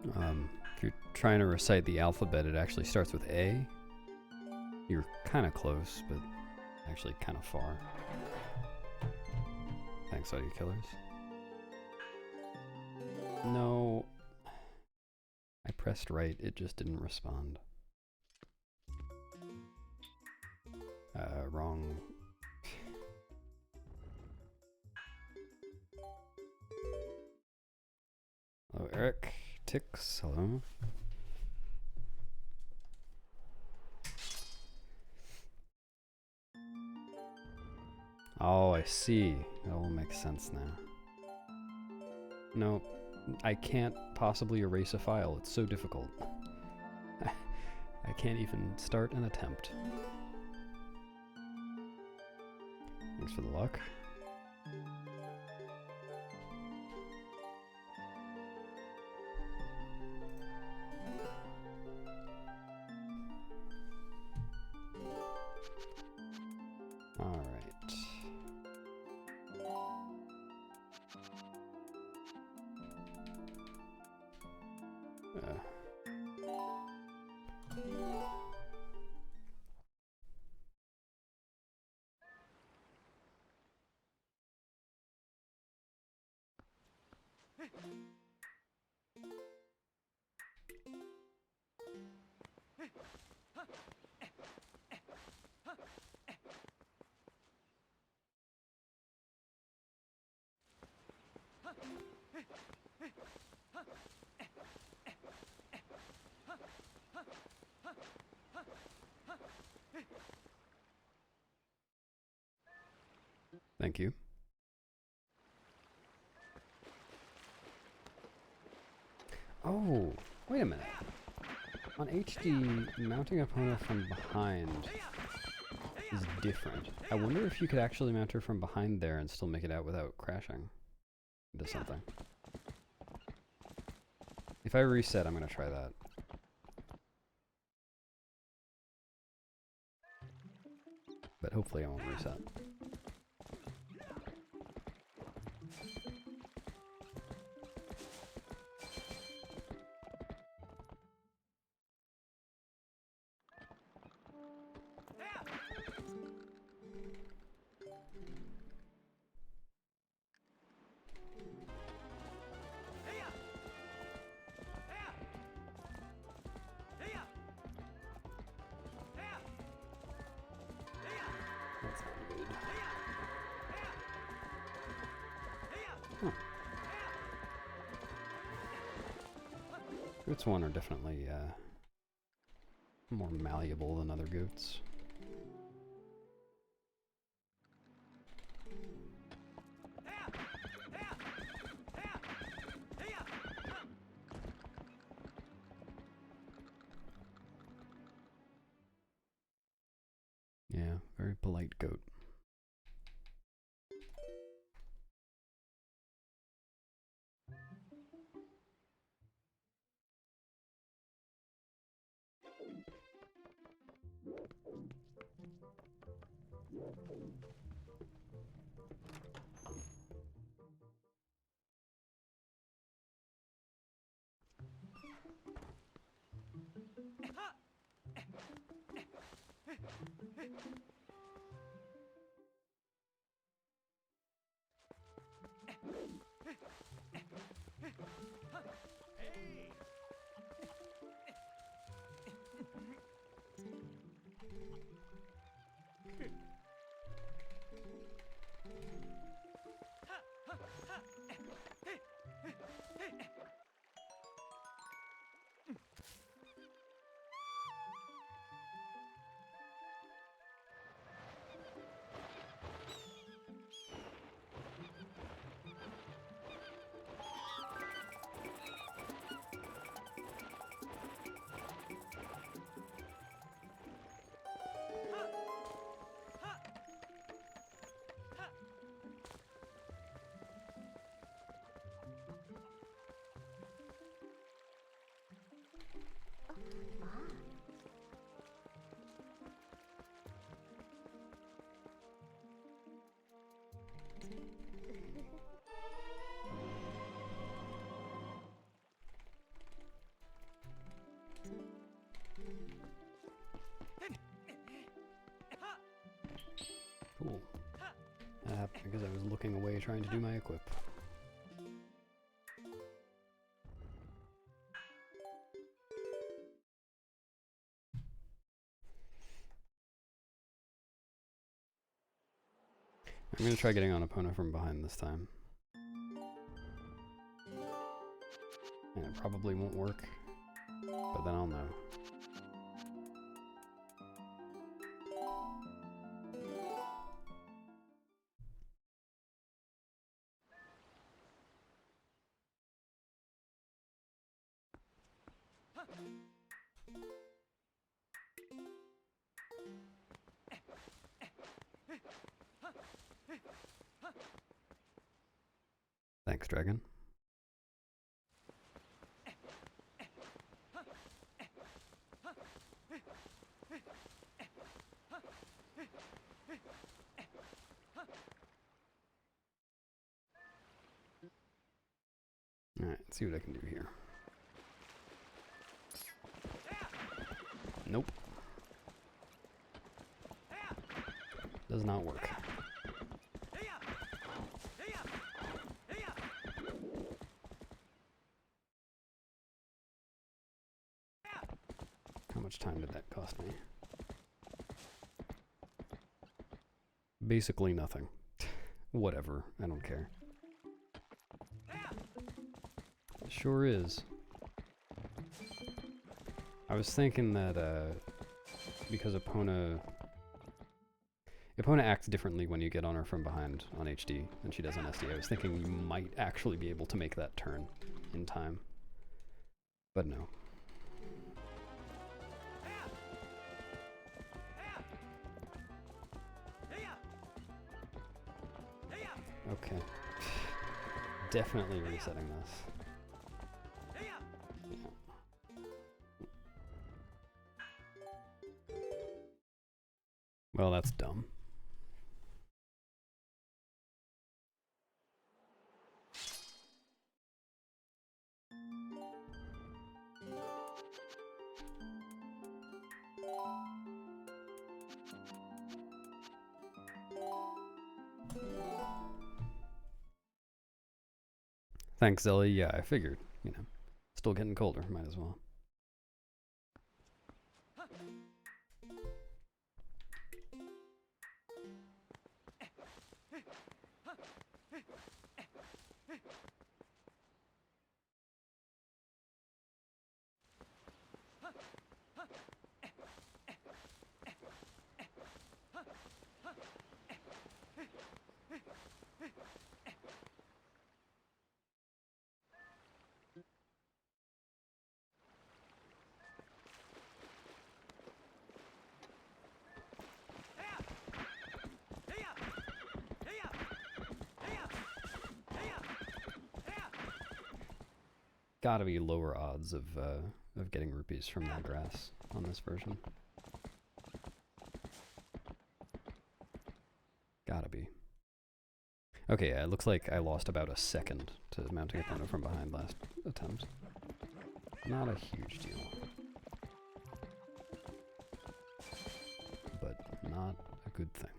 If you're trying to recite the alphabet, it actually starts with A. You're kind of close, but actually kind of far. Thanks, audio killers. No. I pressed right, it just didn't respond. Wrong. Hello, Eric. Tix, hello. Oh, I see. It all makes sense now. No, I can't possibly erase a file. It's so difficult. I can't even start an attempt. Thanks for the luck. All right. Thank you. Oh, wait a minute. On HD, mounting a opponent from behind is different. I wonder if you could actually mount her from behind there and still make it out without crashing into something. If I reset, I'm going to try that. But hopefully I won't reset. Goats 1 are definitely more malleable than other goats. Yeah, very polite goat. trying to do my equip. I'm gonna try getting on Epona from behind this time. And it probably won't work, but then I'll know. Thanks, Dragon. Alright, let's see what I can do here. Nope. Does not work. How much time did that cost me? Basically nothing. Whatever, I don't care. Sure is. I was thinking that because Epona acts differently when you get on her from behind on HD than she does on SD. I was thinking you might actually be able to make that turn in time. But no. Okay. Definitely resetting this. Well, that's dumb. Thanks, Zelly. Yeah, I figured. You know, still getting colder. Might as well. Gotta be lower odds of getting rupees from that grass on this version. Gotta be. Okay, yeah, it looks like I lost about a second to mounting Epona from behind last attempt. Not a huge deal. But not a good thing.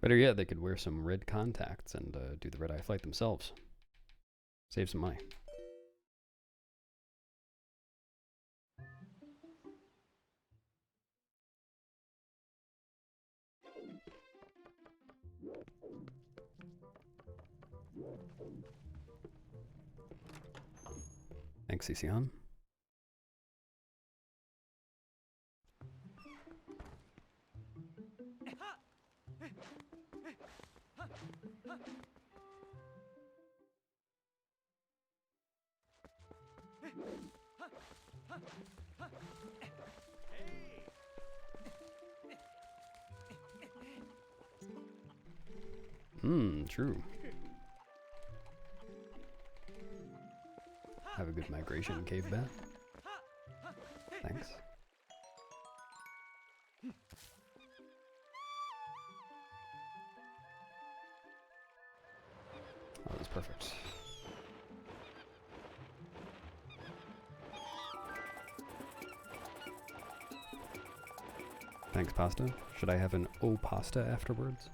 Better yet, they could wear some red contacts and do the red-eye flight themselves. Save some money. Thanks, Cician. True. Have a good migration, cave bat. Thanks. Oh, that was perfect. Thanks, pasta. Should I have an O pasta afterwards?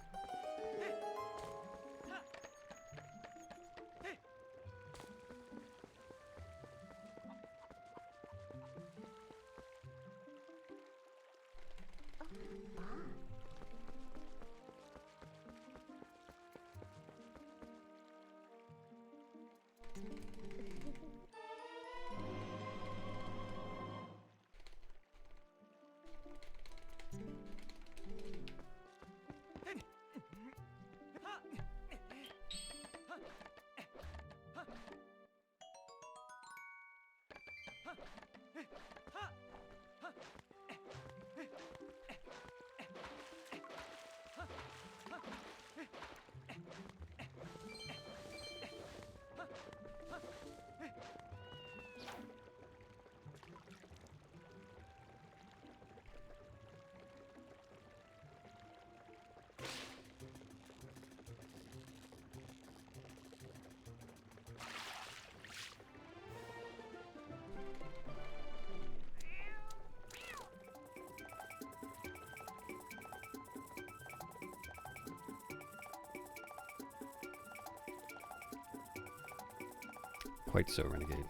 Quite so, Renegade.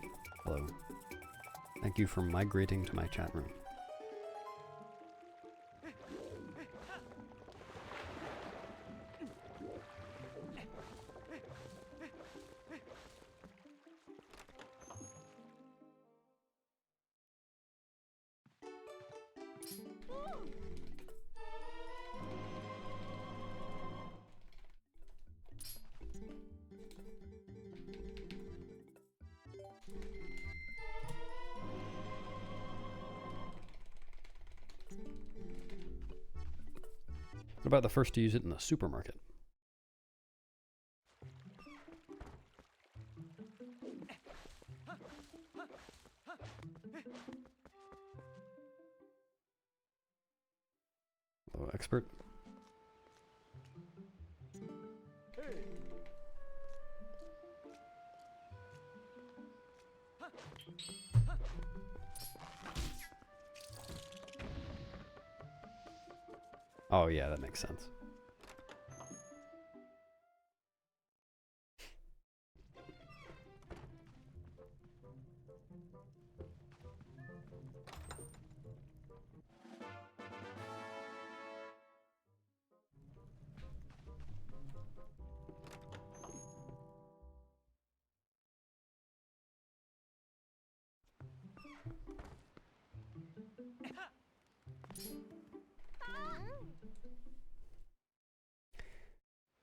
Hello. Thank you for migrating to my chat room. What about the first to use it in the supermarket? Hello, expert. Oh yeah, that makes sense.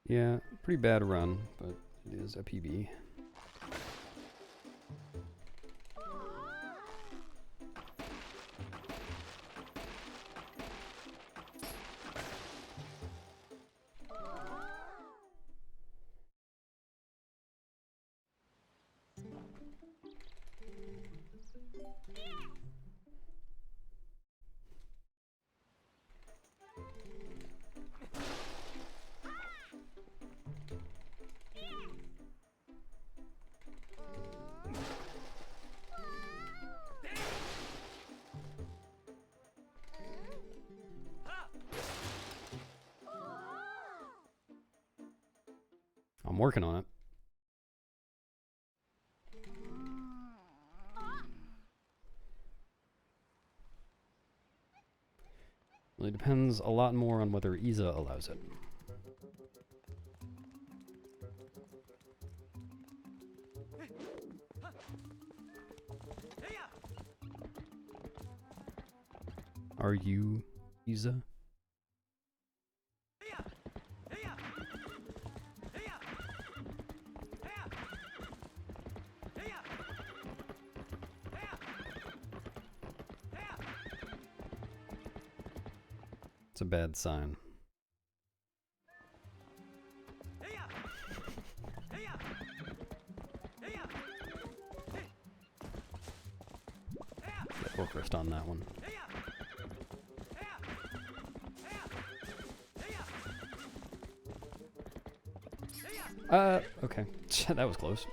Yeah, pretty bad run, but it is a PB. I'm working on it. Really depends a lot more on whether Isa allows it. Are you Isa? It's a bad sign. Fork wrist on that one. Okay. That was close.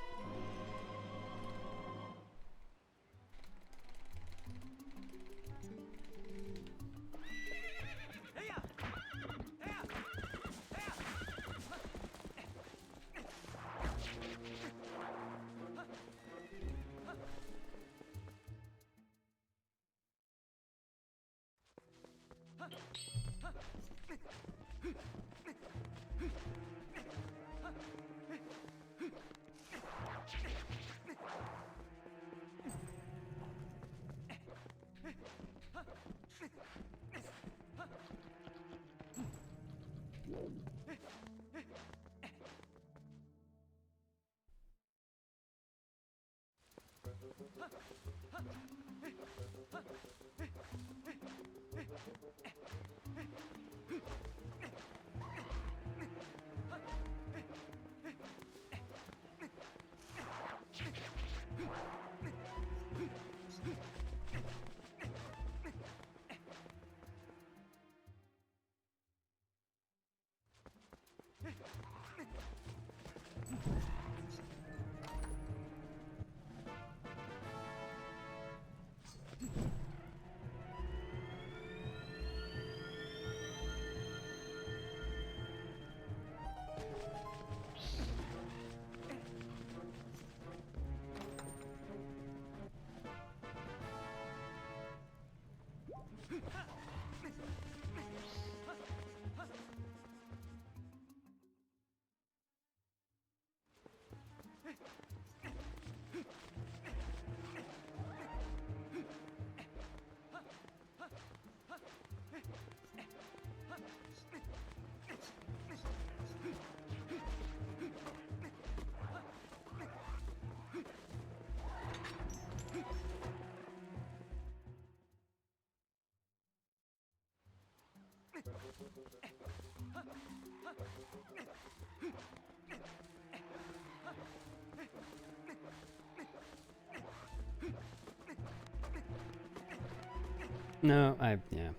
No, yeah.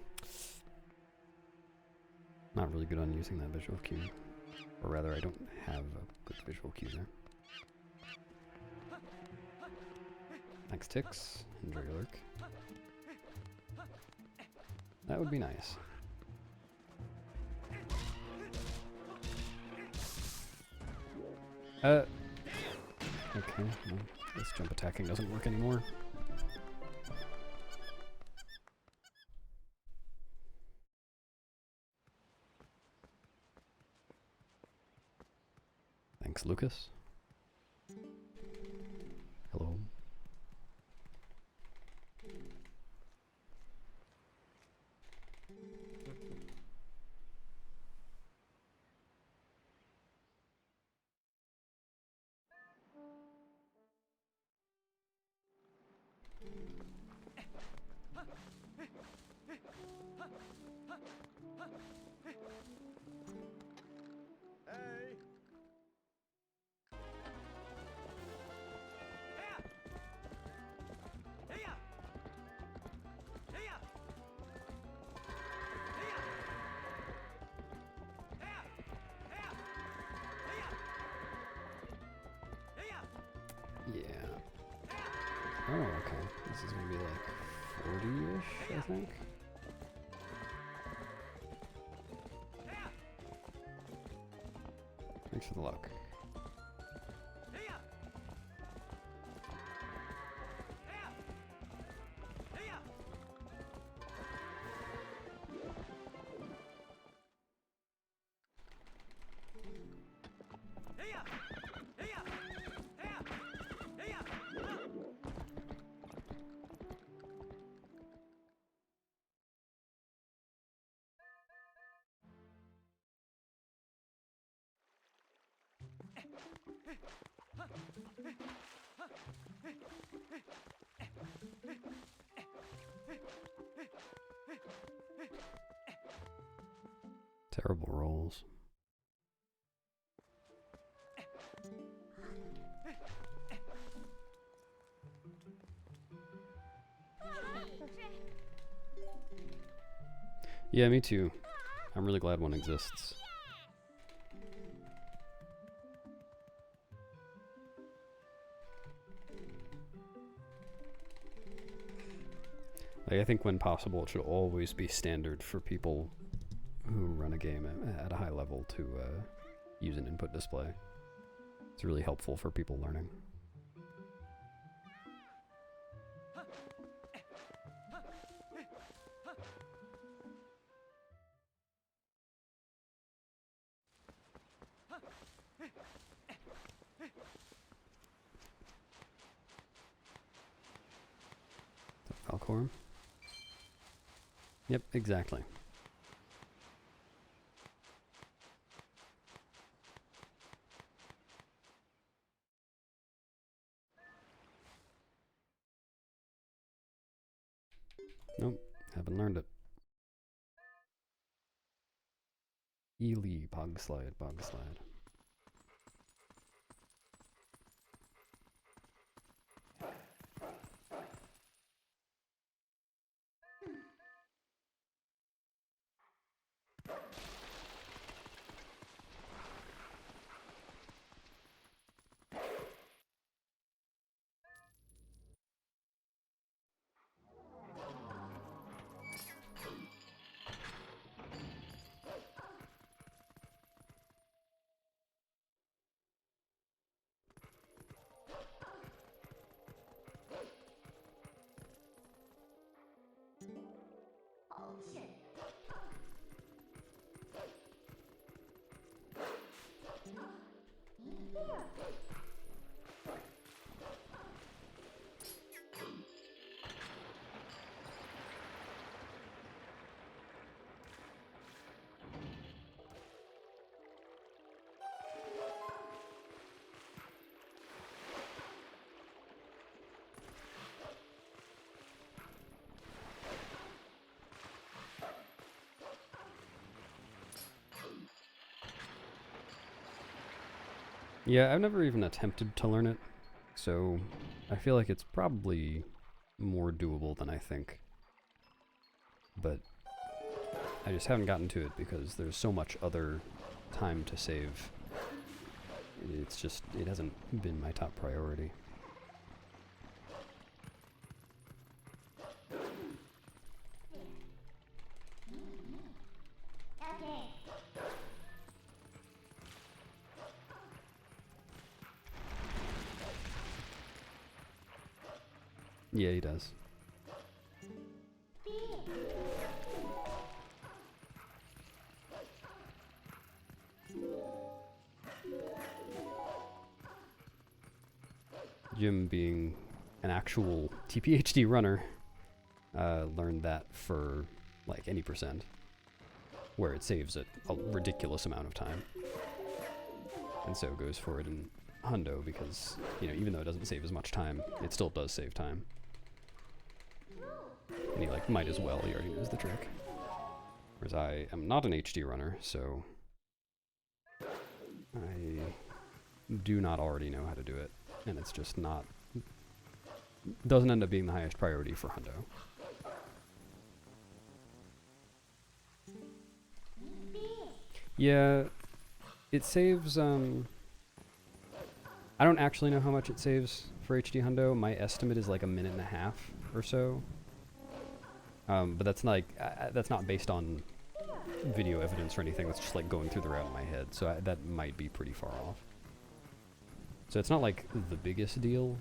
Not really good on using that visual cue. Or rather, I don't have a good visual cue there. Thanks, Tix. Enjoy your lurk. That would be nice. Okay, well, this jump attacking doesn't work anymore. Thanks, Lucas. Hello. Yeah. Oh, okay. This is gonna be like 40-ish, I think. Thanks for the luck. Terrible rolls. Yeah, me too. I'm really glad one exists. Like, I think when possible, it should always be standard for people who run a game at a high level to use an input display. It's really helpful for people learning. Falcor? Yep, exactly. Nope, haven't learned it. Ely, bog slide, bog slide. Yeah, I've never even attempted to learn it, so I feel like it's probably more doable than I think. But I just haven't gotten to it because there's so much other time to save. It's just, it hasn't been my top priority. Yeah, he does. Jim, being an actual TPHD runner, learned that for like any percent, where it saves it a ridiculous amount of time. And so goes for it in Hundo because, you know, even though it doesn't save as much time, it still does save time. And he like might as well, he already knows the trick. Whereas I am not an HD runner, so I do not already know how to do it. And it's just not, doesn't end up being the highest priority for Hundo. Yeah, it saves, I don't actually know how much it saves for HD Hundo. My estimate is like 1.5 minutes or so. But that's not, that's not based on video evidence or anything. That's just like going through the route in my head. So that might be pretty far off. So it's not like the biggest deal.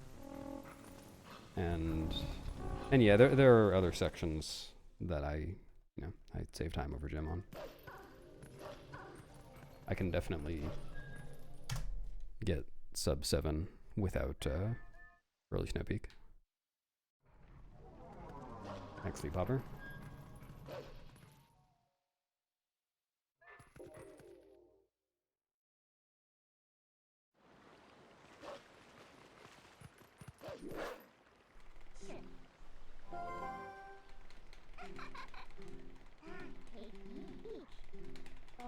And yeah, there are other sections that I save time over Gem on. I can definitely get sub 7 without early Snow Peak. Thanks, Lee Popper.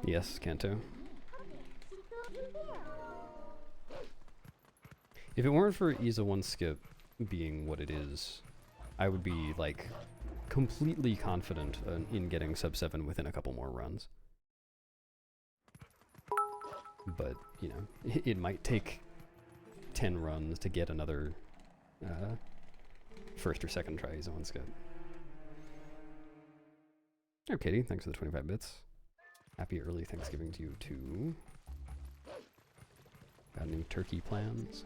Yes, Kanto. If it weren't for Isa 1 skip being what it is, I would be, like, completely confident in getting sub 7 within a couple more runs. But, you know, it might take 10 runs to get another first or second try Isa 1 skip. Oh, Katie, thanks for the 25 bits. Happy early Thanksgiving to you, too. Got new turkey plans?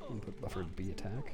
Input buffered B attack.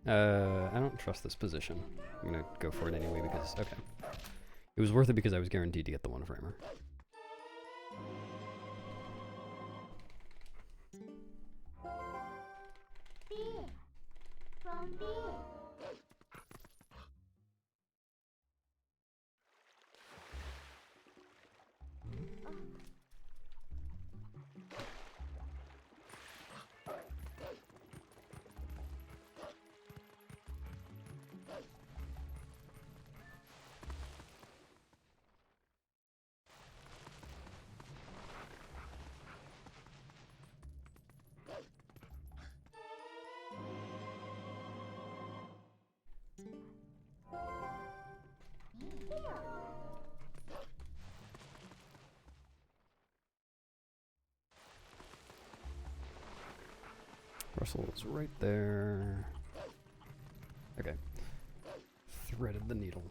I don't trust this position. I'm gonna go for it anyway because, okay. It was worth it because I was guaranteed to get the one framer. Russell's right there. Okay. Threaded the needle.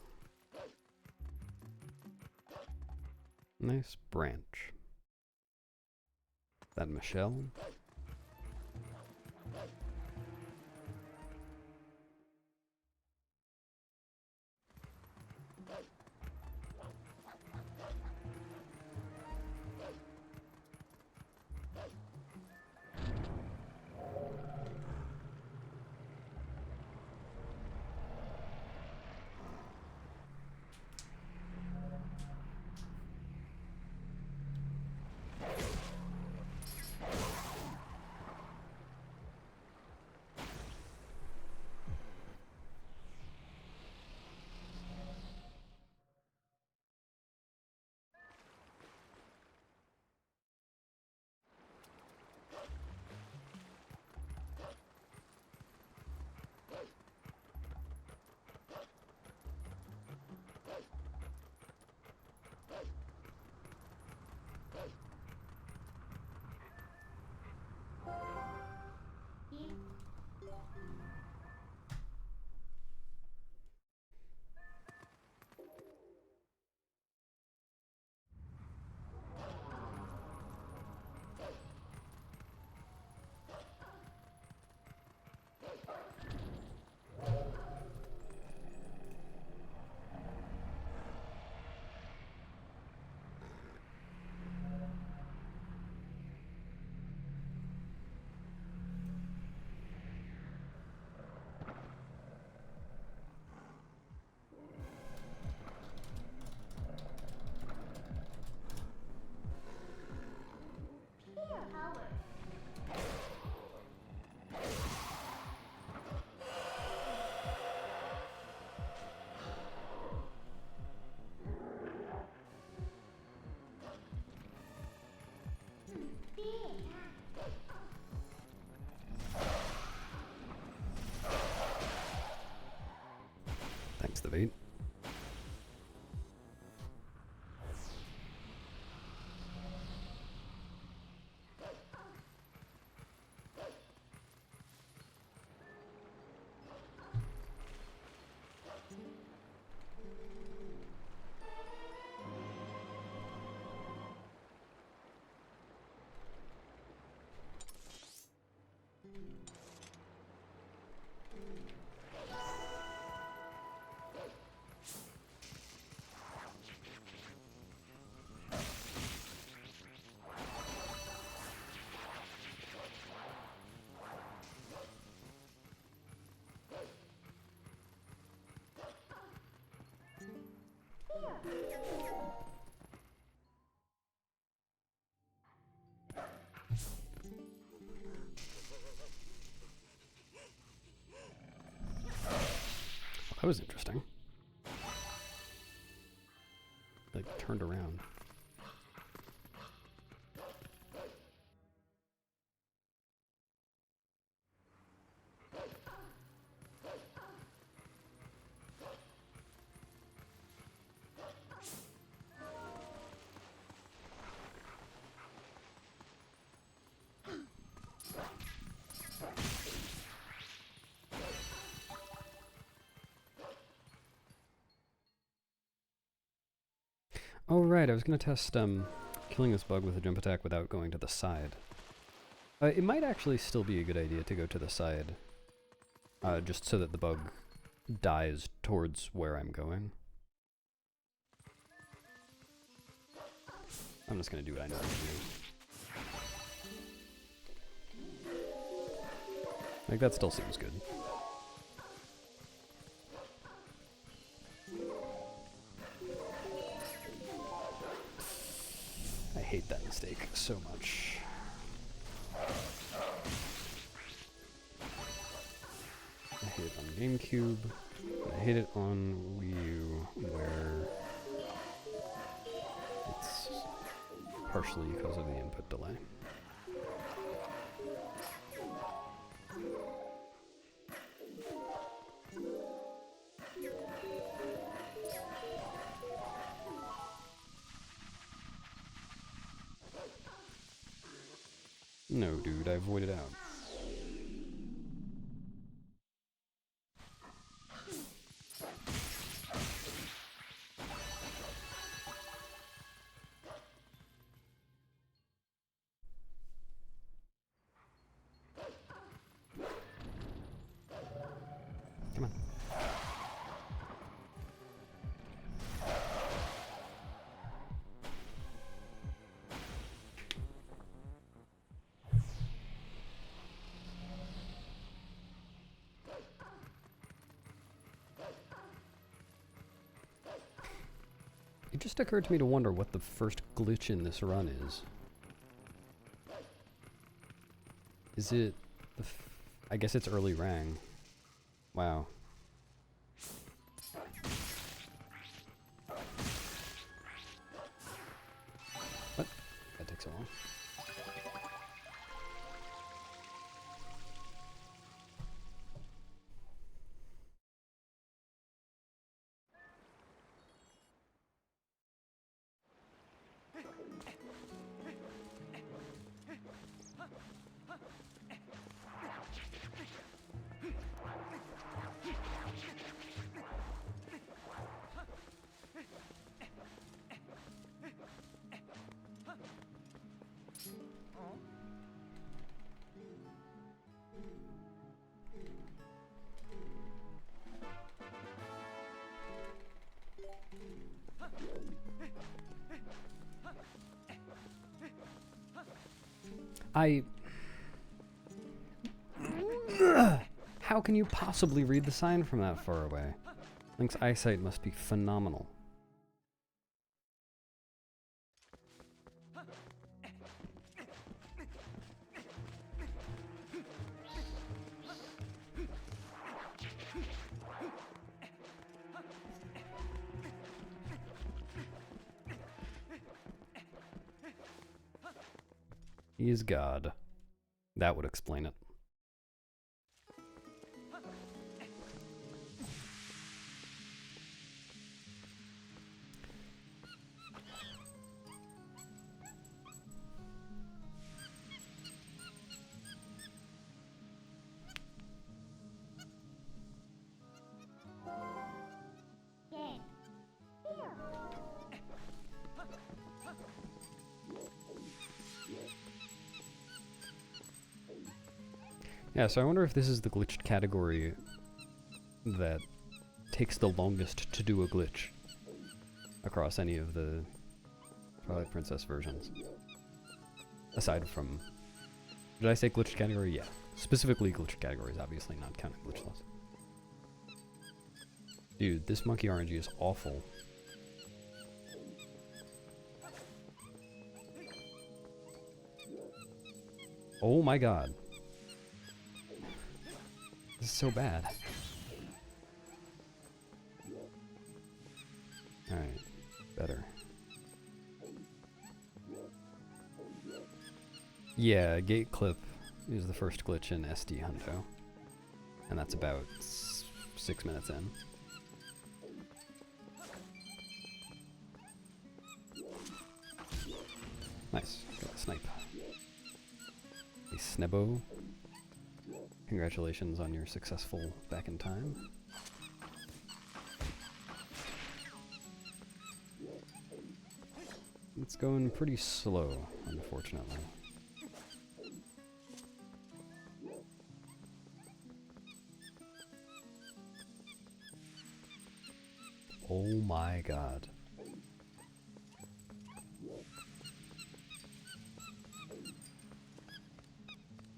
Nice branch. That Michelle. That was interesting. Like, turned around. Oh right, I was gonna test killing this bug with a jump attack without going to the side. It might actually still be a good idea to go to the side, just so that the bug dies towards where I'm going. I'm just gonna do what I know how to do. Like, that still seems good. I hate that mistake so much. I hate it on GameCube. I hate it on Wii U, where it's partially because of the input delay. No, dude, I voided out. Come on. It just occurred to me to wonder what the first glitch in this run is. Is it the I guess it's early Rang. Wow. What? That takes so long. How can you possibly read the sign from that far away? Link's eyesight must be phenomenal. He is God. That would explain it. Yeah, so I wonder if this is the glitched category that takes the longest to do a glitch across any of the Twilight Princess versions. Aside from... Did I say glitched category? Yeah. Specifically glitched categories, obviously not counting glitchless. Dude, this monkey RNG is awful. Oh my god. This is so bad. Alright, better. Yeah, gate clip is the first glitch in SD Hundo. And that's about 6 minutes in. Nice, got a snipe. A snebo. Congratulations on your successful back in time. It's going pretty slow, unfortunately. Oh my god.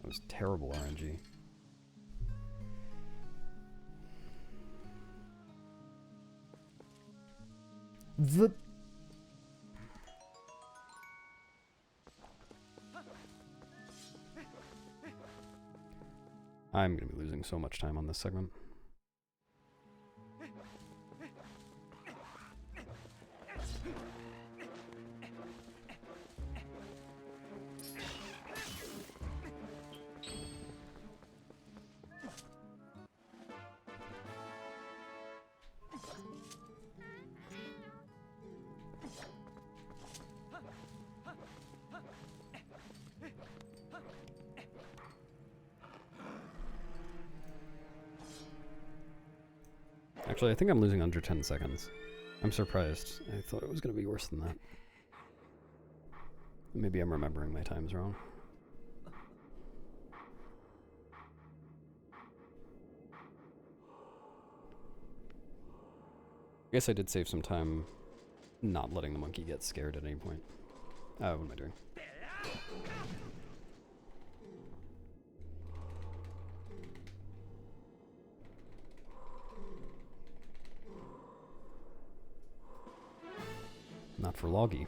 That was terrible RNG. I'm gonna be losing so much time on this segment. Actually, I think I'm losing under 10 seconds. I'm surprised. I thought it was going to be worse than that. Maybe I'm remembering my times wrong. I guess I did save some time not letting the monkey get scared at any point. What am I doing? Not for Loggy.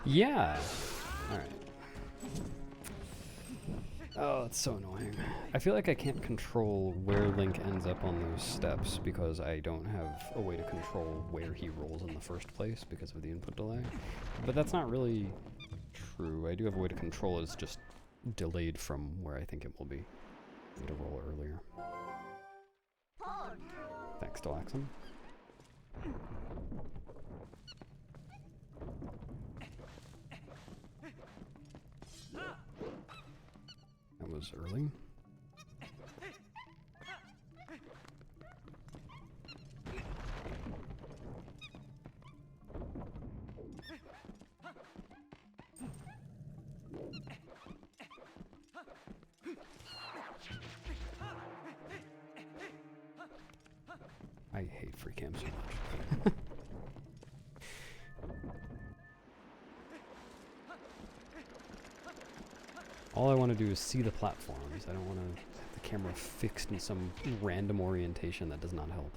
Yeah! Alright. Oh, it's so annoying. I feel like I can't control where Link ends up on those steps because I don't have a way to control where he rolls in the first place because of the input delay. But that's not really true. I do have a way to control it. It's just delayed from where I think it will be. I need to roll earlier. Thanks, Delaxum. That was early. I hate free cam so much. All I want to do is see the platforms. I don't want to have the camera fixed in some random orientation that does not help.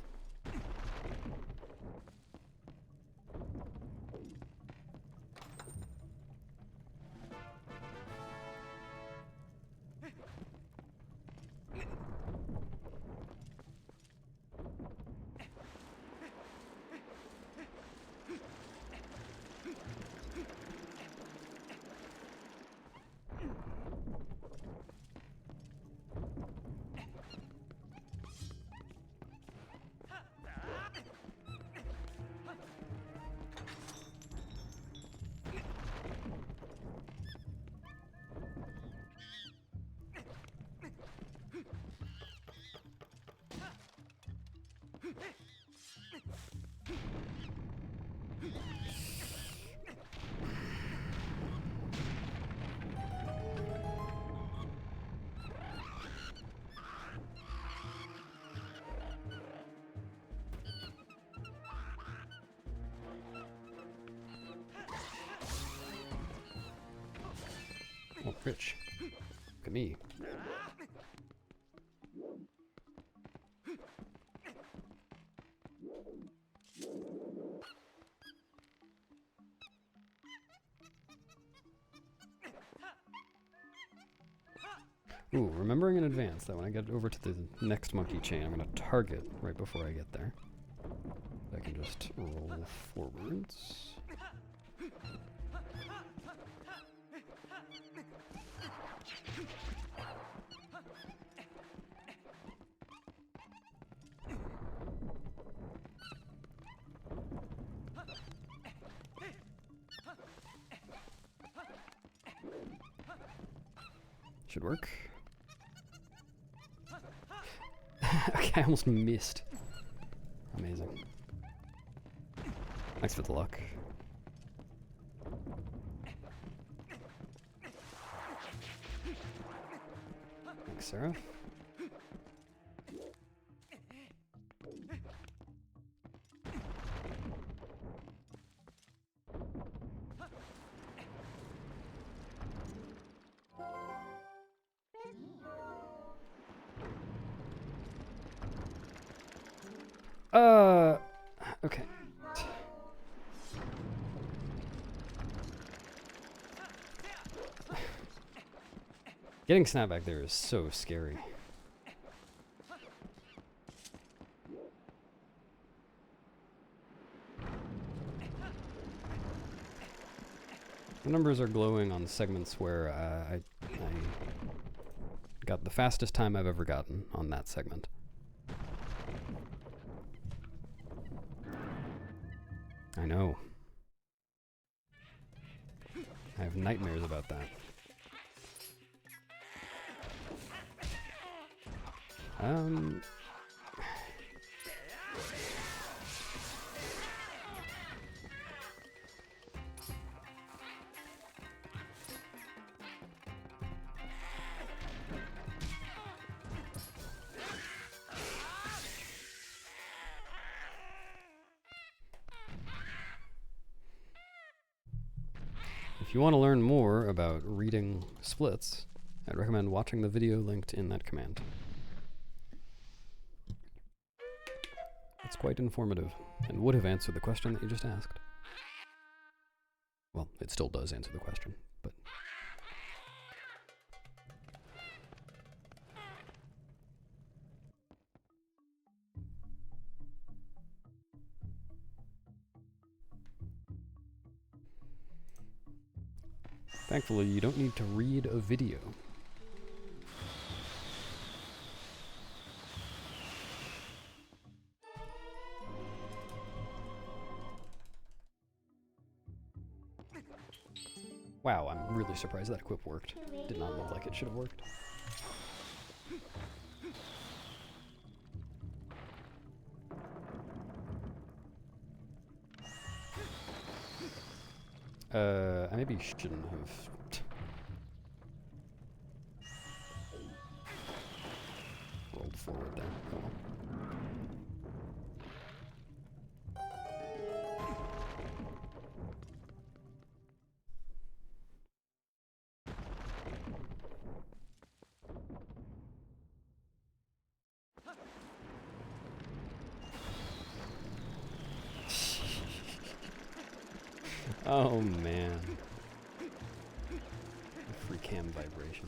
Oh, Rich. Look at me. Ooh, remembering in advance that when I get over to the next monkey chain, I'm going to target right before I get there. I can just roll forwards. Should work. Okay, I almost missed. Amazing. Thanks for the luck. Thanks, Sarah. Okay. Getting snapped back there is so scary. The numbers are glowing on segments where I got the fastest time I've ever gotten on that segment. I know. I have nightmares about that. If you want to learn more about reading splits, I'd recommend watching the video linked in that command. It's quite informative, and would have answered the question that you just asked. Well, it still does answer the question, but... Thankfully, you don't need to read a video. Wow, I'm really surprised that equip worked. Did not look like it should have worked. I maybe shouldn't have. Rolled forward there. Come on. Oh man. Free cam vibration.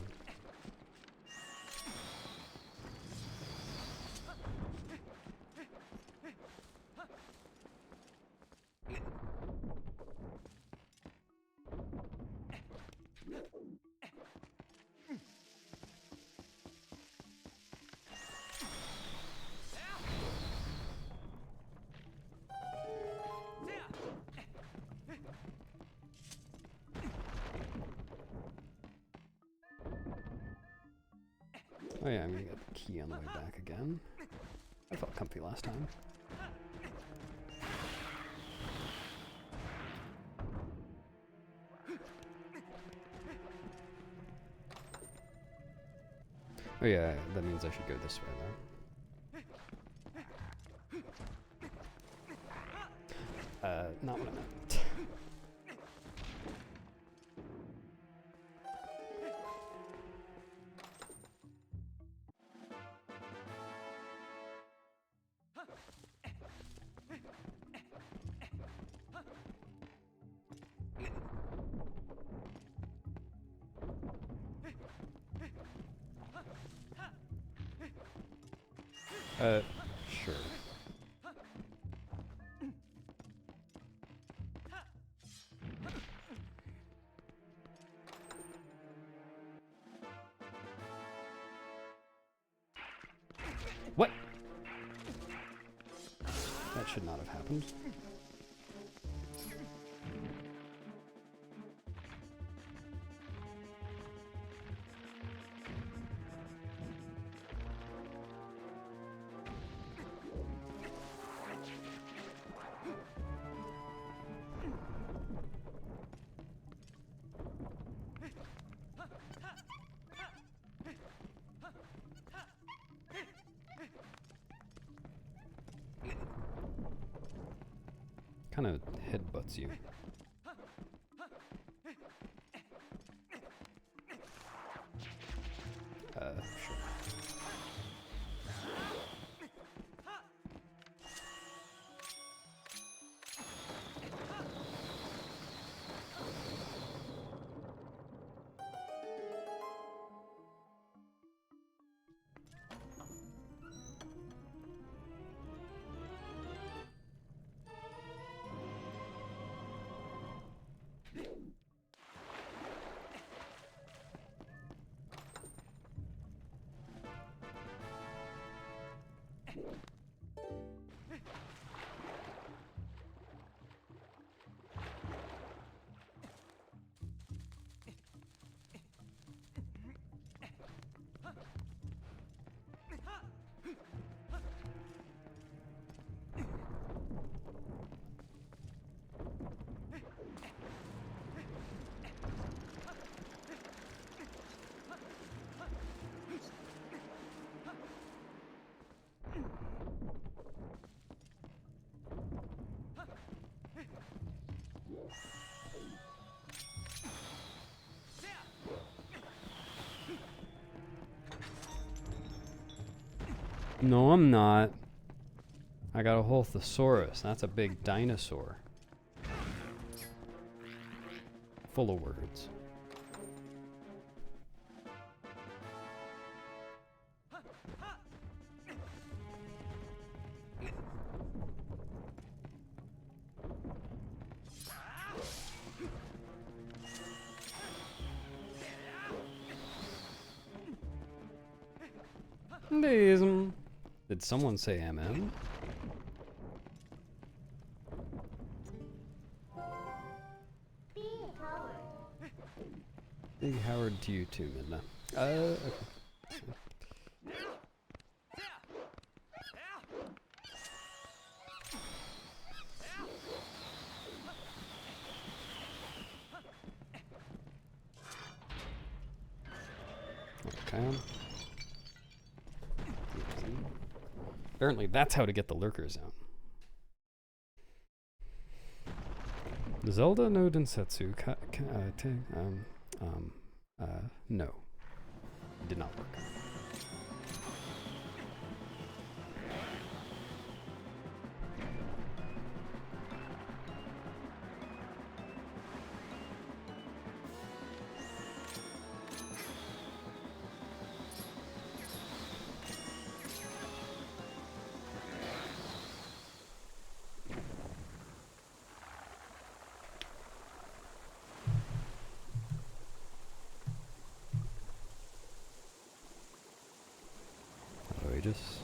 Oh yeah, I'm gonna get the key on the way back again. I felt comfy last time. Oh yeah, that means I should go this way though. Not what I meant. Sure. What? That should not have happened. Kind of headbutts you. Sure. No, I'm not. I got a whole thesaurus. That's a big dinosaur. Full of words. Did someone say MM? Big Howard to you too, Midna. Okay. Okay. Apparently that's how to get the lurkers out. Zelda no Densetsu no. Did not work. egregious.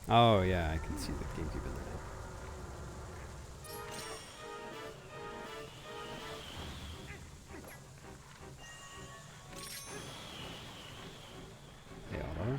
Oh yeah, I can see the GameCube in there. Hey, auto.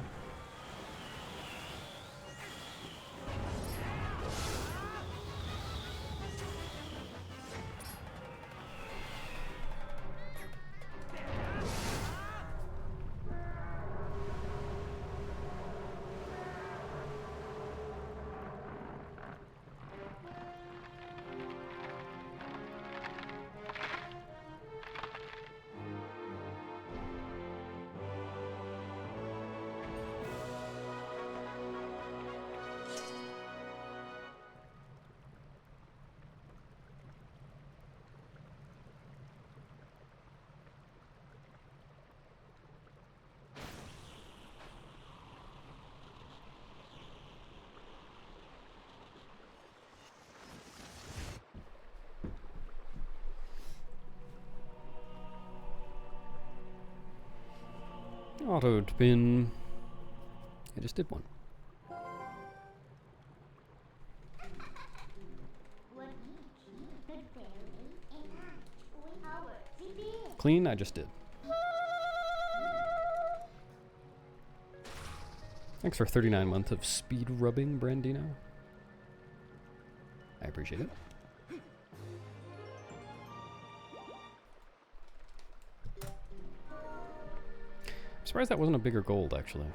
Auto spin. I just did one. Clean, I just did. Thanks for 39 months of speed rubbing, Brandino. I appreciate it. I'm surprised that wasn't a bigger gold, actually.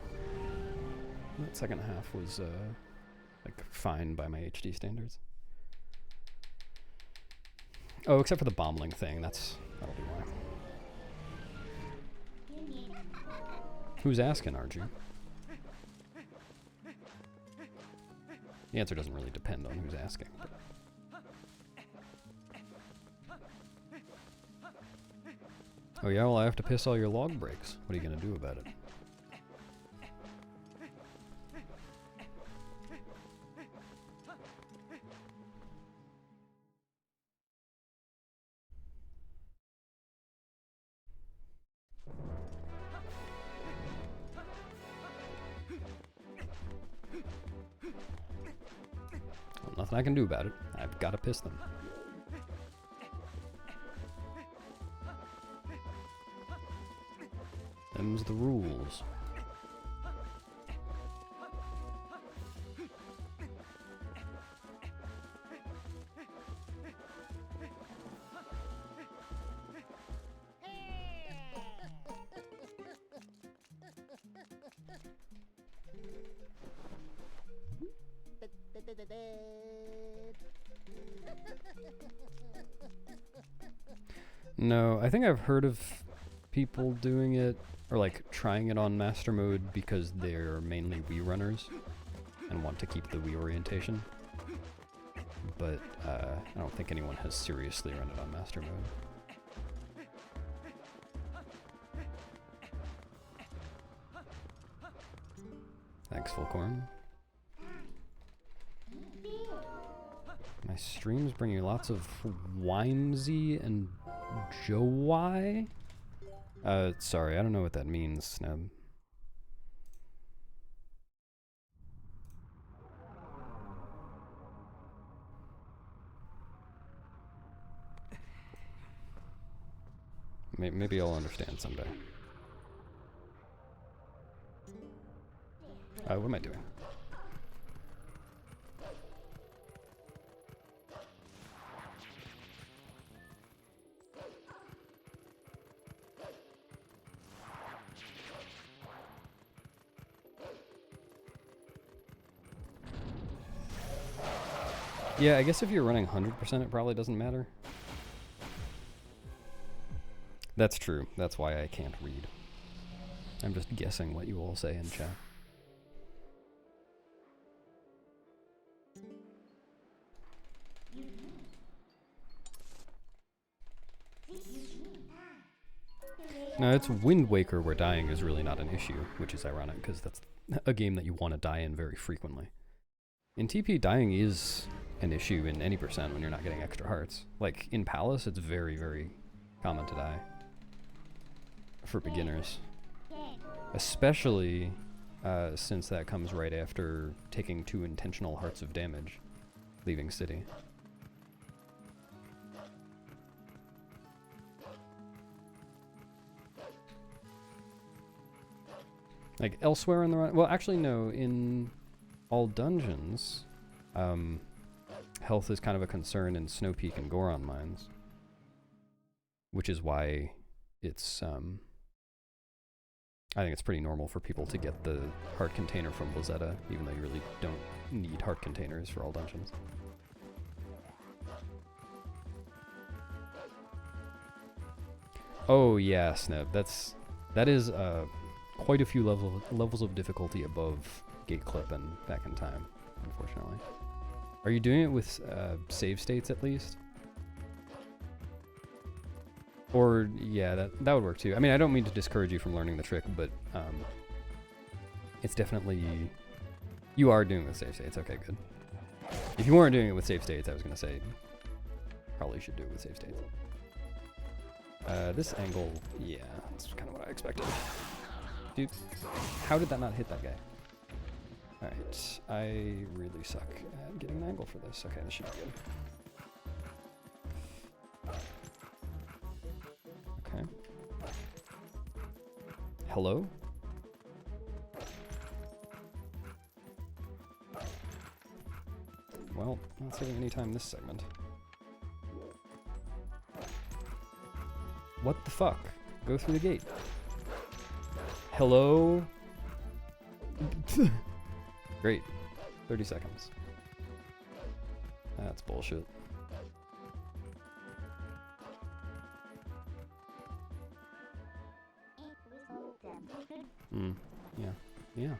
That second half was, like, fine by my HD standards. Oh, except for the bombling thing. That'll be why. Who's asking, aren't you? The answer doesn't really depend on who's asking. But. Oh yeah, well I have to piss all your log breaks. What are you gonna do about it? Well, nothing I can do about it. I've got to piss them. Them's the rules. No, I think I've heard of people doing it, or like trying it on master mode because they're mainly Wii runners and want to keep the Wii orientation. But I don't think anyone has seriously run it on master mode. Thanks, Fullcorn. My streams bring you lots of Wimsey and Jowai? Sorry, I don't know what that means, Snub. Maybe I'll understand someday. What am I doing? Yeah, I guess if you're running 100%, it probably doesn't matter. That's true. That's why I can't read. I'm just guessing what you all say in chat. No, it's Wind Waker where dying is really not an issue, which is ironic because that's a game that you want to die in very frequently. In TP, dying is an issue in any percent when you're not getting extra hearts. Like, in Palace, it's very, very commented I. For beginners. Especially since that comes right after taking 2 intentional hearts of damage, leaving city. Like elsewhere in the run, well, actually no, in all dungeons, health is kind of a concern in Snow Peak and Goron mines, which is why it's I think it's pretty normal for people to get the heart container from Blazetta, even though you really don't need heart containers for all dungeons. Oh yeah, Sneb, that is quite a few levels of difficulty above Gate Clip and Back in Time, unfortunately. Are you doing it with save states at least? Or, yeah, that would work too. I mean, I don't mean to discourage you from learning the trick, but it's definitely... You are doing it with save states, okay, good. If you weren't doing it with save states, I was going to say probably should do it with save states. This angle, yeah, that's kind of what I expected. Dude, how did that not hit that guy? Alright, I really suck at getting an angle for this. Okay, this should be good. Okay. Hello? Well, not saving any time this segment. What the fuck? Go through the gate. Hello? Great. 30 seconds. That's bullshit. Yeah. Yeah.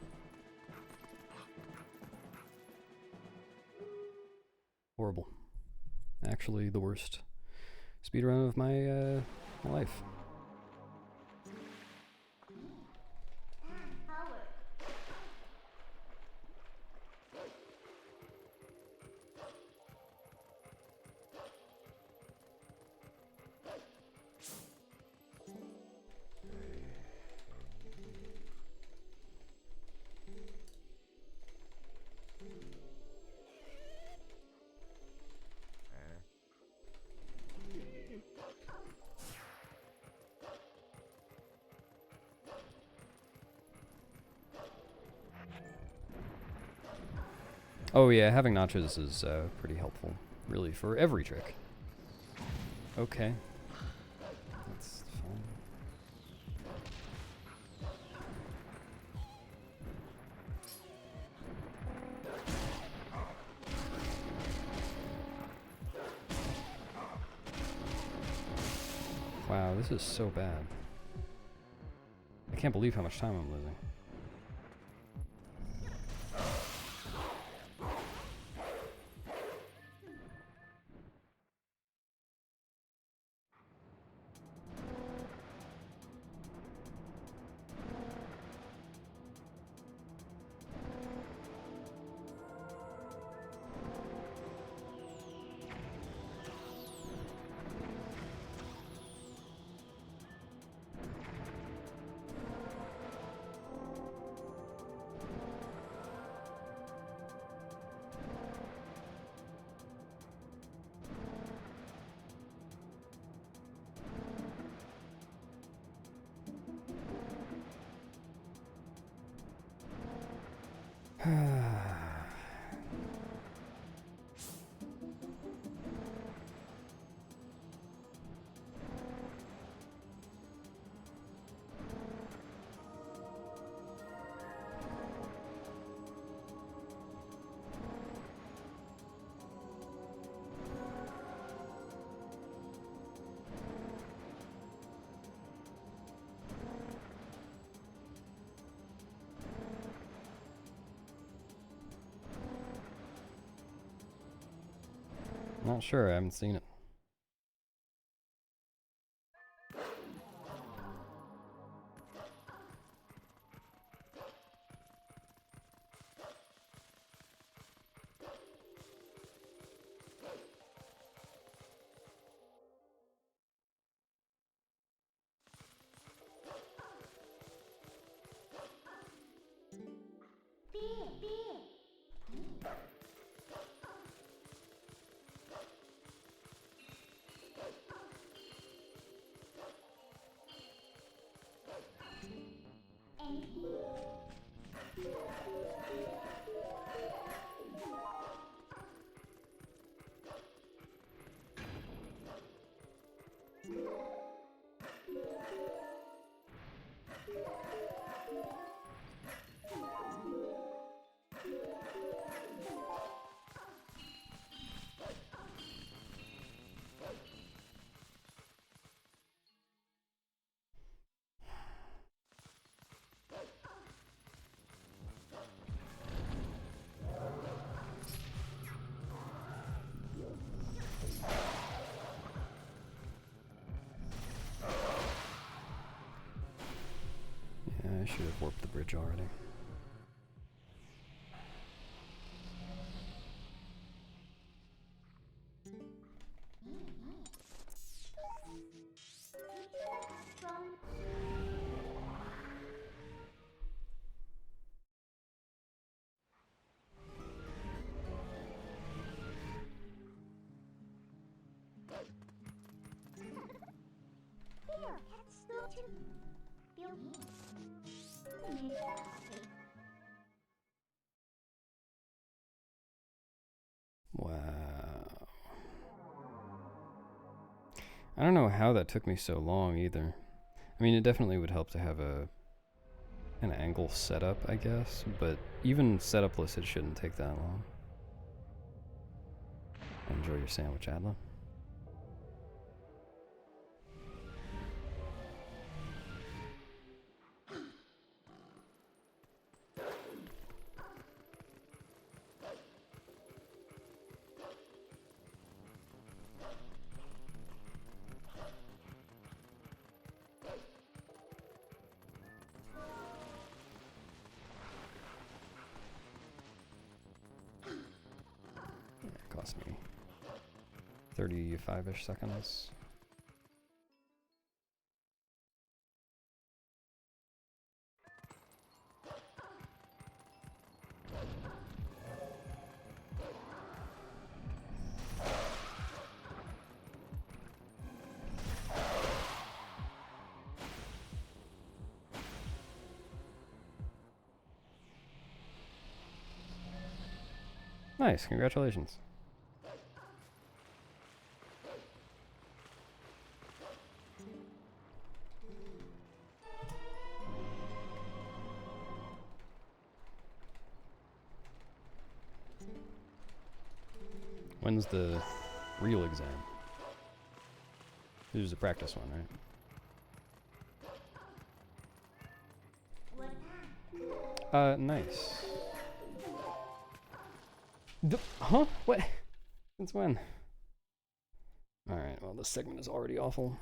Horrible. Actually, the worst speedrun of my life. Oh yeah, having notches is pretty helpful, really, for every trick. Okay. That's fine. Wow, this is so bad. I can't believe how much time I'm losing. Not sure, I haven't seen it. Yeah, I should have warped the bridge already. Wow. I don't know how that took me so long either. I mean, it definitely would help to have an angle setup, I guess, but even setupless, it shouldn't take that long. Enjoy your sandwich, Adla. It cost me 35-ish seconds. Nice, congratulations. When's the real exam? This is a practice one, right? Nice. Huh? What? Since when? Alright, well, this segment is already awful.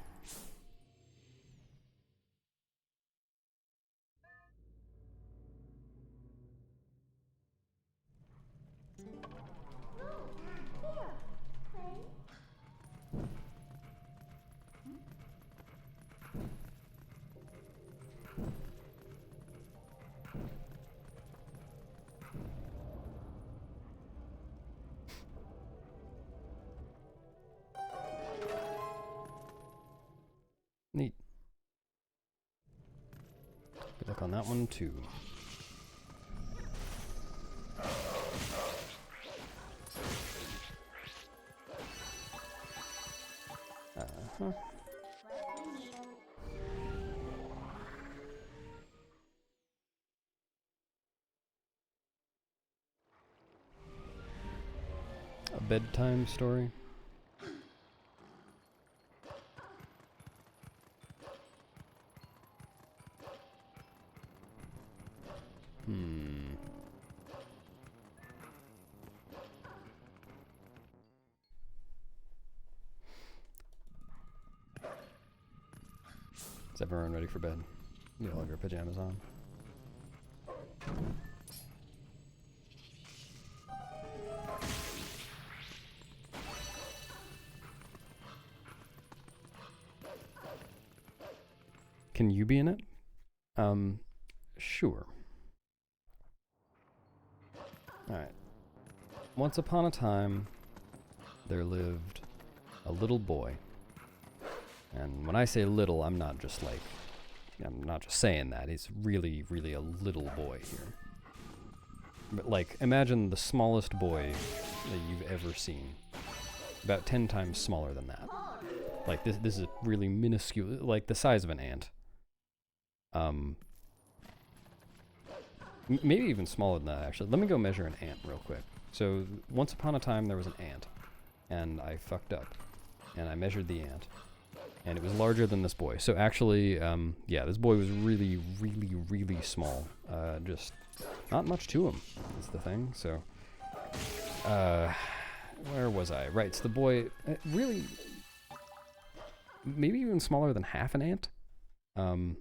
Neat. Good luck on that one, too. Uh-huh. A bedtime story? Is everyone ready for bed? You all have your pajamas on. Can you be in it? Sure. Alright. Once upon a time, there lived a little boy. And when I say little, I'm not just saying that. He's really, really a little boy here. But like, imagine the smallest boy that you've ever seen. About 10 times smaller than that. Like, this is really minuscule, like the size of an ant. Maybe even smaller than that, actually. Let me go measure an ant real quick. So, once upon a time, there was an ant. And I fucked up. And I measured the ant. And it was larger than this boy. So actually, yeah, this boy was really, really, really small. Just not much to him, is the thing. So, where was I? Right, so the boy, really, maybe even smaller than half an ant. I'm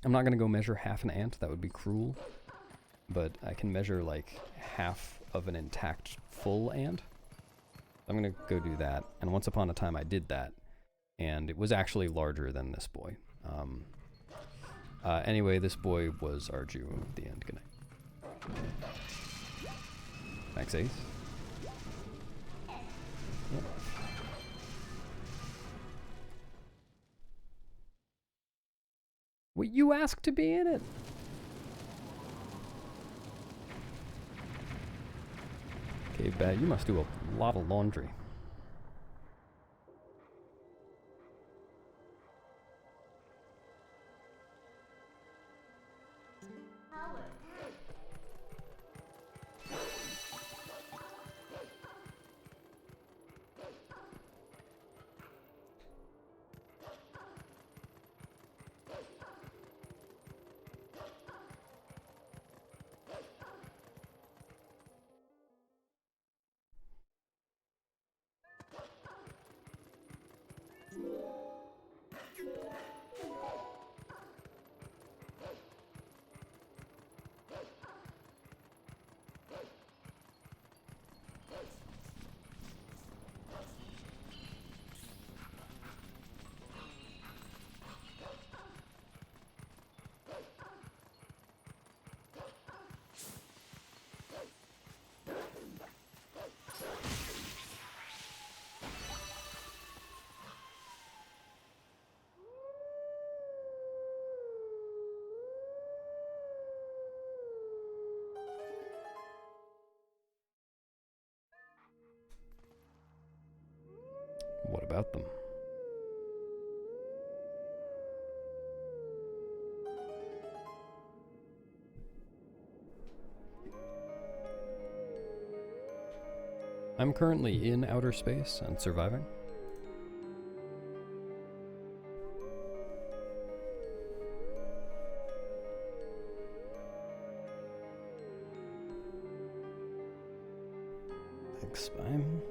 not going to go measure half an ant. That would be cruel. But I can measure, like, half of an intact full ant. I'm going to go do that. And once upon a time, I did that. And it was actually larger than this boy. Anyway, this boy was Arju at the end. Good night. Thanks, Ace. Yep. Well, you asked to be in it. Okay, Bat, you must do a lot of laundry. What about them? I'm currently in outer space and surviving. Thanks, Spime.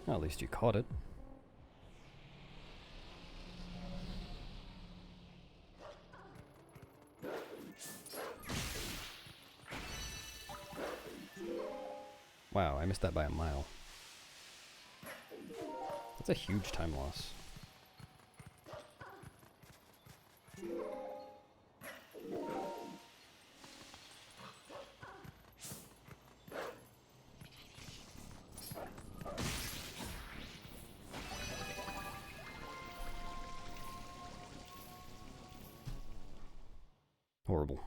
Well, at least you caught it. Wow, I missed that by a mile. That's a huge time loss. Horrible.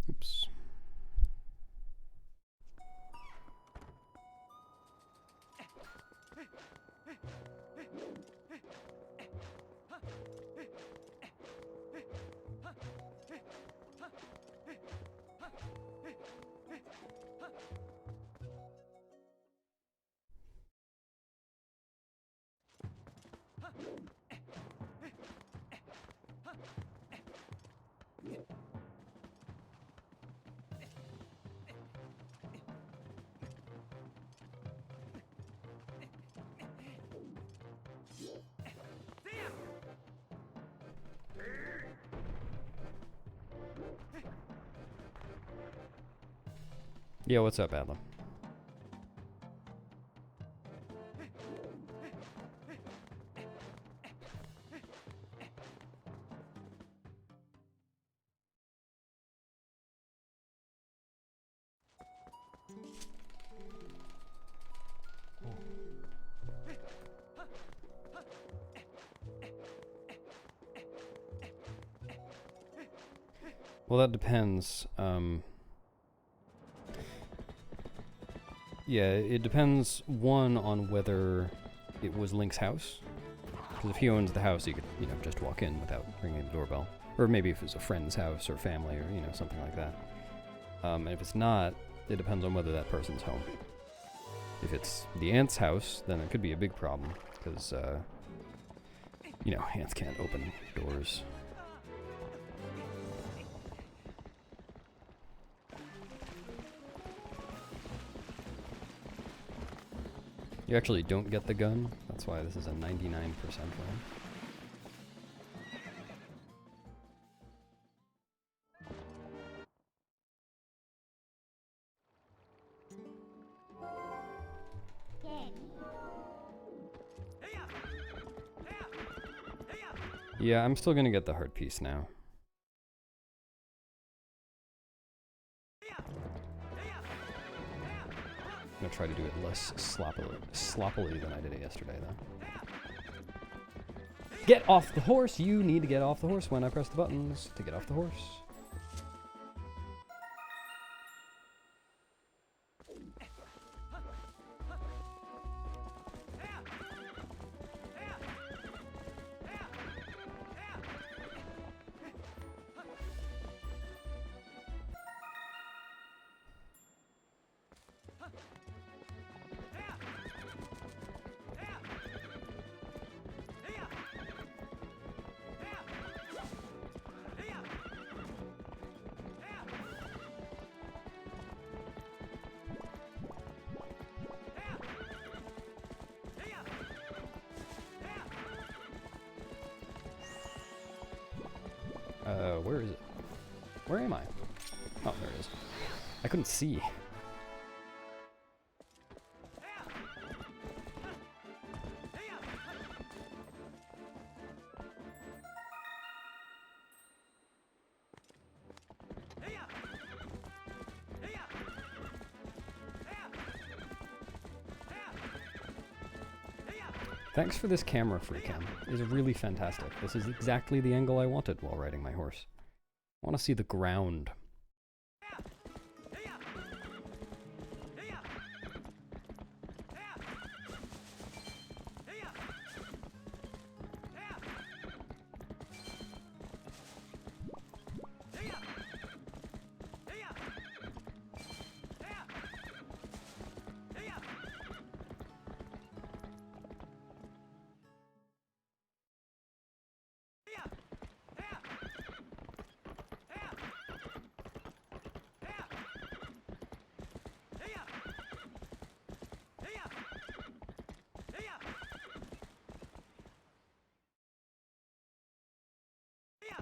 Oops. Yeah, what's up, Adlam? Well, that depends. Yeah, it depends, one, on whether it was Link's house. Because if he owns the house, he could, you know, just walk in without ringing the doorbell. Or maybe if it's a friend's house or family or, you know, something like that. And if it's not, it depends on whether that person's home. If it's the aunt's house, then it could be a big problem. Because, you know, ants can't open doors. You actually don't get the gun. That's why this is a 99% run. Yeah, I'm still gonna get the heart piece now. I'm gonna try to do it less sloppily than I did it yesterday, though. Get off the horse! You need to get off the horse when I press the buttons to get off the horse. Where is it? Where am I? Oh, there it is. I couldn't see. Thanks for this camera, Freecam. It's really fantastic. This is exactly the angle I wanted while riding my horse. I want to see the ground.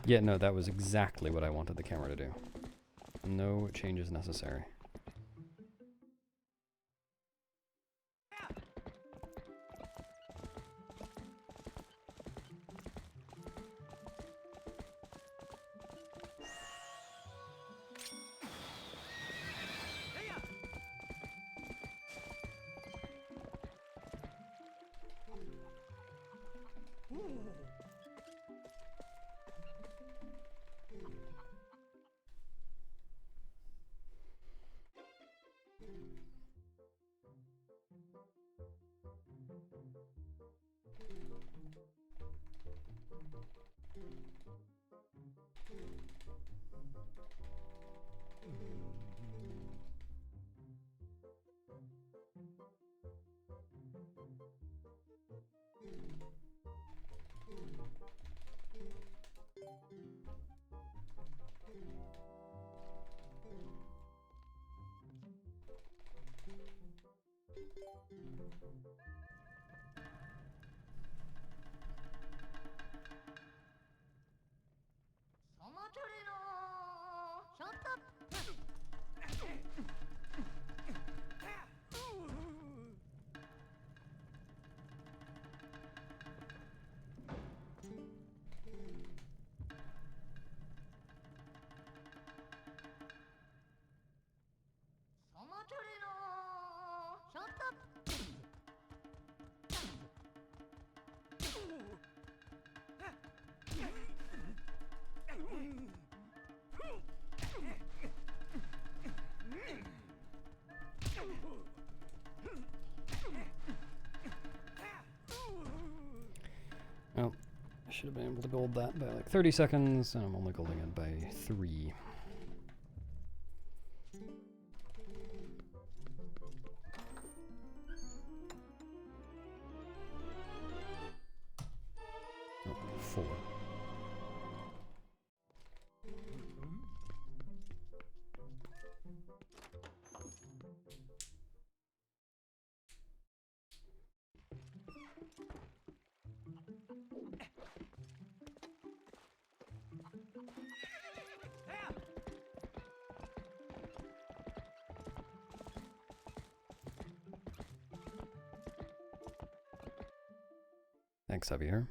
Yeah, no, that was exactly what I wanted the camera to do. No changes necessary. Well, I should have been able to gold that by like 30 seconds, and I'm only golding it by 3. Oh, 4. Thanks, Javier.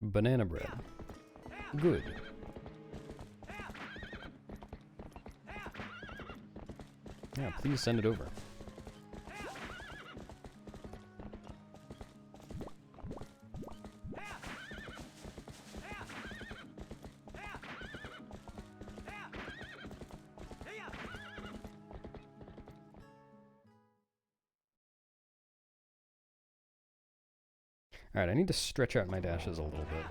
Banana bread. Good. Yeah, please send it over. Alright, I need to stretch out my dashes a little bit.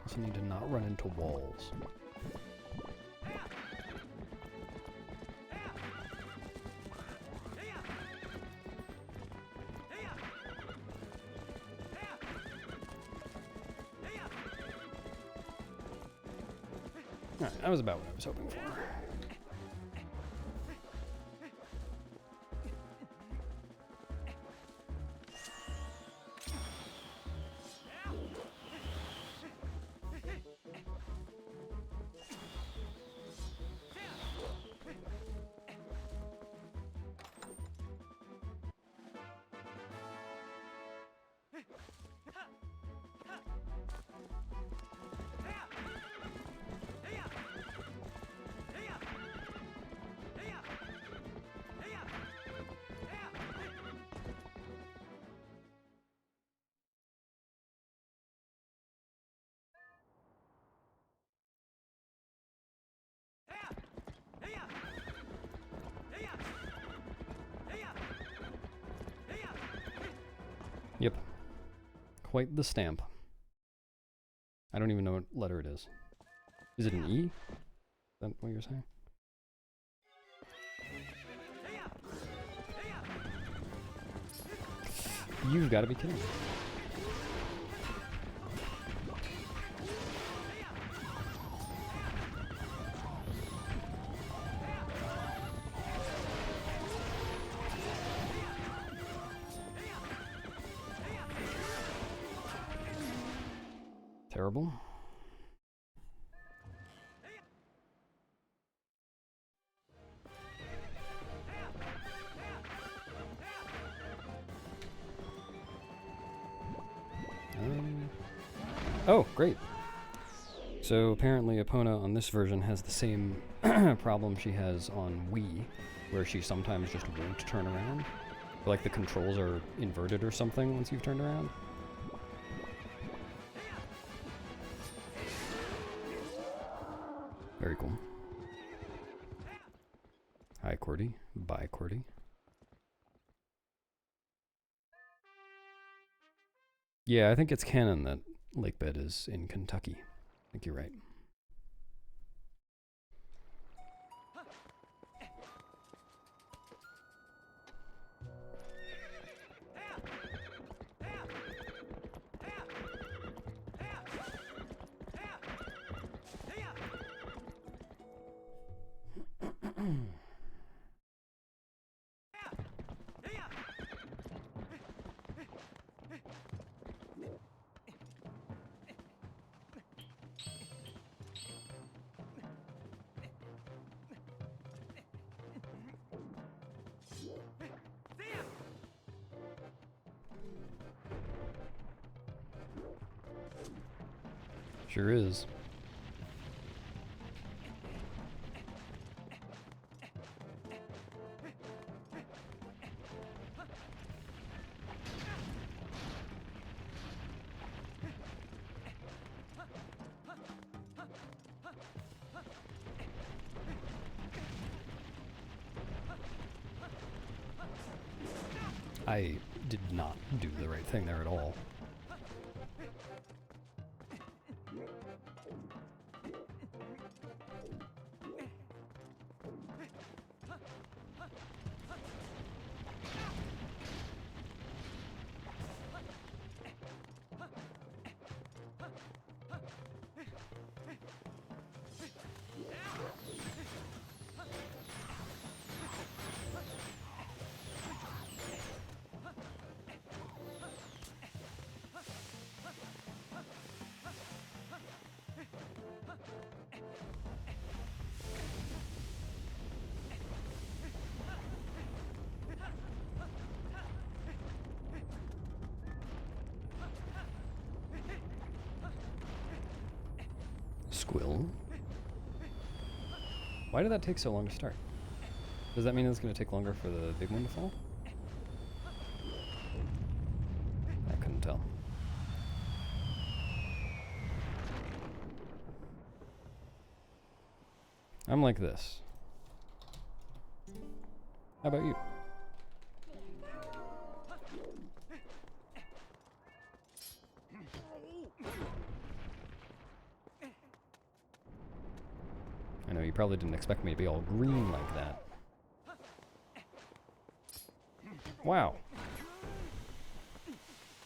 Also need to not run into walls. Alright, that was about what I was hoping for. Yep. Quite the stamp. I don't even know what letter it is. Is it an E? Is that what you're saying? You've got to be kidding me. Terrible. Oh, great. So apparently Epona on this version has the same problem she has on Wii, where she sometimes just won't turn around. Like the controls are inverted or something once you've turned around. Very cool. Hi, Cordy. Bye, Cordy. Yeah, I think it's canon that Lakebed is in Kentucky. I think you're right. Sure is. I did not do the right thing there at all. Squill. Why did that take so long to start? Does that mean it's going to take longer for the big one to fall? I couldn't tell. I'm like this. How about you? I know you probably didn't expect me to be all green like that. Wow.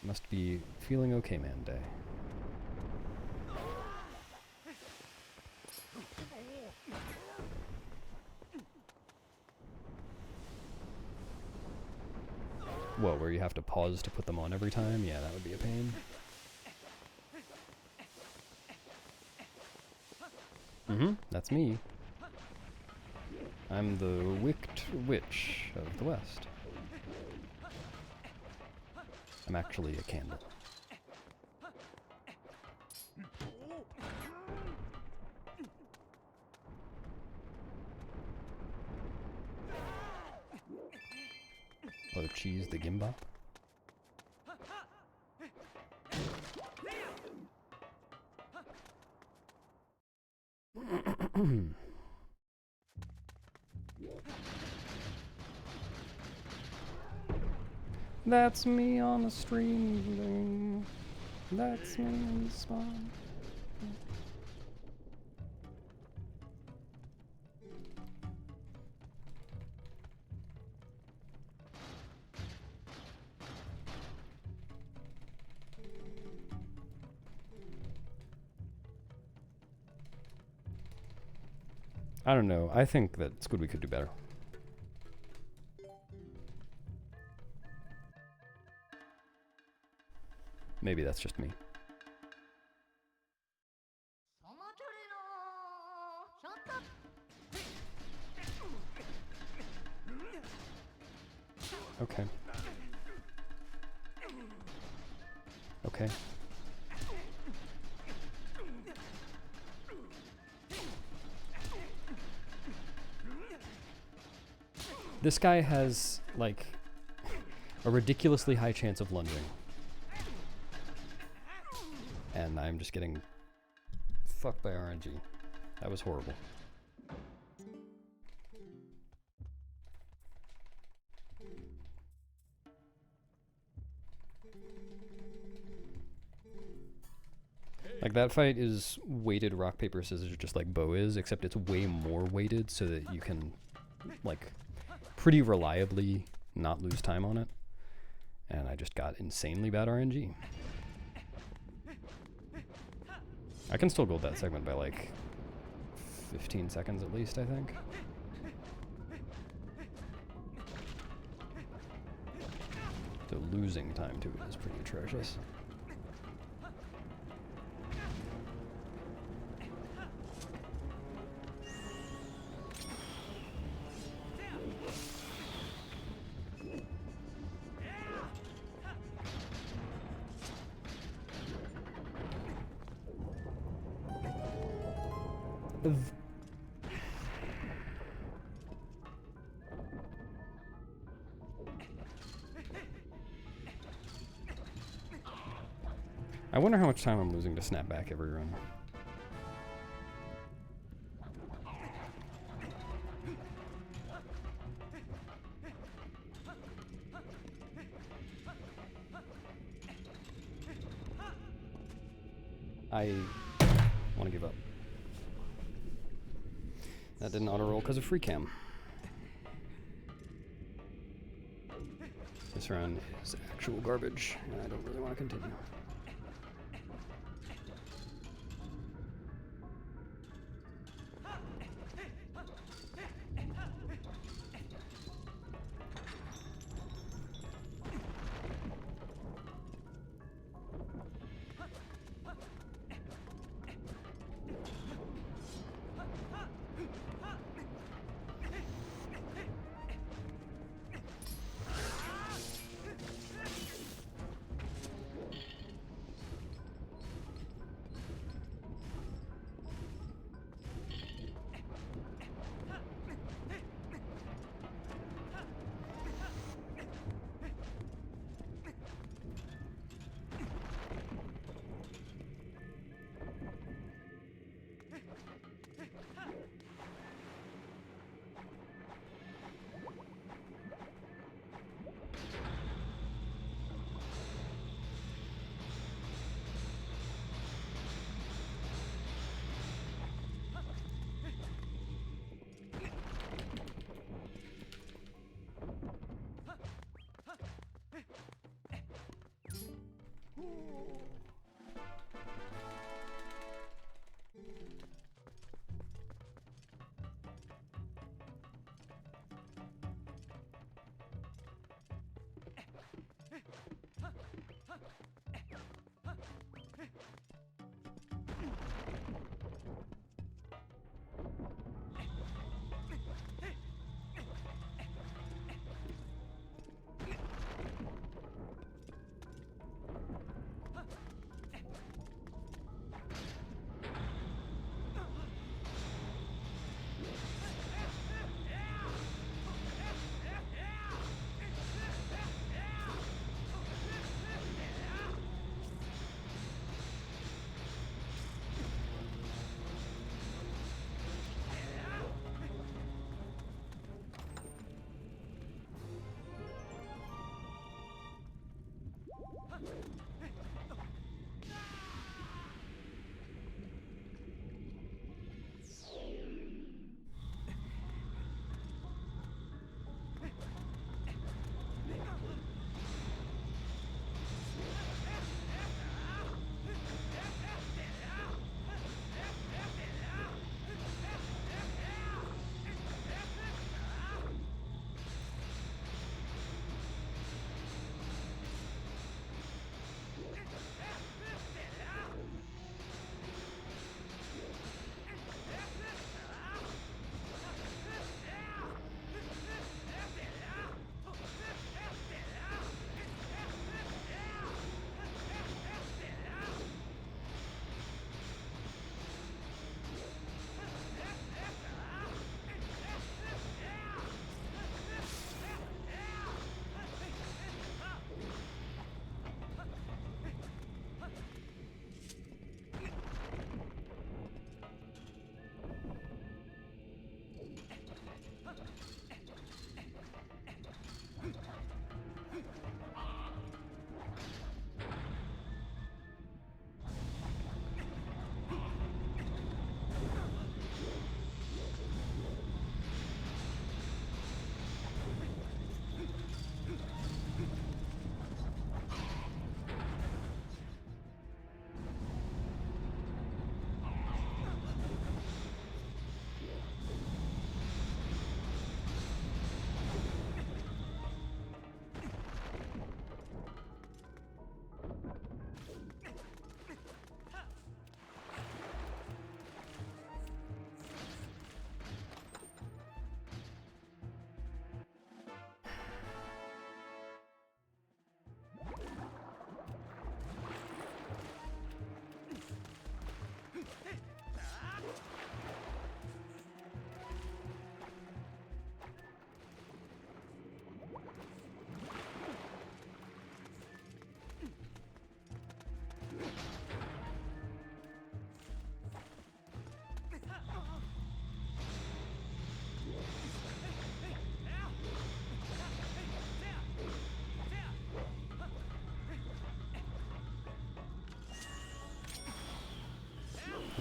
Must be feeling okay man day. Whoa, where you have to pause to put them on every time? Yeah, that would be a pain. Mm-hmm, that's me. I'm the wicked witch of the West. I'm actually a candle. Oh, cheese the gimbap? That's me on the stream. That's me in the spawn. I don't know. I think that Squidward could do better. Maybe that's just me. Okay. Okay. This guy has, like, a ridiculously high chance of lunging. And I'm just getting fucked by RNG. That was horrible. Like, that fight is weighted rock, paper, scissors, just like Bo is, except it's way more weighted so that you can, like, pretty reliably not lose time on it. And I just got insanely bad RNG. I can still gold that segment by, like, 15 seconds at least, I think. The losing time to it is pretty atrocious. I wonder how much time I'm losing to snap back every run. I want to give up. That didn't auto-roll because of free cam. This run is actual garbage, and I don't really want to continue.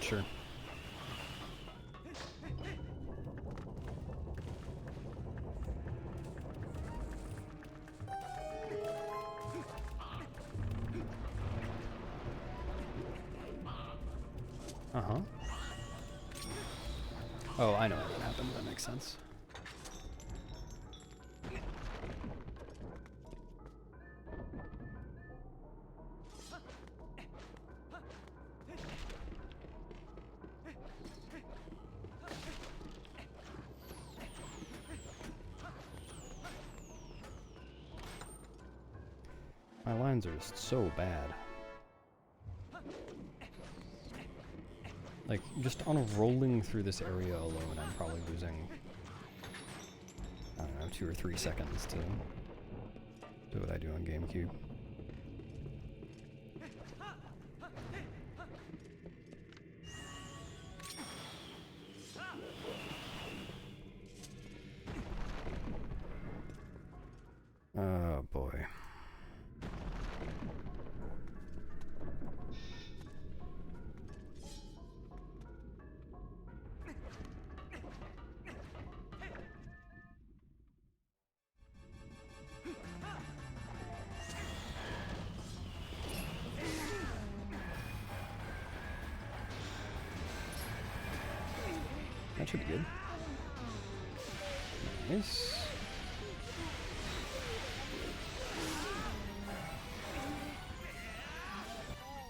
Sure. Uh-huh. Oh, I know what happened. That makes sense. My lines are just so bad. Like, just on rolling through this area alone, I'm probably losing, I don't know, 2 or 3 seconds to do what I do on GameCube. Oh boy. That should be good. Nice.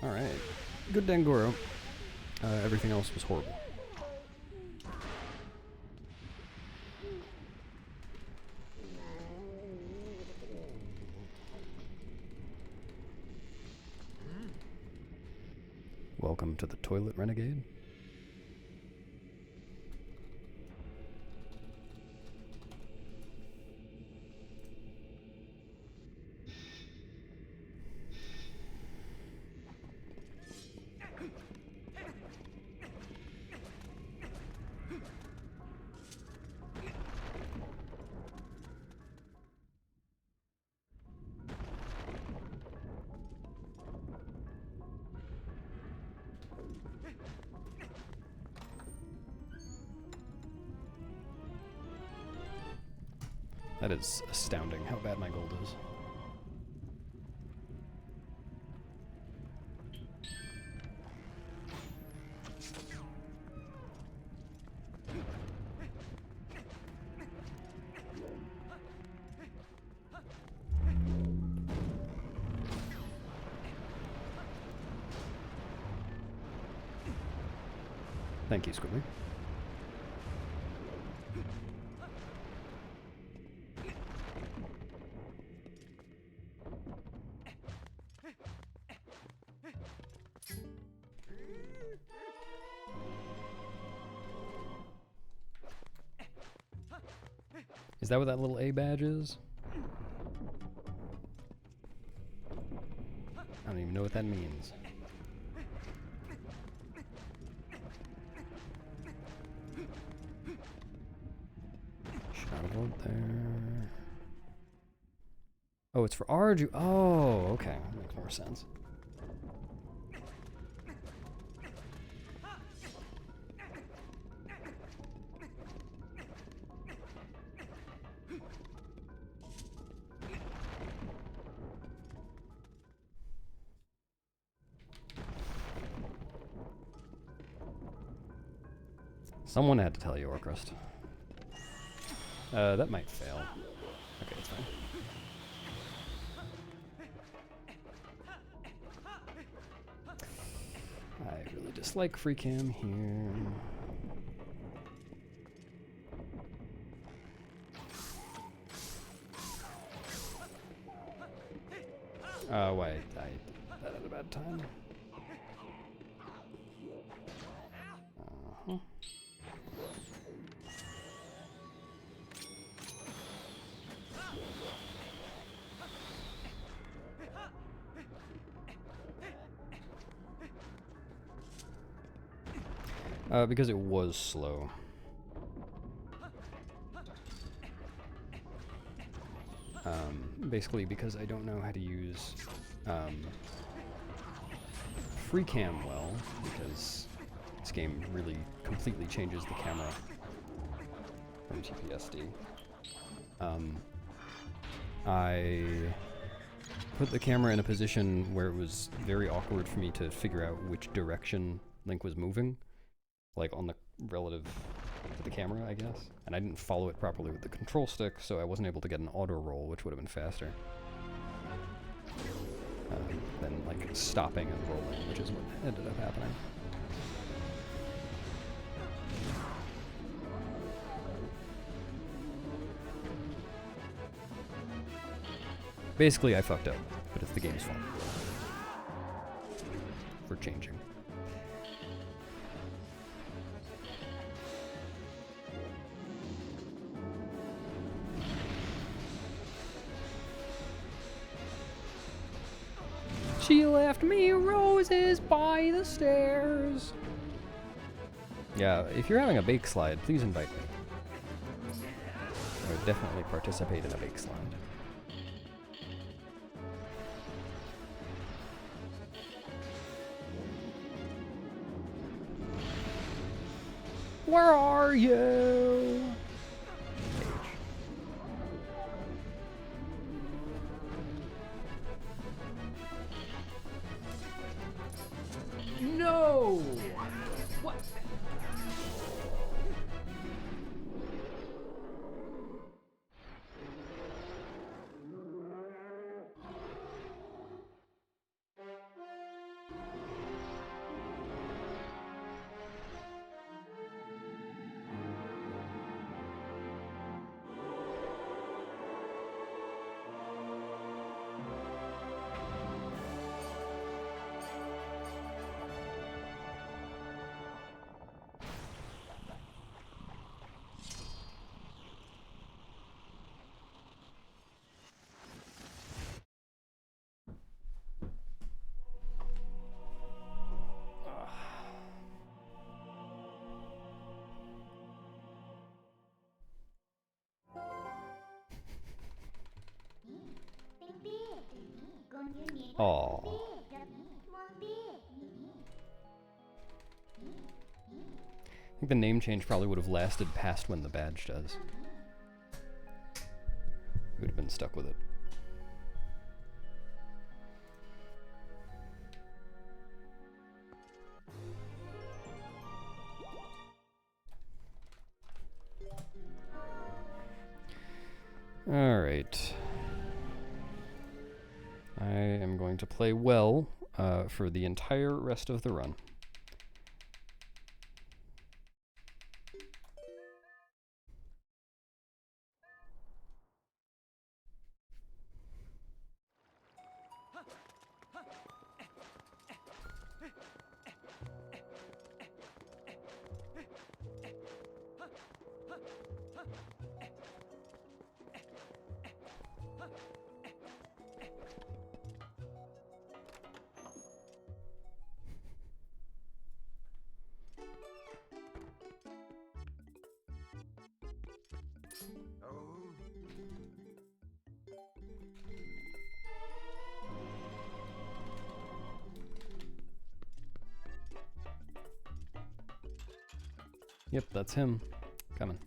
Alright. Good Dangoro. Everything else was horrible. Welcome to the Toilet Renegade. That is astounding how bad my gold is. Thank you, Squibbly. Is that what that little A badge is? I don't even know what that means. Shot of there. Oh, it's for Arju. Oh, okay. That makes more sense. Someone had to tell you, Orcrust. That might fail. Okay, it's fine. I really dislike free cam here. Wait, I did that at a bad time. Uh-huh. Because it was slow. Basically because I don't know how to use free cam well, because This game really completely changes the camera from TPHD. I put the camera in a position where it was very awkward for me to figure out which direction Link was moving, like on the relative to the camera, I guess. And I didn't follow it properly with the control stick, so I wasn't able to get an auto roll, which would have been faster than like stopping and rolling, which is what ended up happening. Basically, I fucked up, but it's the game's fault for changing. She left me roses by the stairs. Yeah, if you're having a bake slide, please invite me. I would definitely participate in a bake slide. Where are you? No! What? Aww. I think the name change probably would have lasted past when the badge does. We would have been stuck with it. Alright. I am going to play well for the entire rest of the run. Yep, that's him. Coming.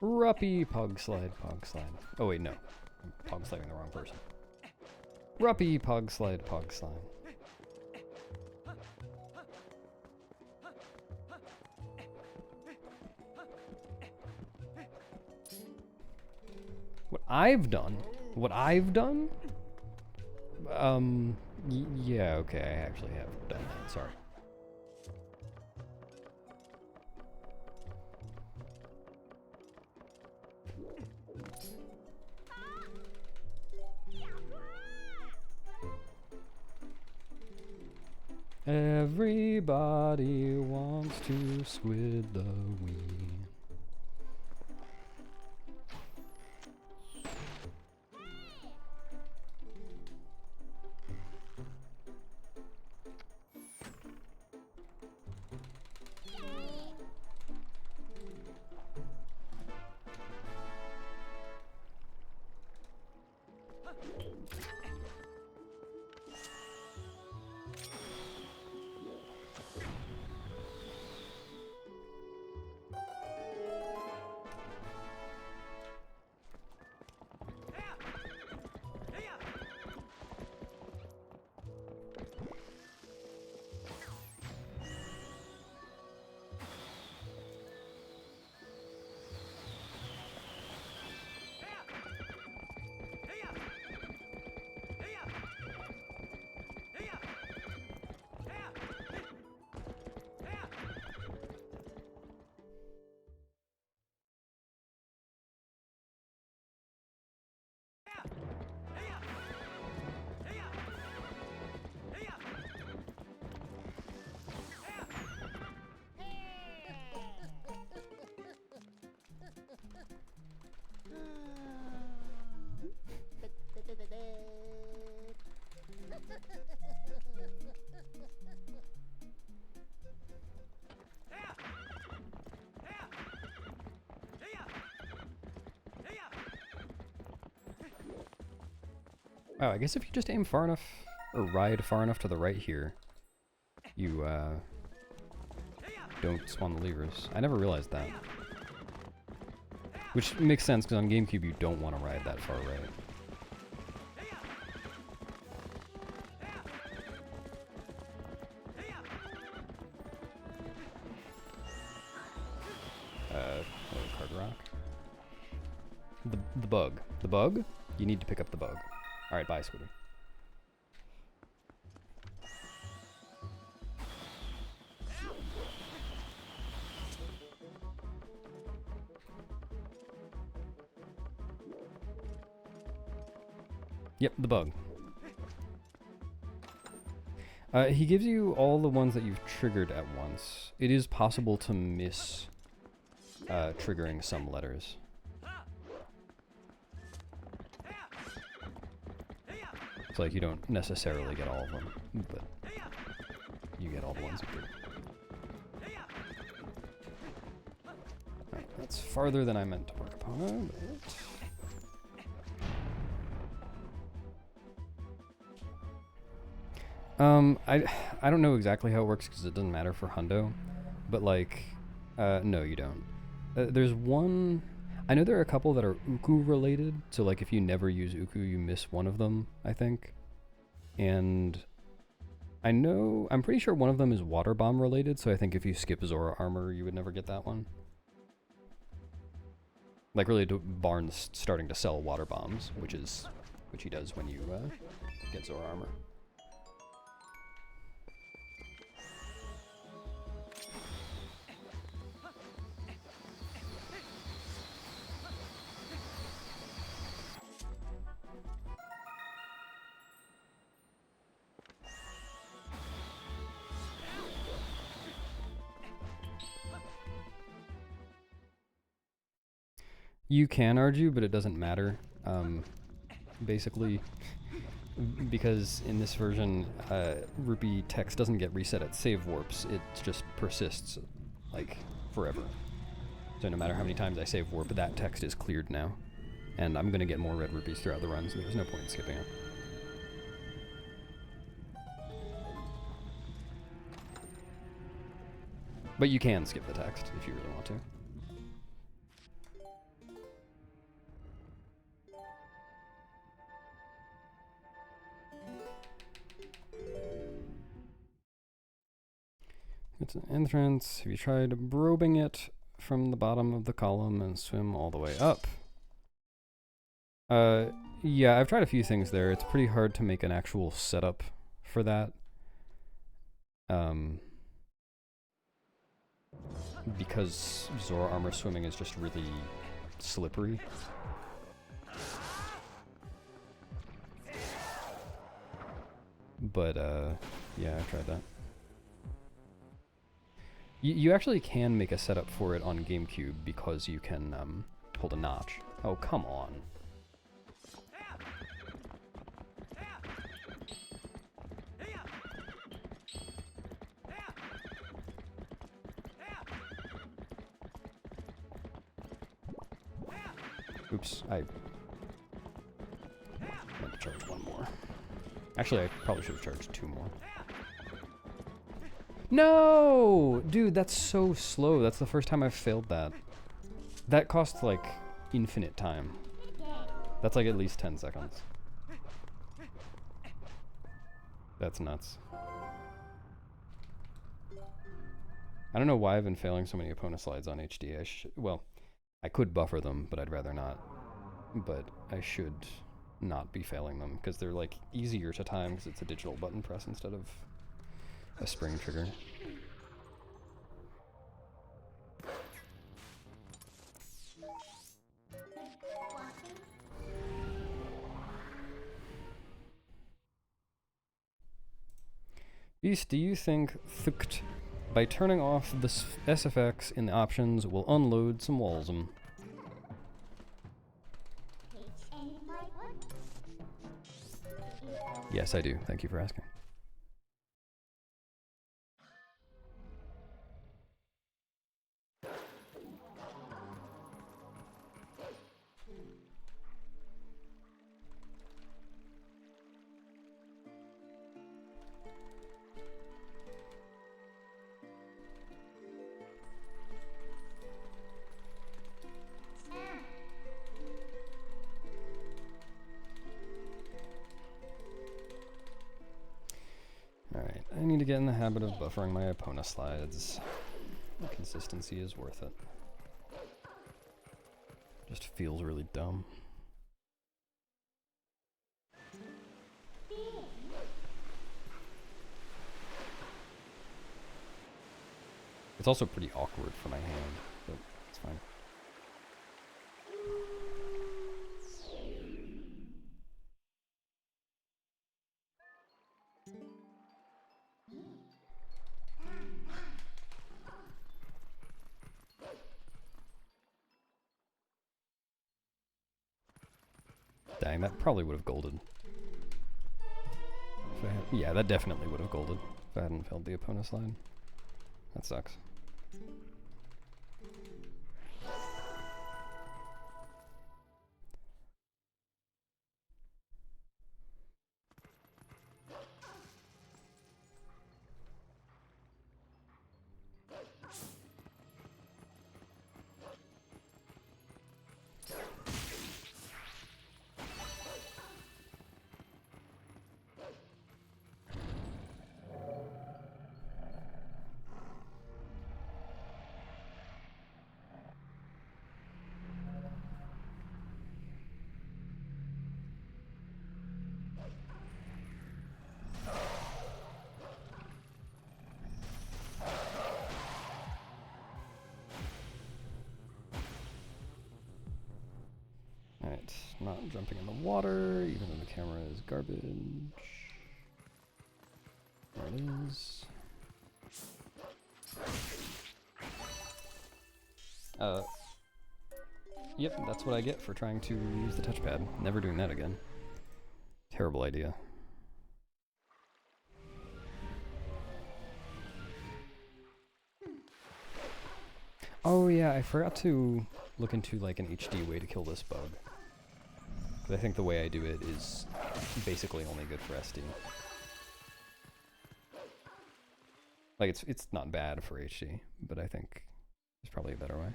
Ruppy, pog slide, pog slide. Oh wait, no. I'm pog sliding the wrong person. Ruppy, pog slide, pog slide. What I've done? Yeah, okay, I actually have done that, sorry. Everybody wants to squid the wheel. Oh, I guess if you just aim far enough, or ride far enough to the right here, you, don't spawn the levers. I never realized that. Which makes sense, because on GameCube you don't want to ride that far right. Card rock. The bug. The bug? You need to pick up the bug. Alright, bye, Squiddy. Yep, the bug. He gives you all the ones that you've triggered at once. It is possible to miss triggering some letters. It's like you don't necessarily get all of them, but you get all the ones you trigger. Right, that's farther than I meant to work upon, but... I don't know exactly how it works because it doesn't matter for Hundo, but like, no, you don't. There's one, I know there are a couple that are Uku related, so like if you never use Uku, you miss one of them, I think. And I'm pretty sure one of them is Water Bomb related, so I think if you skip Zora Armor, you would never get that one. Like really, Barnes starting to sell Water Bombs, which he does when you get Zora Armor. You can argue, but it doesn't matter. Basically, because in this version, Rupee text doesn't get reset at save warps. It just persists, like, forever. So no matter how many times I save warp, that text is cleared now. And I'm going to get more red rupees throughout the run, so there's no point in skipping it. But you can skip the text if you really want to. It's an entrance. Have you tried probing it from the bottom of the column and swim all the way up? Yeah, I've tried a few things there. It's pretty hard to make an actual setup for that. Because Zora Armor swimming is just really slippery. But, yeah, I've tried that. You actually can make a setup for it on GameCube because you can hold a notch. Oh, come on. Oops, I meant to charge one more. Actually, I probably should have charged two more. No! Dude, that's so slow. That's the first time I've failed that. That costs, like, infinite time. That's, like, at least 10 seconds. That's nuts. I don't know why I've been failing so many opponent slides on HD. Well, I could buffer them, but I'd rather not. But I should not be failing them, because they're, like, easier to time, because it's a digital button press instead of a spring trigger. East, do you think thukt by turning off the SFX in the options will unload some wallsum? Yes, I do. Thank you for asking. to get in the habit of buffering my Epona slides. The consistency is worth it. Just feels really dumb. It's also pretty awkward for my hand, but it's fine. Dang, that probably would have golded. Yeah, that definitely would have golded if I hadn't failed the Epona slide. That sucks. Alright, not jumping in the water, even though the camera is garbage. There it is. Yep, that's what I get for trying to use the touchpad. Never doing that again. Terrible idea. Oh yeah, I forgot to look into like an HD way to kill this bug. But I think the way I do it is basically only good for SD. Like it's not bad for HD, but I think there's probably a better way.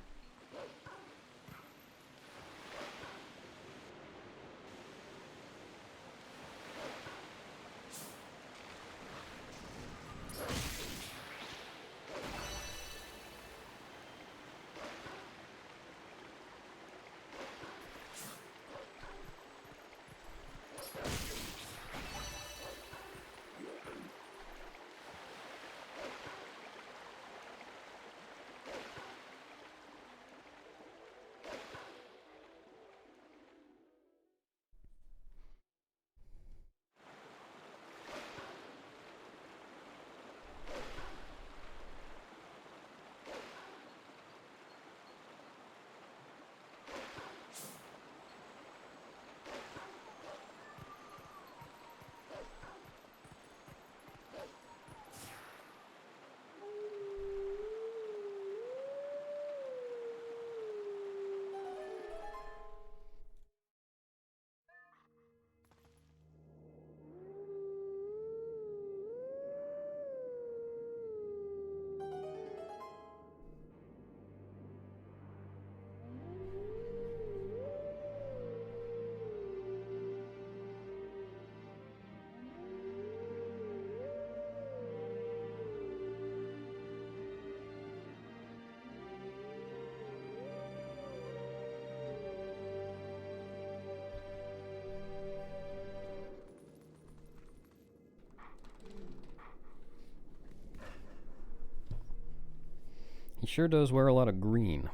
He sure does wear a lot of green.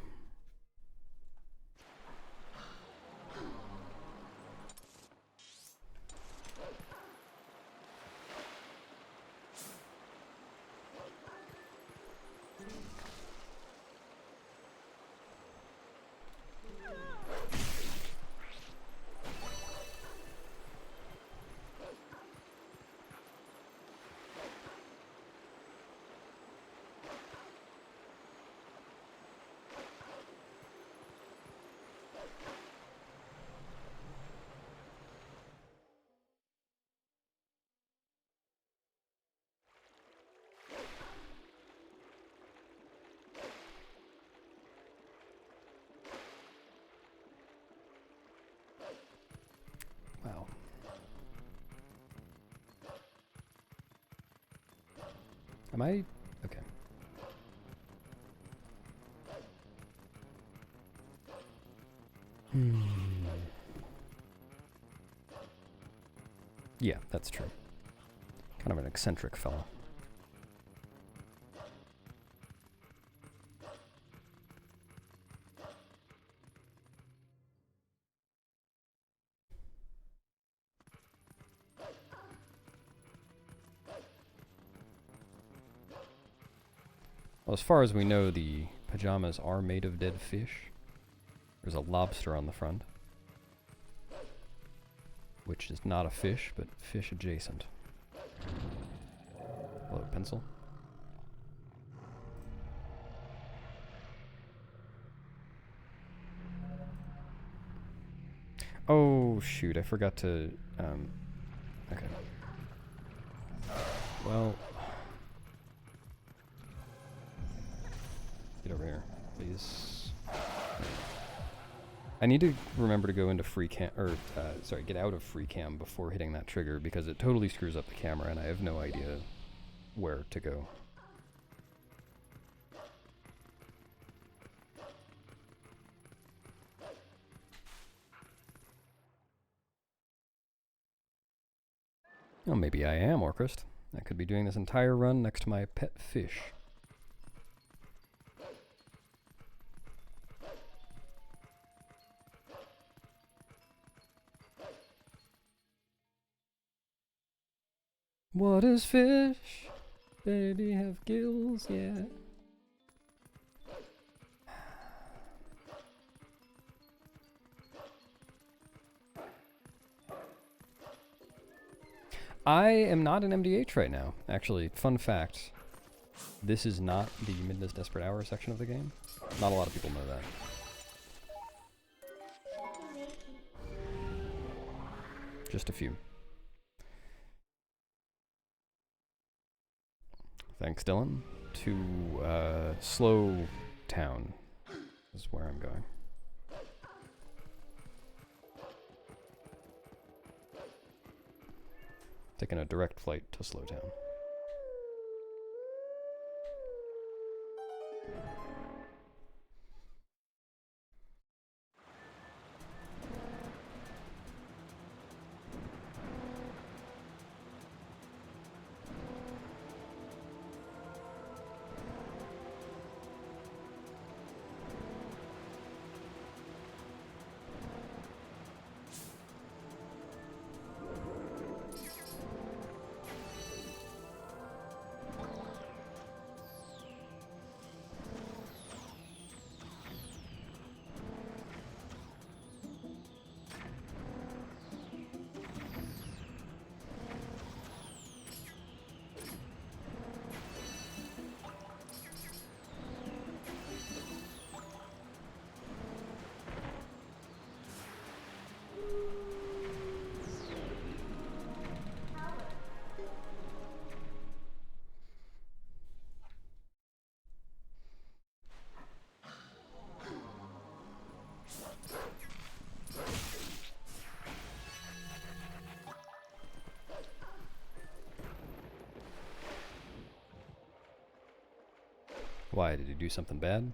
Am I... Okay. Yeah, that's true. Kind of an eccentric fellow. Well, as far as we know, the pajamas are made of dead fish. There's a lobster on the front, which is not a fish, but fish adjacent. Hello, pencil. Oh, shoot, I forgot to, okay. Well... Get over here, please. I need to remember to go into free cam, or, sorry, get out of free cam before hitting that trigger, because it totally screws up the camera, and I have no idea where to go. Well, maybe I am Orcrist. I could be doing this entire run next to my pet fish. What is fish? Baby have gills, yeah. I am not in MDH right now. Actually, fun fact. This is not the Midna's Desperate Hour section of the game. Not a lot of people know that. Just a few. Thanks, Dylan. To Slow Town is where I'm going. Taking a direct flight to Slow Town. Why, did he do something bad?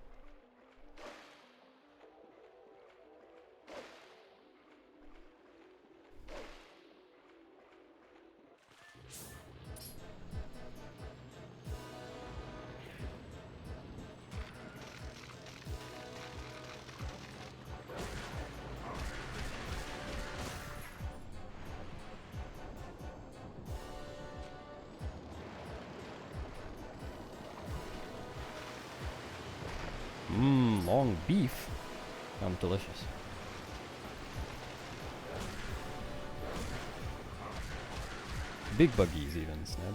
Long beef. Sounds delicious. Big buggies even, Sneb.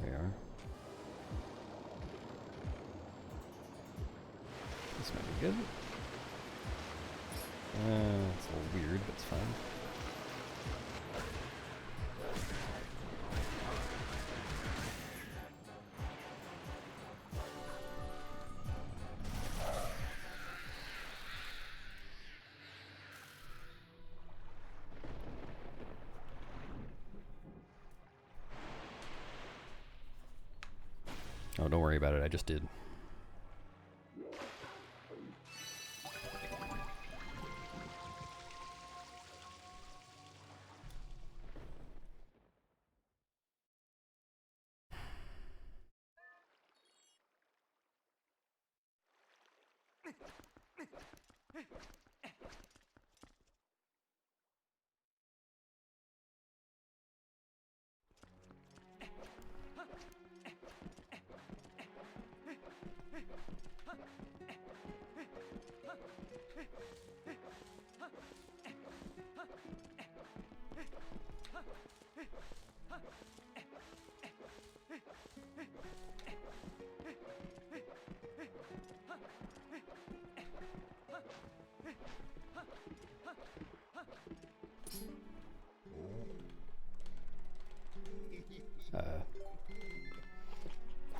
There we are. This might be good. It's a little weird, but it's fine. don't worry about it, I just did.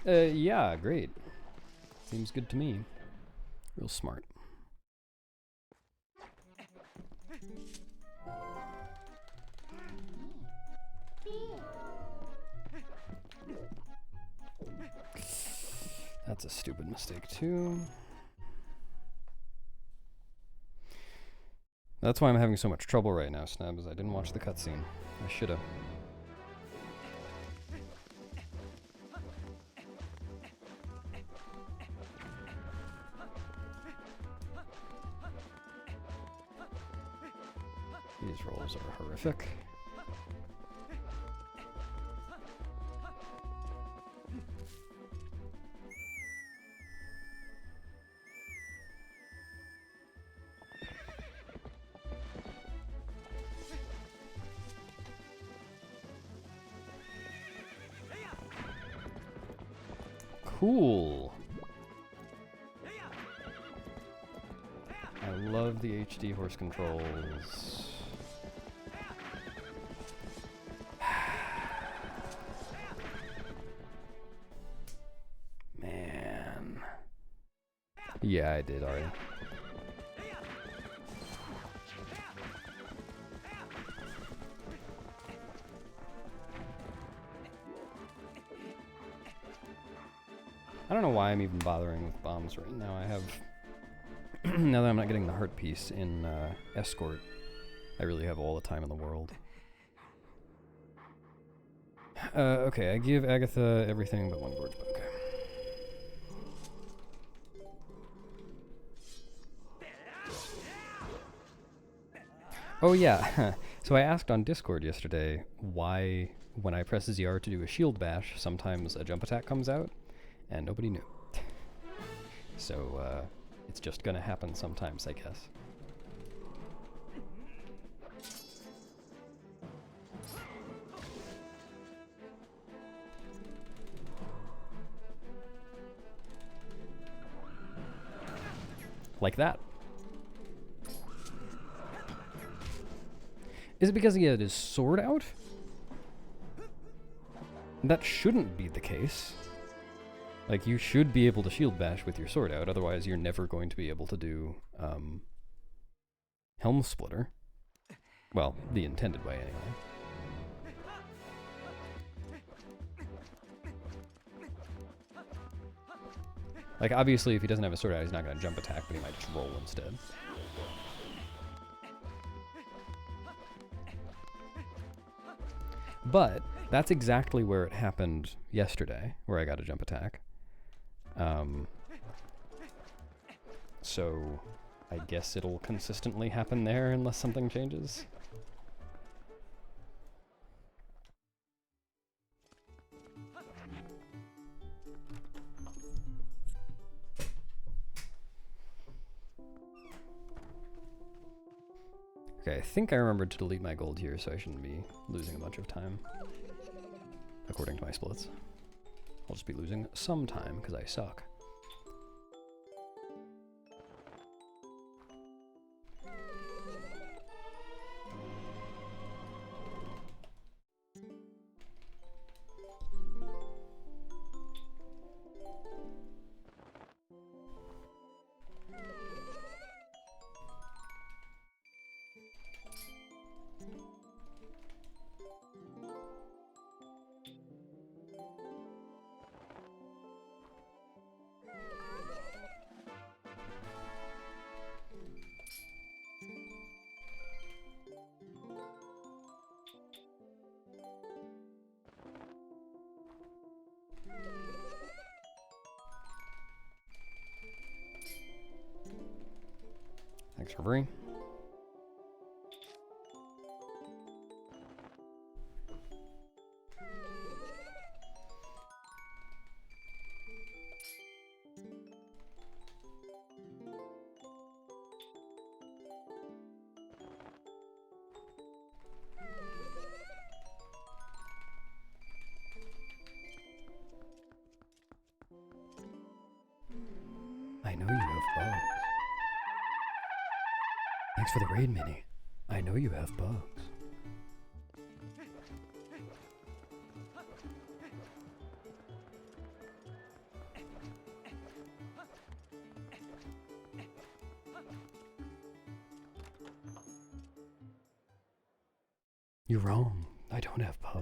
Yeah, great. Seems good to me. Real smart. That's a stupid mistake too. That's why I'm having so much trouble right now, Snubs. I didn't watch the cutscene. I should've. These rolls are horrific. Cool. I love the HD horse controls. Man. Yeah, I did already. I don't know why I'm even bothering with bombs right now. I have... now that I'm not getting the heart piece in Escort, I really have all the time in the world. Okay, I give Agatha everything but one Gorge Book. Oh yeah, so I asked on Discord yesterday why, when I press ZR to do a shield bash, sometimes a jump attack comes out, and nobody knew. So, it's just gonna happen sometimes, I guess. Like that. Is it because he had his sword out? That shouldn't be the case. Like, you should be able to shield bash with your sword out, otherwise you're never going to be able to do, Helm Splitter. Well, the intended way, anyway. Like, obviously, if he doesn't have a sword out, he's not going to jump attack, but he might just roll instead. But that's exactly where it happened yesterday, where I got a jump attack. So I guess it'll consistently happen there unless something changes. Okay, I think I remembered to delete my gold here, so I shouldn't be losing a bunch of time. According to my splits. I'll just be losing some time, because I suck. Thanks, Reverie. I know you have bugs. Thanks for the raid, Minnie. I know you have bugs. You're wrong. I don't have bugs.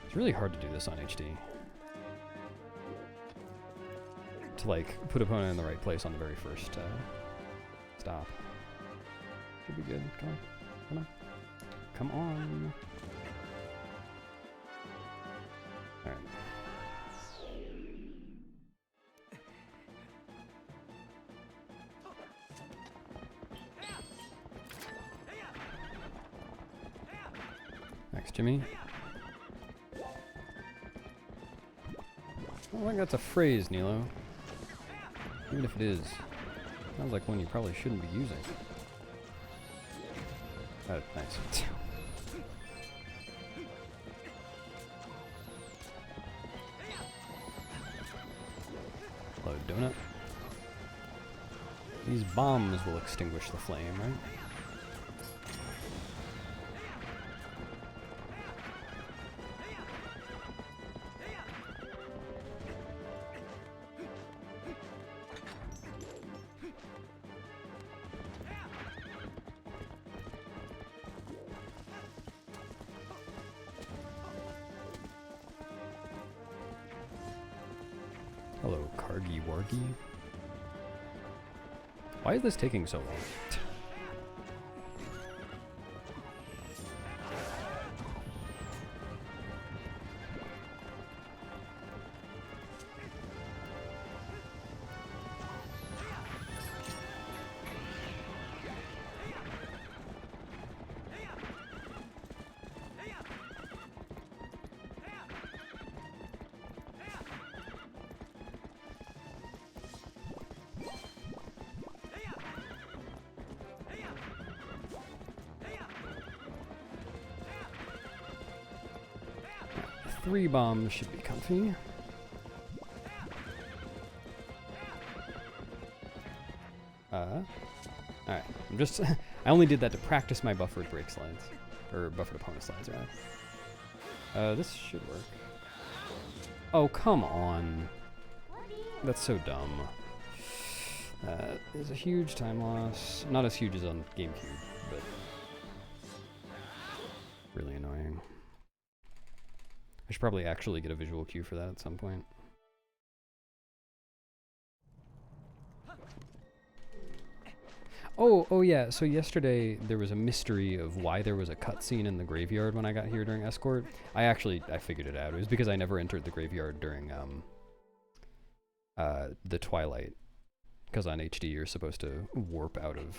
It's really hard to do this on HD. To like put opponent in the right place on the very first stop. Should be good. Come on. Come on. Come on. Alright. Thanks, Jimmy. I don't think that's a phrase, Nilo. Even if it is, sounds like one you probably shouldn't be using. Nice. Hello, donut. These bombs will extinguish the flame, right? Hello, Kargi Wargi. Why is this taking so long? Three bombs should be comfy. Alright. I'm just I only did that to practice my buffered break slides. Or buffered opponent slides, rather. This should work. Oh, come on. That's so dumb. There's a huge time loss. Not as huge as on GameCube, but really annoying. I should probably actually get a visual cue for that at some point. Oh yeah, so yesterday there was a mystery of why there was a cutscene in the graveyard when I got here during Escort. I figured it out. It was because I never entered the graveyard during the Twilight. Because on HD you're supposed to warp out of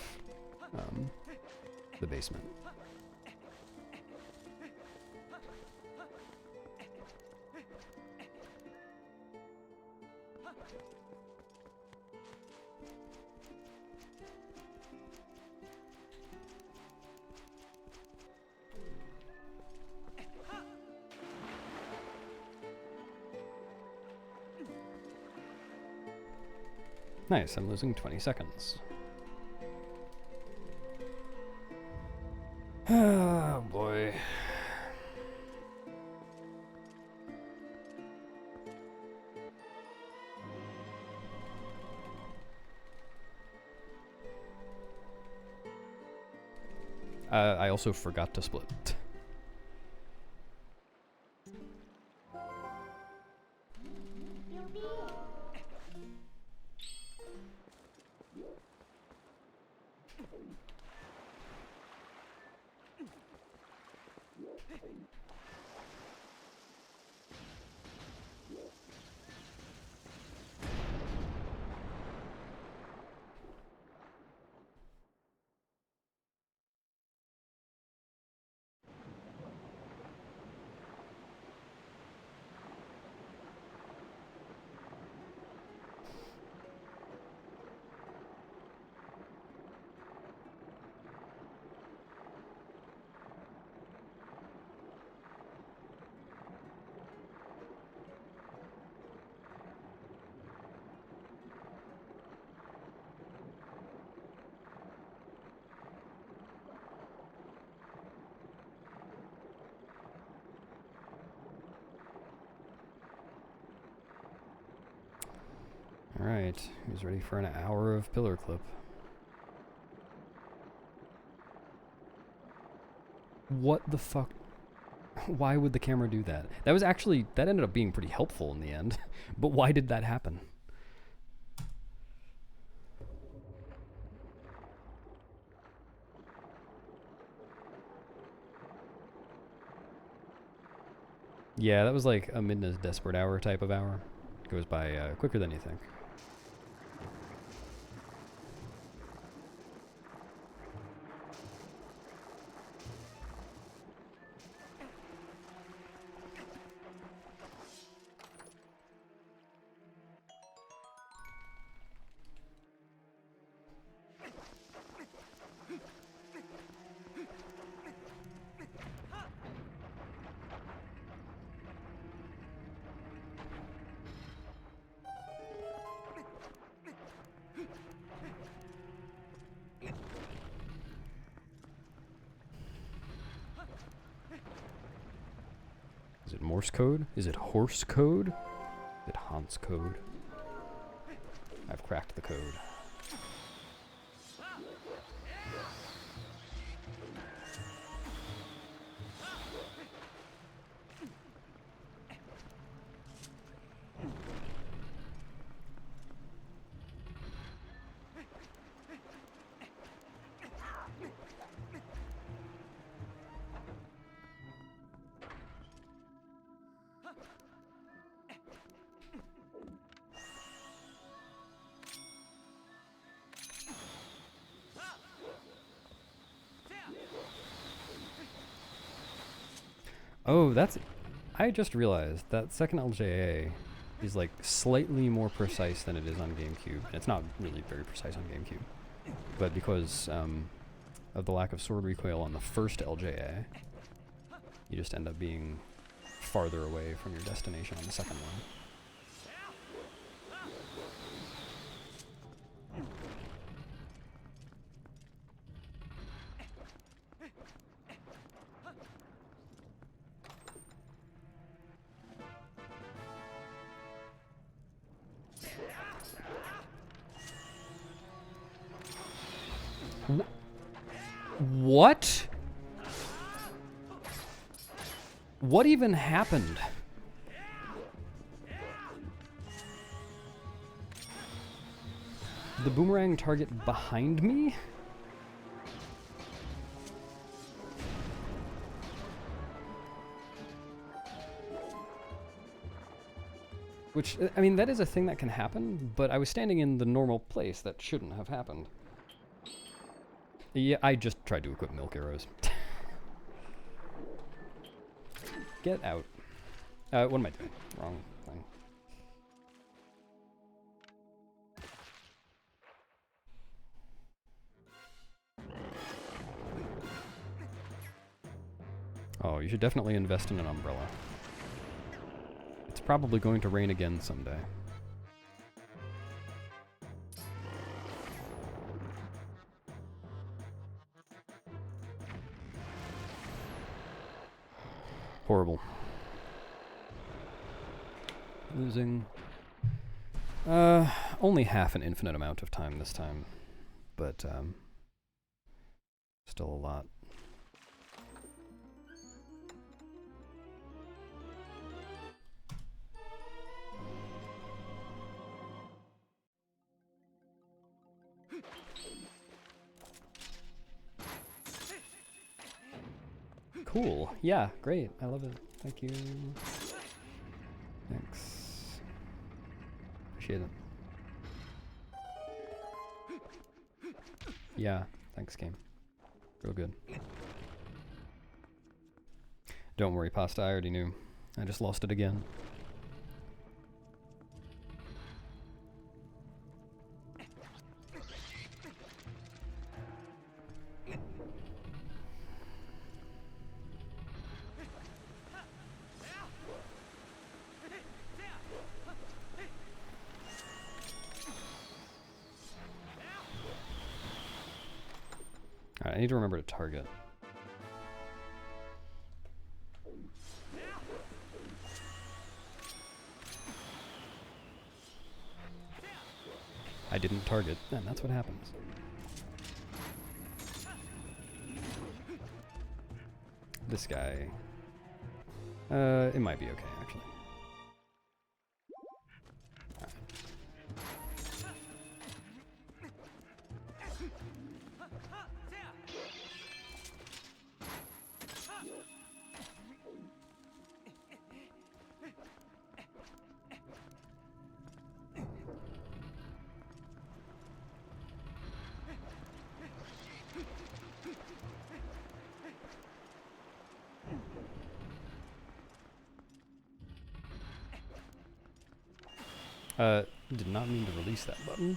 the basement. Nice, I'm losing 20 seconds. Oh boy. I also forgot to split. Alright, who's ready for an hour of pillar clip? What the fuck? Why would the camera do that? That was actually, that ended up being pretty helpful in the end. But why did that happen? Yeah, that was like a Midna's Desperate Hour type of hour. Goes by quicker than you think. Is it Morse code? Is it horse code? Is it Hans code? I've cracked the code. Oh, that's... I just realized that second LJA is like slightly more precise than it is on GameCube. And it's not really very precise on GameCube. But because of the lack of sword recoil on the first LJA, you just end up being farther away from your destination on the second one. What? What even happened? The boomerang target behind me? Which, I mean, that is a thing that can happen, but I was standing in the normal place. That shouldn't have happened. Yeah, I just tried to equip milk arrows. Get out. What am I doing? Wrong thing. Oh, you should definitely invest in an umbrella. It's probably going to rain again someday. Horrible. Losing only half an infinite amount of time this time, but still a lot. Cool. Yeah, great. I love it. Thank you. Thanks. Appreciate it. Yeah, thanks, game. Real good. Don't worry, Pasta, I already knew. I just lost it again. Alright, I need to remember to target. I didn't target, and that's what happens. This guy... it might be okay, actually. Did not mean to release that button.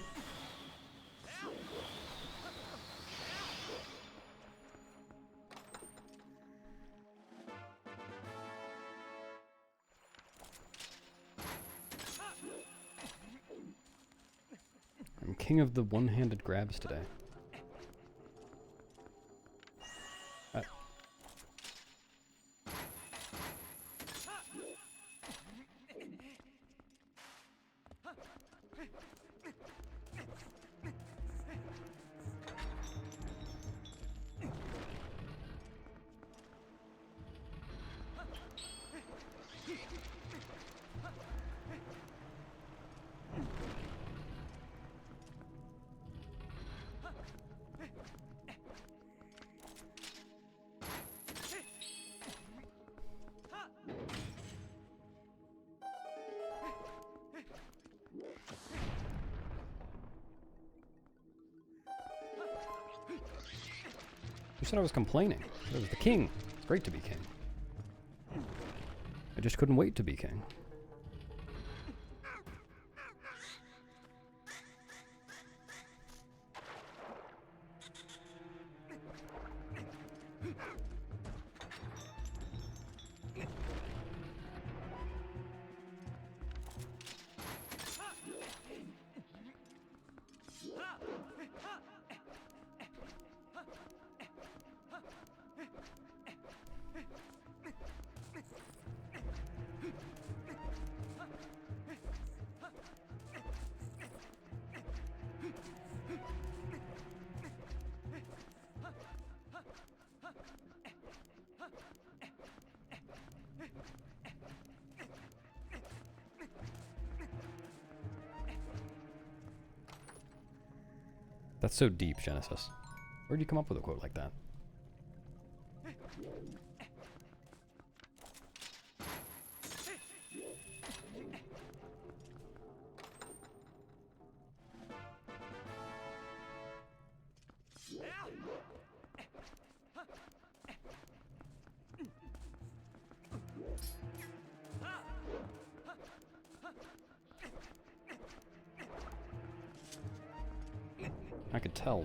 I'm king of the one-handed grabs today. You said I was complaining. I was the king. It's great to be king. I just couldn't wait to be king. That's so deep, Genesis. Where'd you come up with a quote like that? I could tell.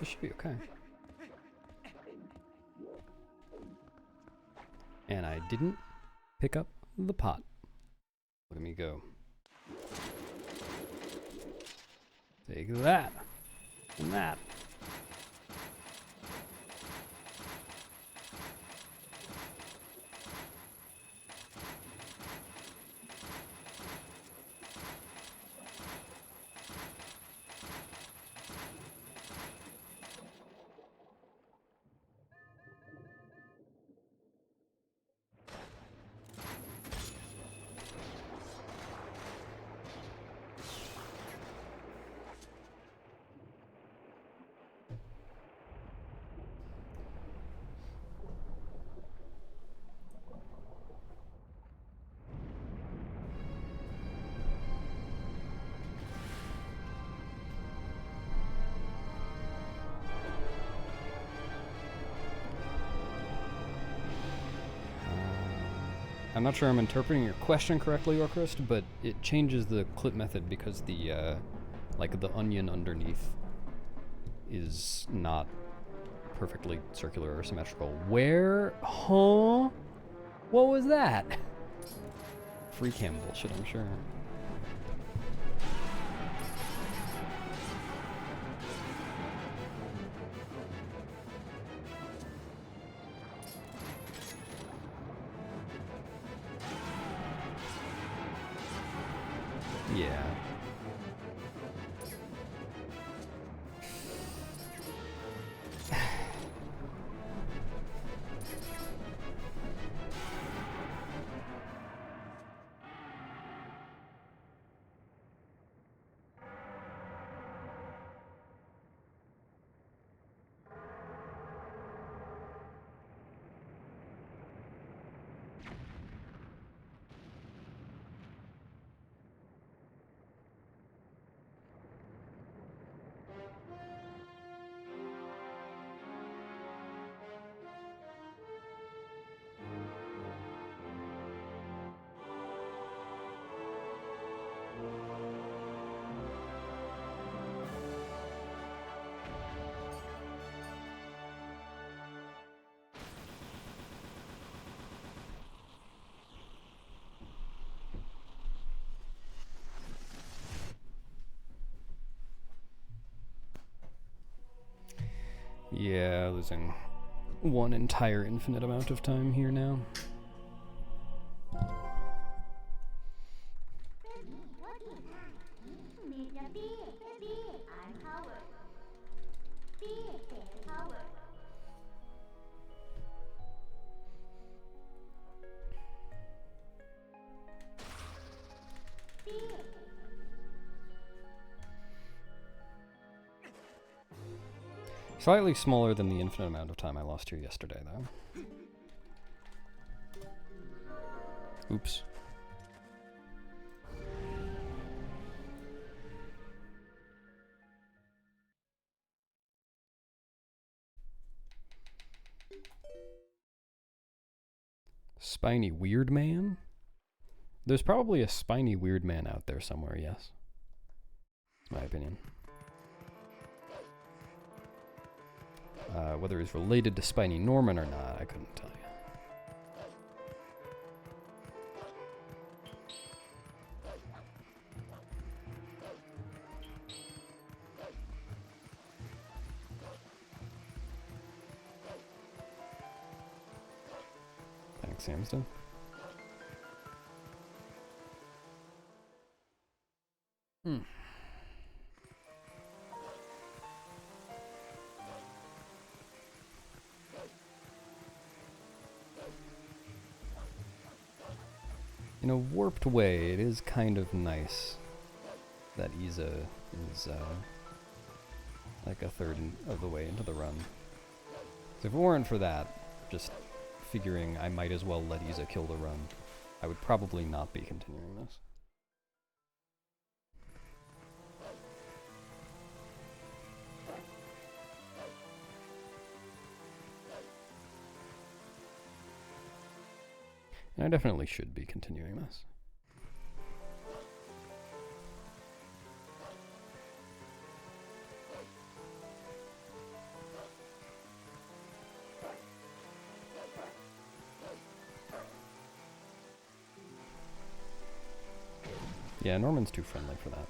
This should be okay. And I didn't pick up the pot. Look at me go. Take that. And that. I'm not sure I'm interpreting your question correctly, Orcrist, but it changes the clip method because the, like the onion underneath is not perfectly circular or symmetrical. Where? Huh? What was that? Free cam bullshit, I'm sure. Yeah. Yeah, losing one entire infinite amount of time here now. Slightly smaller than the infinite amount of time I lost here yesterday, though. Oops. Spiny weird man? There's probably a spiny weird man out there somewhere, yes. My opinion. Whether he's related to Spiny Norman or not, I couldn't tell you. Thanks, Samston. In a warped way, it is kind of nice that Isa is like a third of the way into the run. So if it weren't for that, just figuring I might as well let Isa kill the run, I would probably not be continuing this. And I definitely should be continuing this. Yeah, Norman's too friendly for that.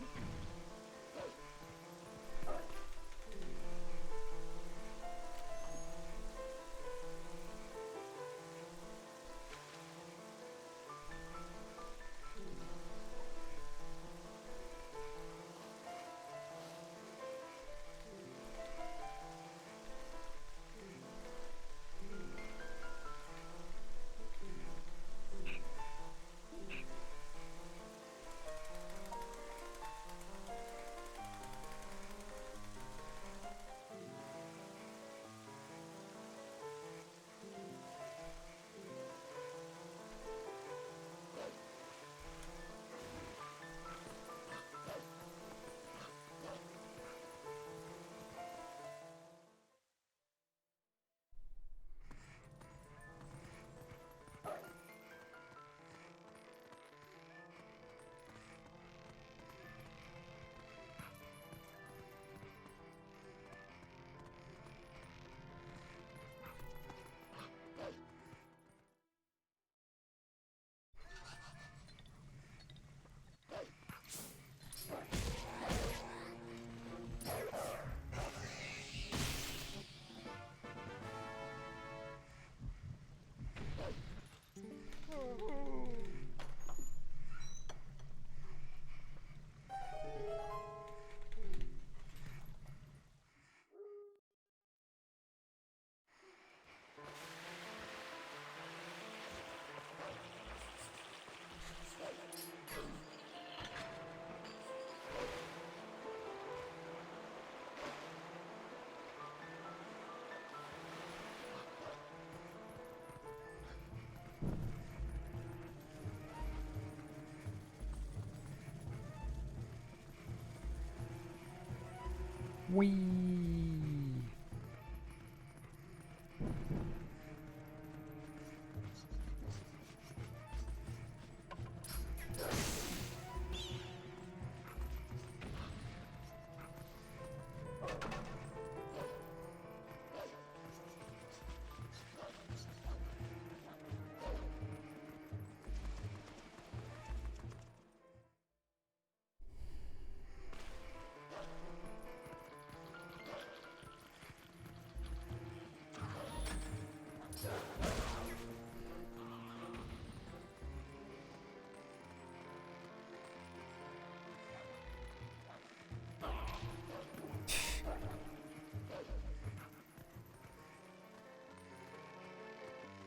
Whee!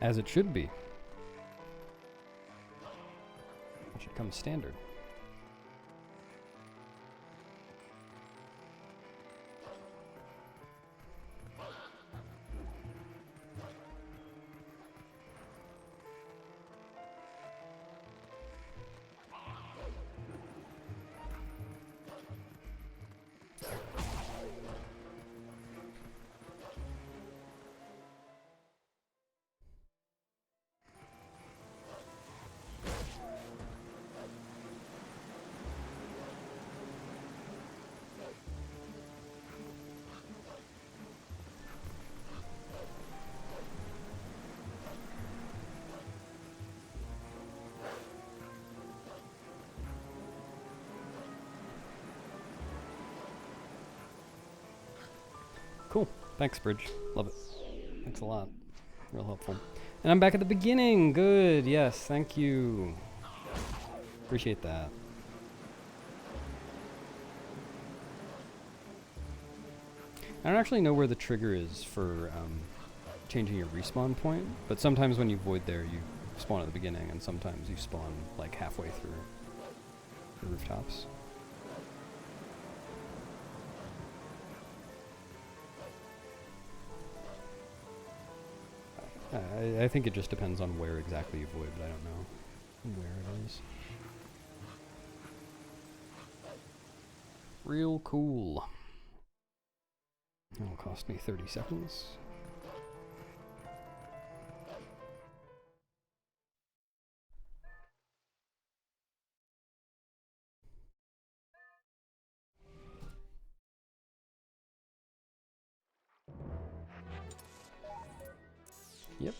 As it should be. It should come standard. Cool. Thanks, Bridge. Love it. Thanks a lot. Real helpful. And I'm back at the beginning. Good. Yes. Thank you. Appreciate that. I don't actually know where the trigger is for changing your respawn point, but sometimes when you void there, you spawn at the beginning, and sometimes you spawn like halfway through the rooftops. I think it just depends on where exactly you void, but I don't know where it is. Real cool. It'll cost me 30 seconds. Yep.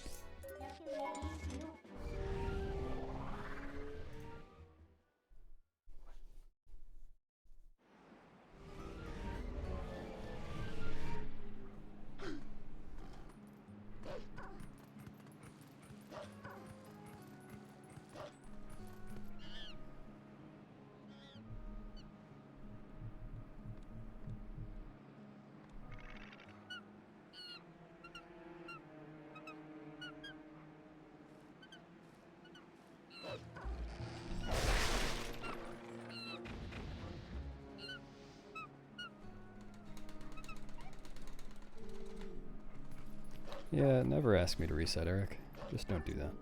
Yeah, never ask me to reset, Eric. Just don't do that.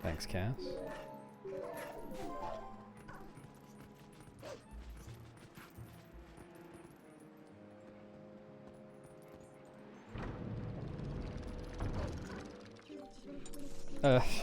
Thanks, Cass. Nice.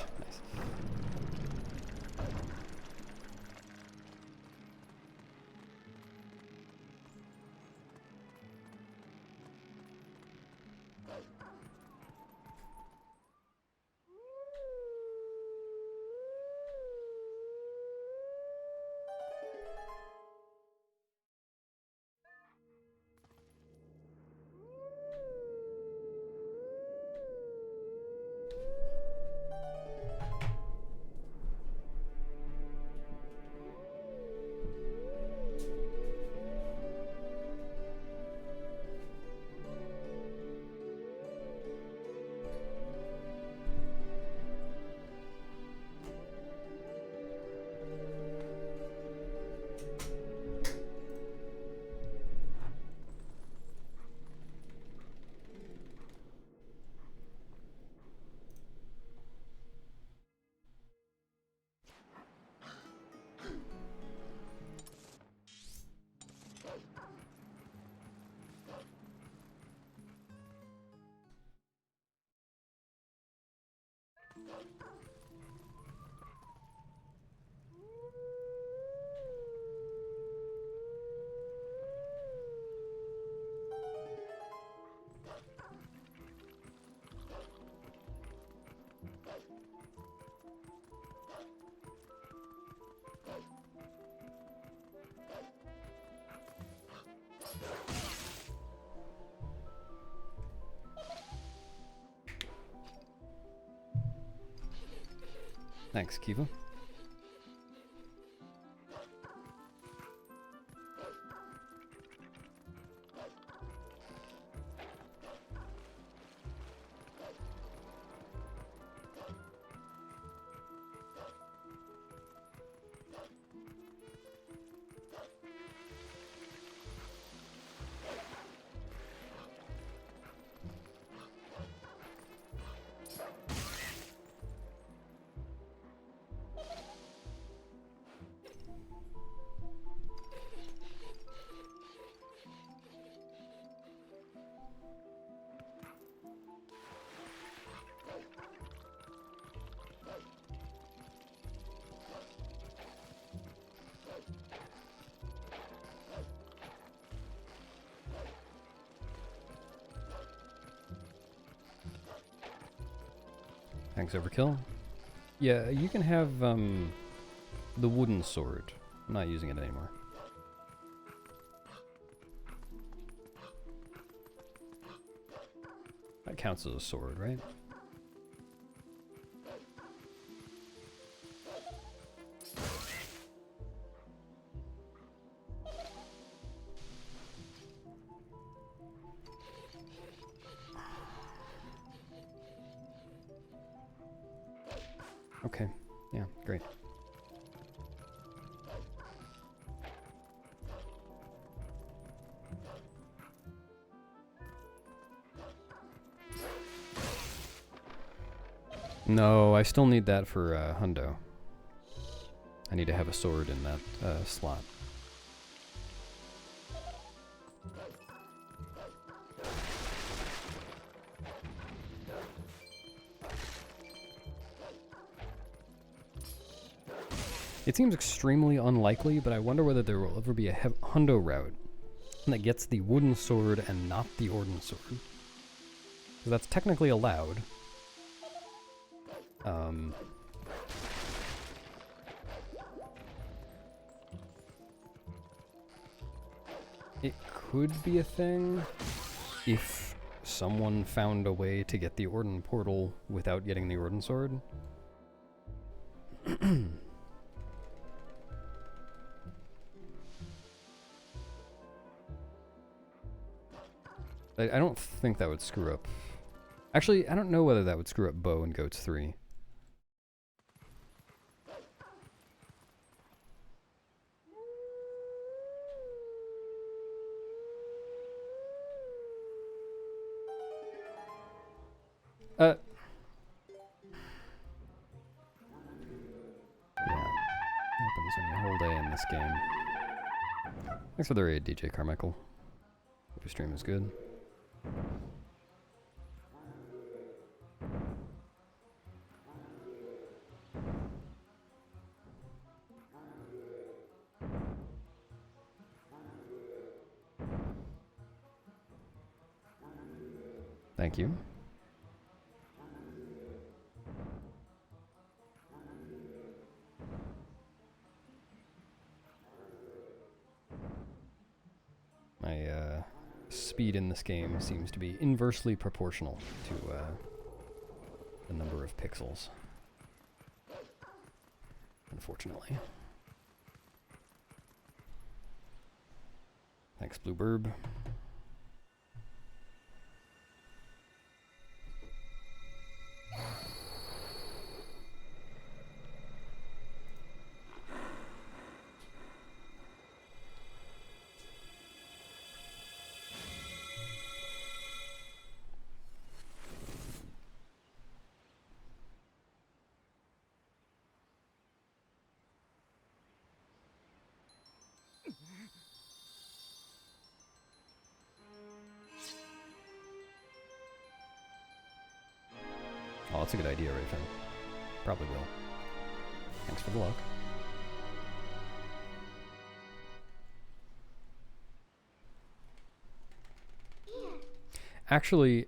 Thanks, Kiva. Thanks, Overkill. Yeah, you can have the wooden sword. I'm not using it anymore. That counts as a sword, right? Okay, yeah, great. No, I still need that for Hundo. I need to have a sword in that slot. It seems extremely unlikely, but I wonder whether there will ever be a Hundo route that gets the wooden sword and not the Orden sword. Because that's technically allowed. It could be a thing if someone found a way to get the Orden portal without getting the Orden sword. I don't think that would screw up. Actually, I don't know whether that would screw up Bow and Goats 3. happens when you hold A in this game. Thanks for the raid, DJ Carmichael. Hope your stream is good. Thank you. My speed in this game seems to be inversely proportional to the number of pixels. Unfortunately. Thanks, Blueburb. Oh, that's a good idea, Raven. Probably will. Thanks for the luck. Actually,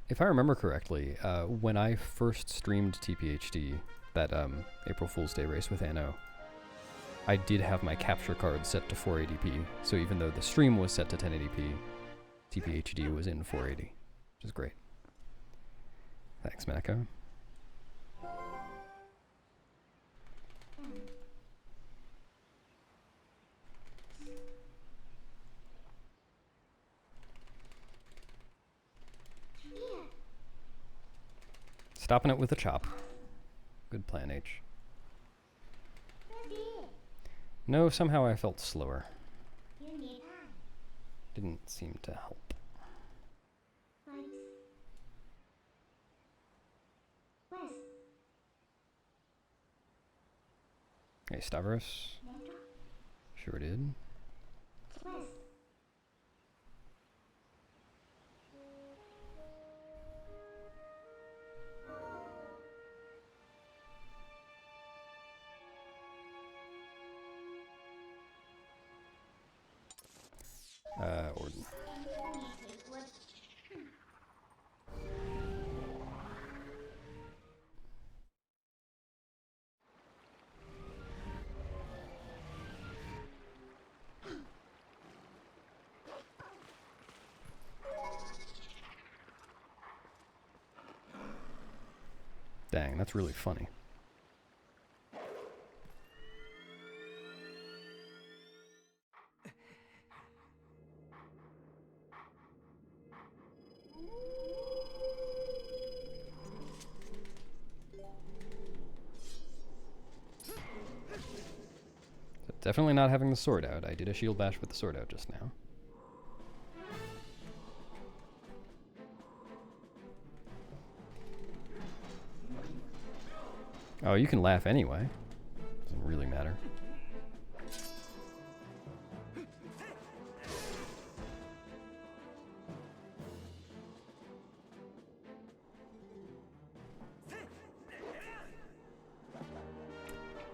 if I remember correctly, when I first streamed TPHD, that April Fool's Day race with Anno, I did have my capture card set to 480p, so even though the stream was set to 1080p, TPHD was in 480, which is great. Thanks, Manako. Stopping it with a chop. Good plan, H. No, somehow I felt slower. Didn't seem to help. Hey, Stavros. Sure did. Orden. Dang, that's really funny. Definitely not having the sword out. I did a shield bash with the sword out just now. Oh, you can laugh anyway. Doesn't really matter.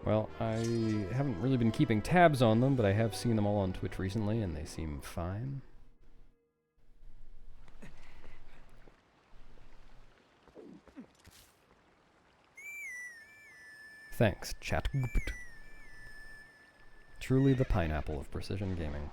Well, I haven't really been keeping tabs on them, but I have seen them all on Twitch recently, and they seem fine. Thanks, chat. Truly the pineapple of precision gaming.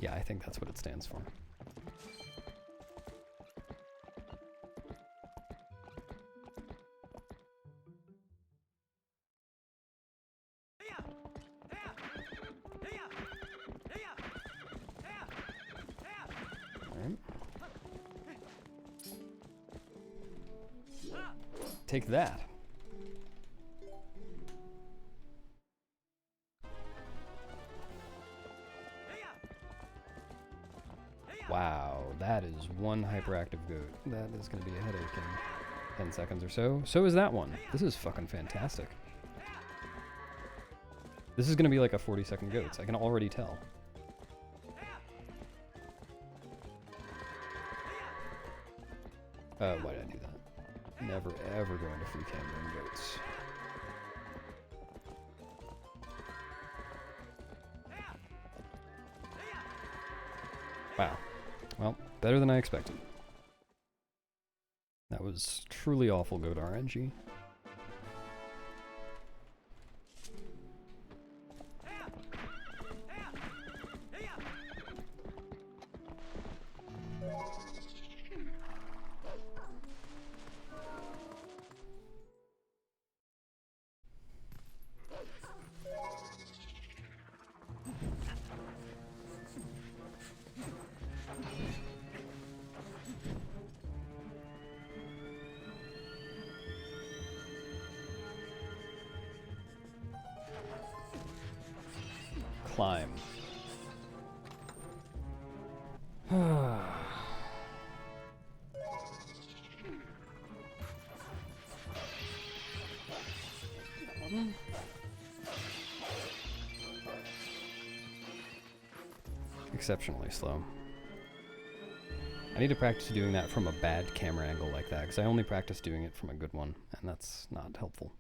Yeah, I think that's what it stands for. Take that. Wow, that is one hyperactive goat. That is going to be a headache in 10 seconds or so. So is that one. This is fucking fantastic. This is going to be like a 40-second goat. I can already tell. Why did I do that? Never ever go into free cam during goats. Wow. Well, better than I expected. That was truly awful goat RNG. Climb. Exceptionally slow. I need to practice doing that from a bad camera angle like that, because I only practice doing it from a good one, and that's not helpful.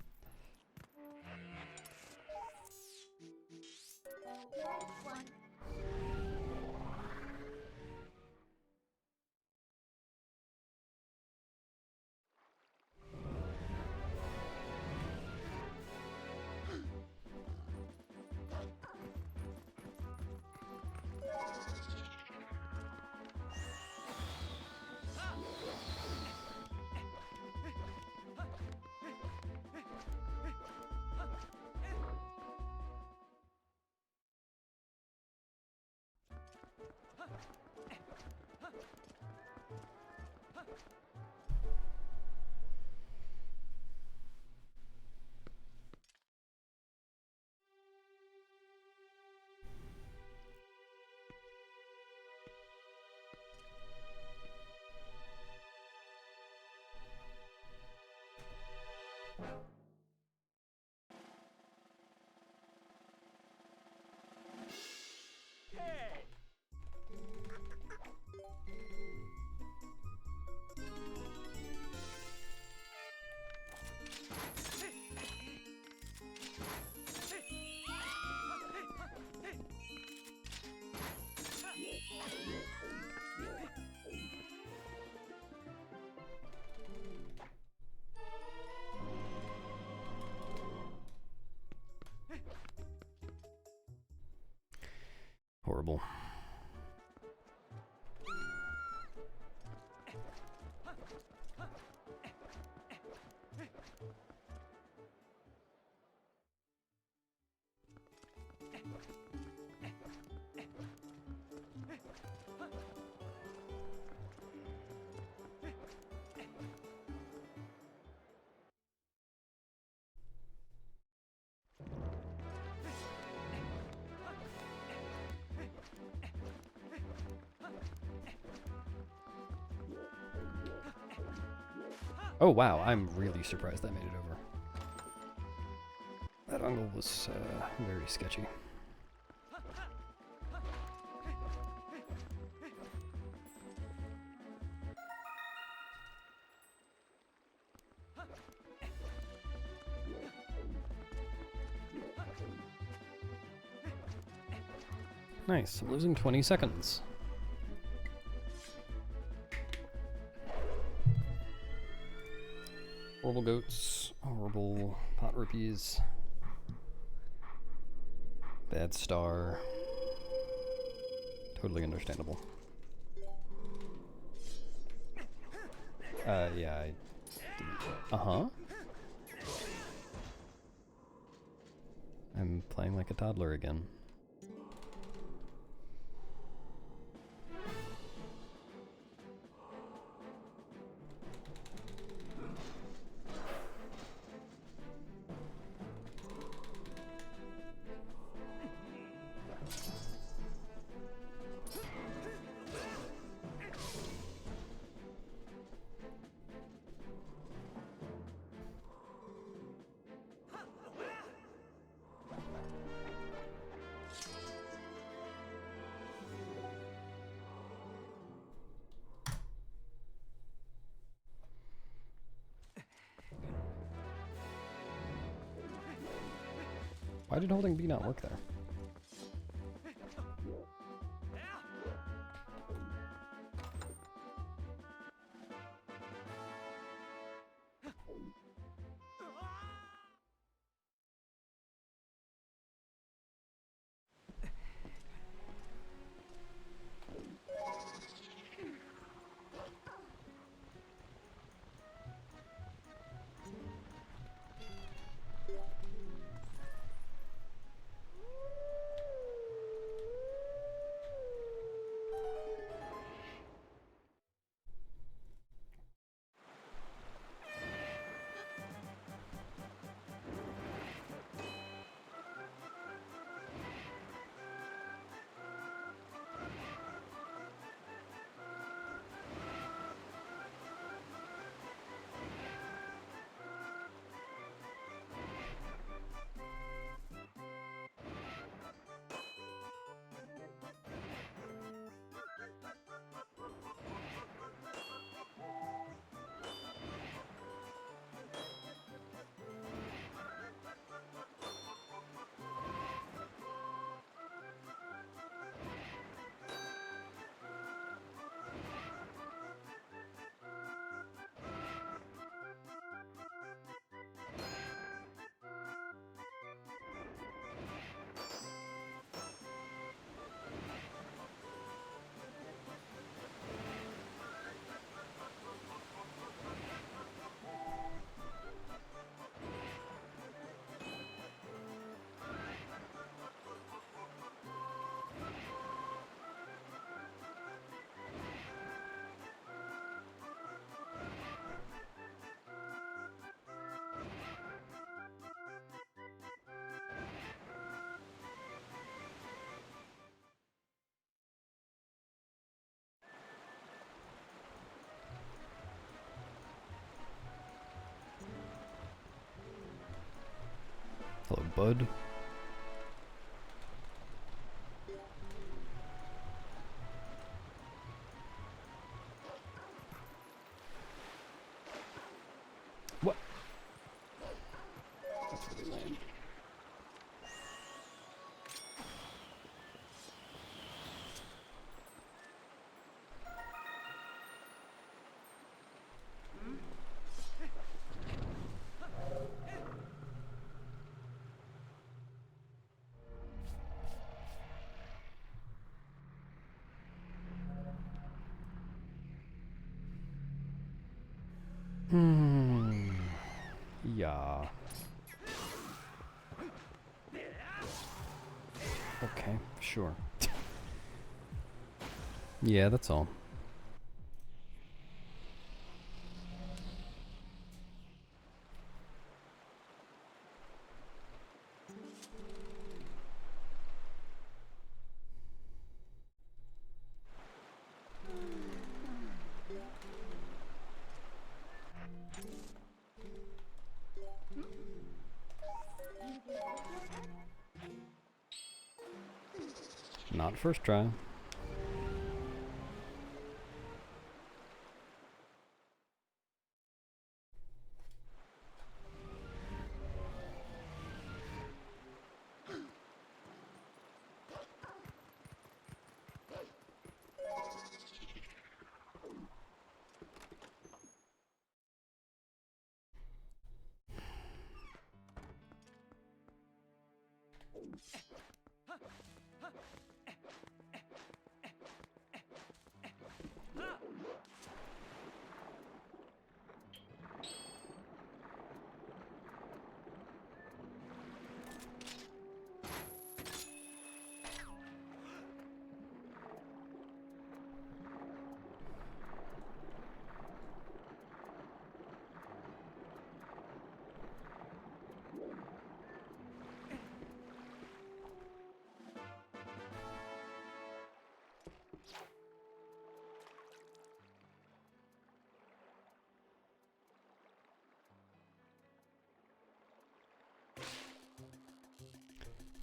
Horrible. Oh wow, I'm really surprised I made it over. That angle was very sketchy. Nice, I'm losing 20 seconds. Horrible goats, horrible pot rupees, bad star, totally understandable. Yeah, I'm playing like a toddler again. Why did holding B not work there? Hello, bud. What? That's really lame. Yeah. Okay, sure. Yeah, that's all. Not first try.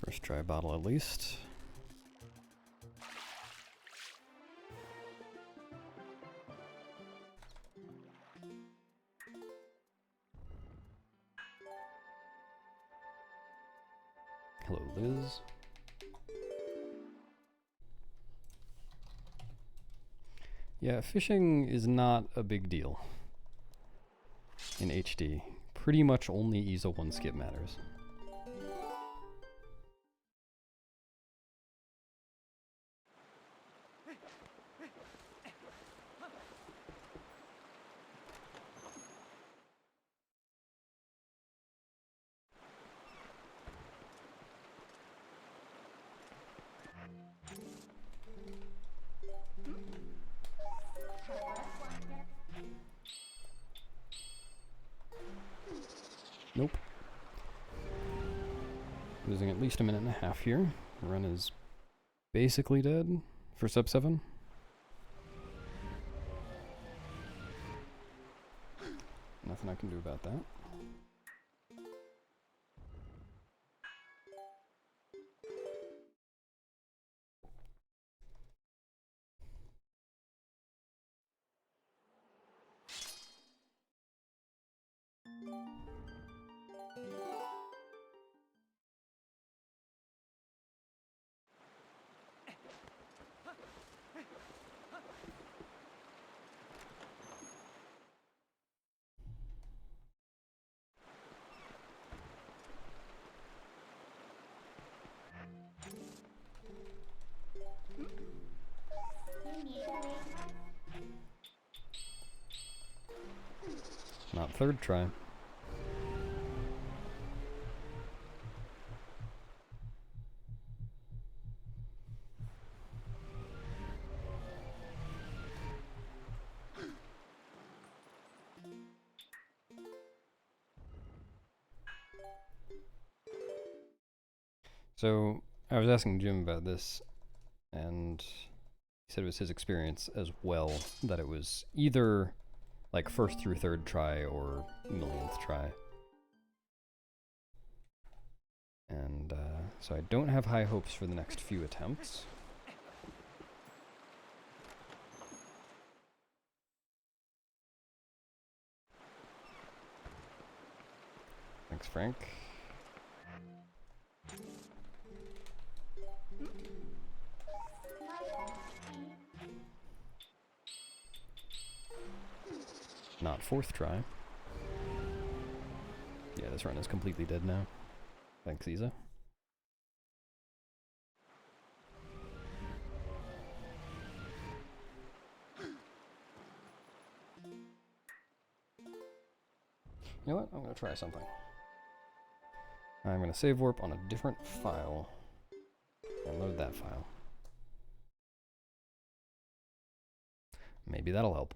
First try bottle at least. Hello, Liz. Yeah, fishing is not a big deal in HD. Pretty much only ESO 1 skip matters. Nope. Losing at least a minute and a half here. Run is basically dead for sub 7. Nothing I can do about that. Not third try. So, I was asking Jim about this, and he said it was his experience as well, that it was either like first through third try or millionth try. And so I don't have high hopes for the next few attempts. Thanks, Frank. Not fourth try. Yeah, this run is completely dead now. Thanks, Isa. You know what? I'm going to try something. I'm going to save warp on a different file and load that file. Maybe that'll help.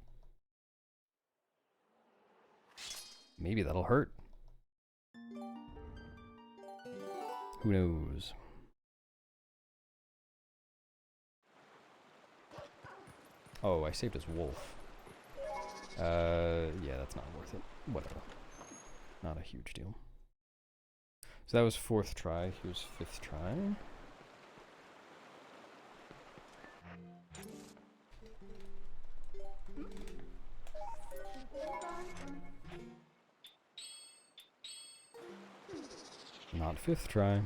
Maybe that'll hurt. Who knows? Oh, I saved as wolf. Yeah, that's not worth it. Whatever. Not a huge deal. So that was fourth try. Here's fifth try. Not fifth try.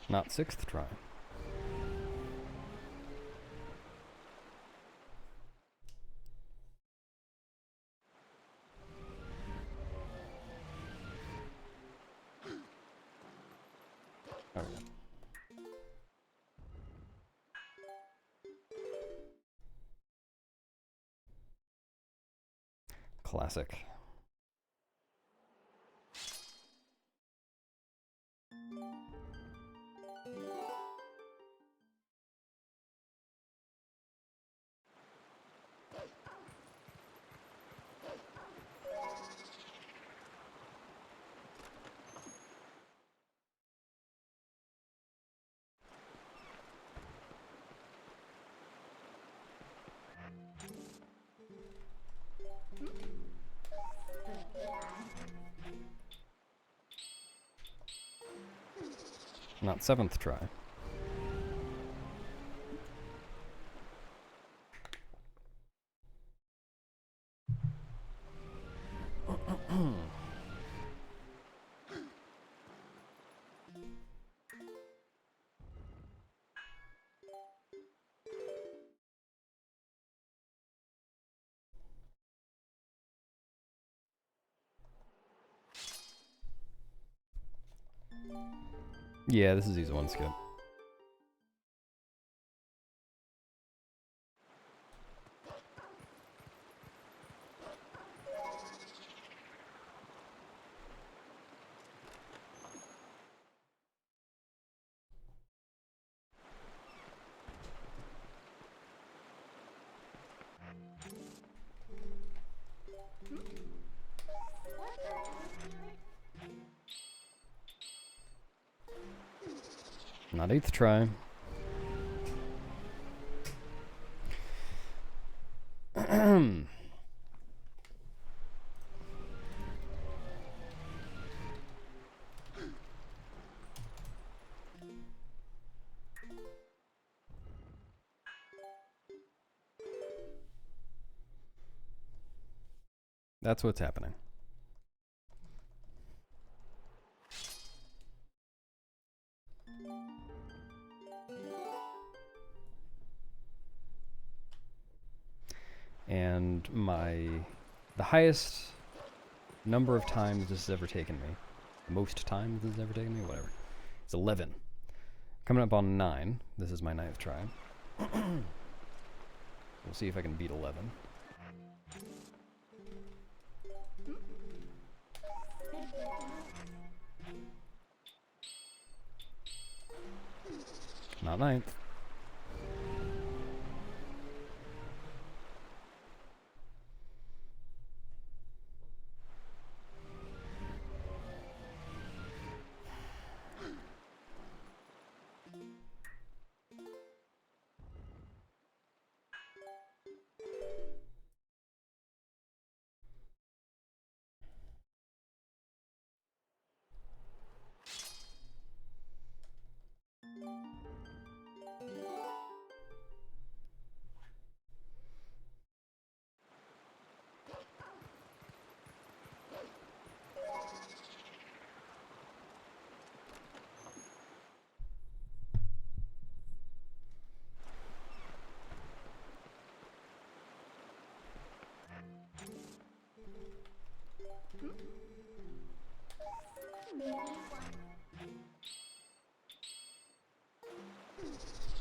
Not sixth try. Okay. Classic. Not 7th try. Yeah, this is easy one skip. Not 8th try. That's what's happening. And the highest number of times this has ever taken me, most times this has ever taken me, whatever, it's 11. Coming up on 9. This is my 9th try. We'll see if I can beat 11. Not 9th.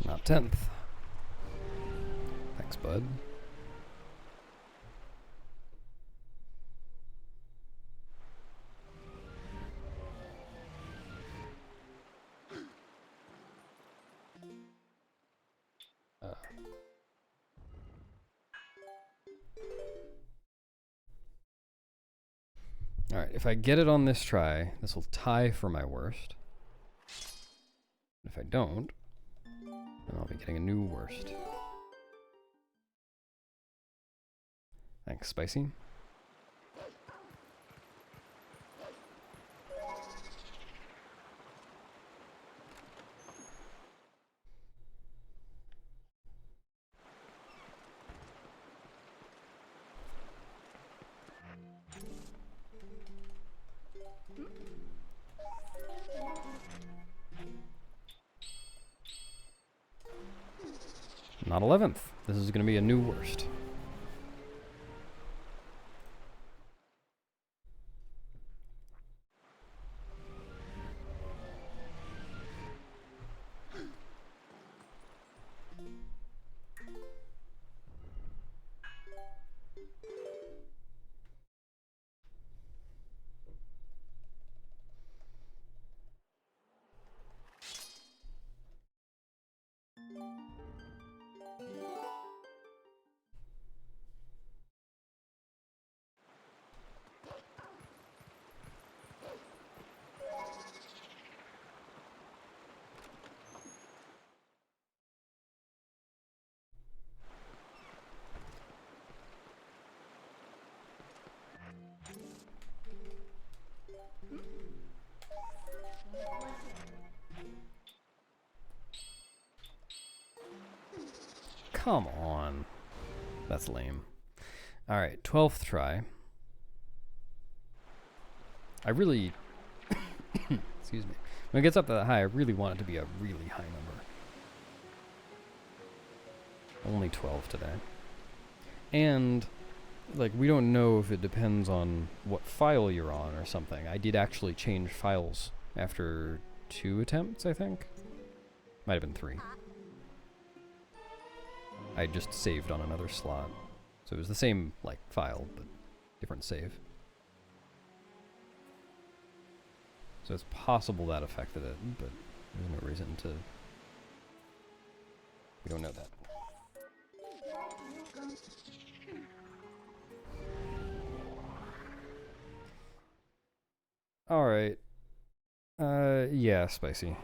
Not 10th. Thanks, bud. Alright, if I get it on this try, this will tie for my worst. If I don't, then I'll be getting a new worst. Thanks, Spicy. Not 11th. This is going to be a new worst. Come on. That's lame. Alright, 12th try. I really... excuse me. When it gets up that high, I really want it to be a really high number. Only 12 today. And, like, we don't know if it depends on what file you're on or something. I did actually change files after 2 attempts, I think. Might have been 3. I just saved on another slot. So it was the same, like, file, but different save. So it's possible that affected it, but there's no reason to... We don't know that. Alright. Yeah, spicy.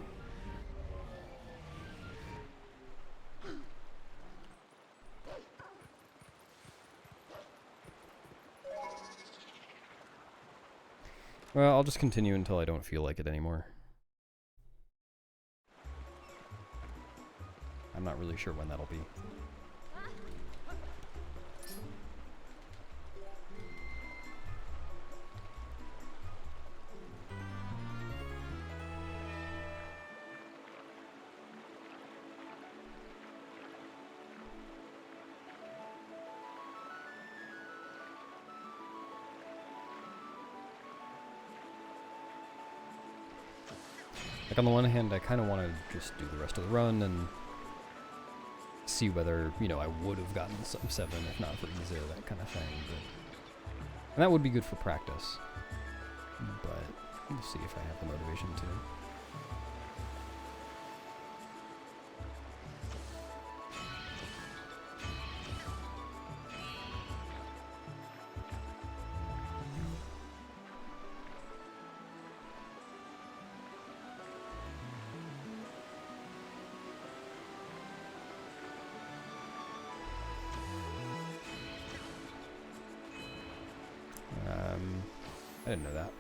Well, I'll just continue until I don't feel like it anymore. I'm not really sure when that'll be. Like, on the one hand, I kind of want to just do the rest of the run and see whether, you know, I would have gotten some 7 if not for Ezo, that kind of thing. And that would be good for practice. But we'll see if I have the motivation to. I didn't know that.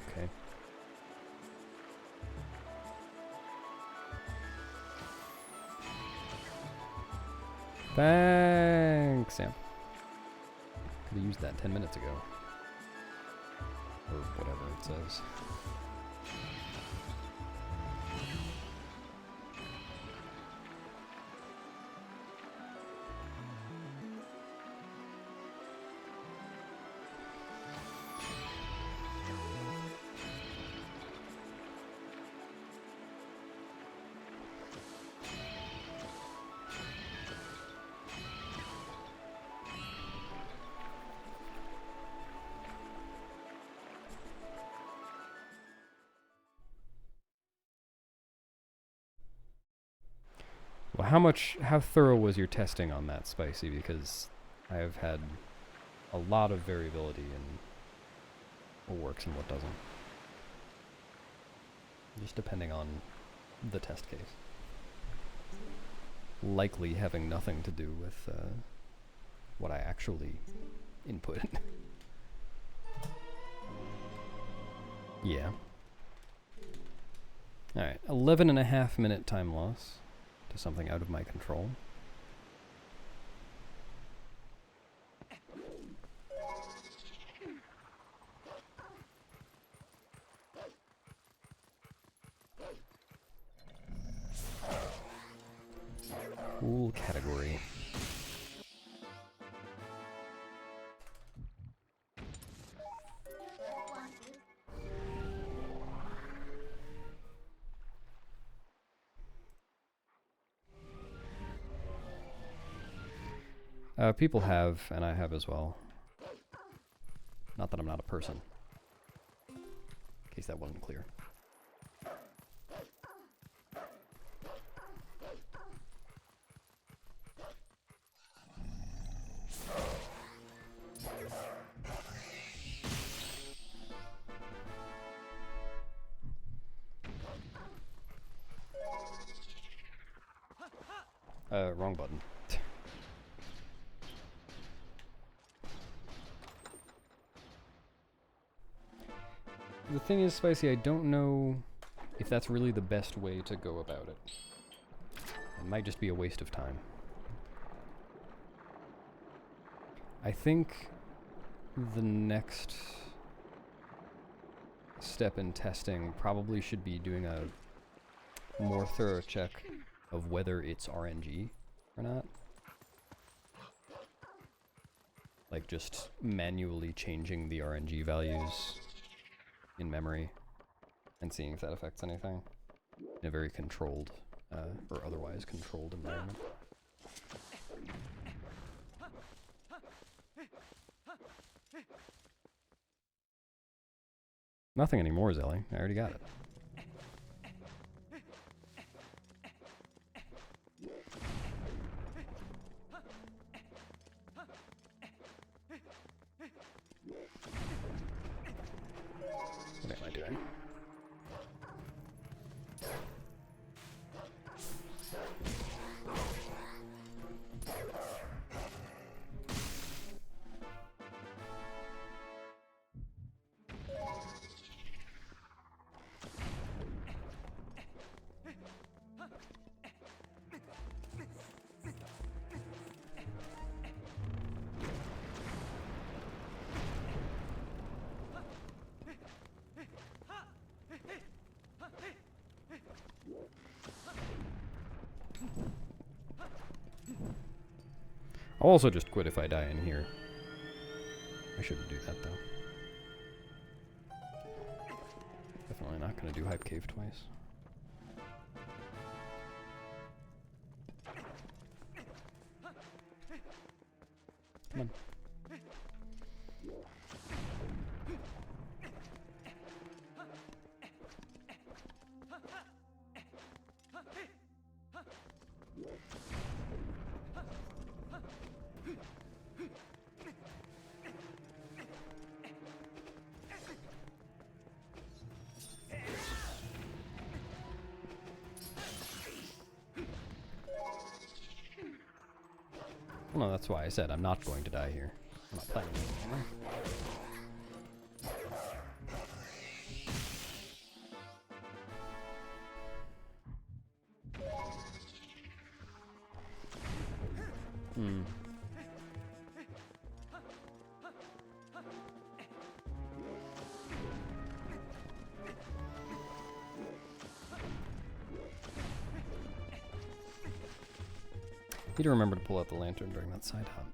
Okay. Thanks, Sam. Could have used that 10 minutes ago. Or whatever it says. Well, how thorough was your testing on that, Spicy? Because I have had a lot of variability in what works and what doesn't. Just depending on the test case. Likely having nothing to do with what I actually input. Yeah. Alright, 11.5 minute time loss. To something out of my control. Cool category. People have, and I have as well. Not that I'm not a person. In case that wasn't clear. wrong button. The thing is, Spicy, I don't know if that's really the best way to go about it. It might just be a waste of time. I think the next step in testing probably should be doing a more thorough check of whether it's RNG or not. Like just manually changing the RNG values in memory and seeing if that affects anything in a very controlled or otherwise controlled environment. Nothing anymore, Zelly. I already got it. What am I doing? I'll also just quit if I die in here. I shouldn't do that, though. Definitely not going to do Hype Cave twice. Come on. Well, no, that's why I said I'm not going to die here. I'm not planning on it. Need to remember to pull out the lantern during that side hop.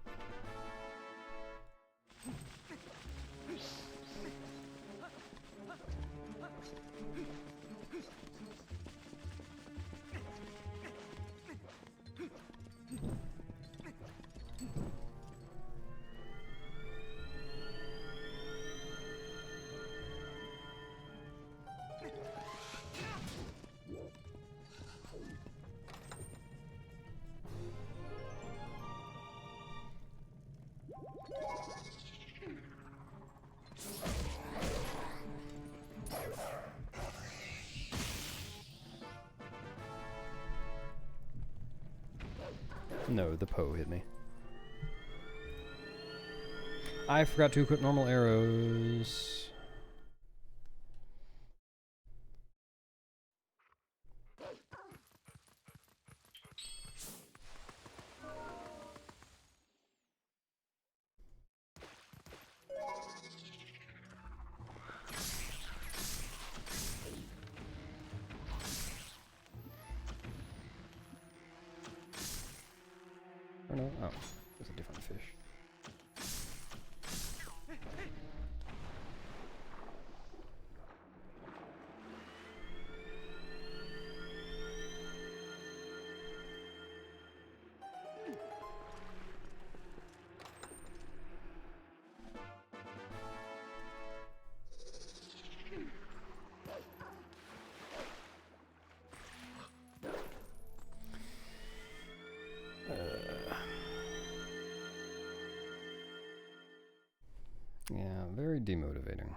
No, the Poe hit me. I forgot to equip normal arrows. Or no? Oh, it's a different fish. Yeah, very demotivating.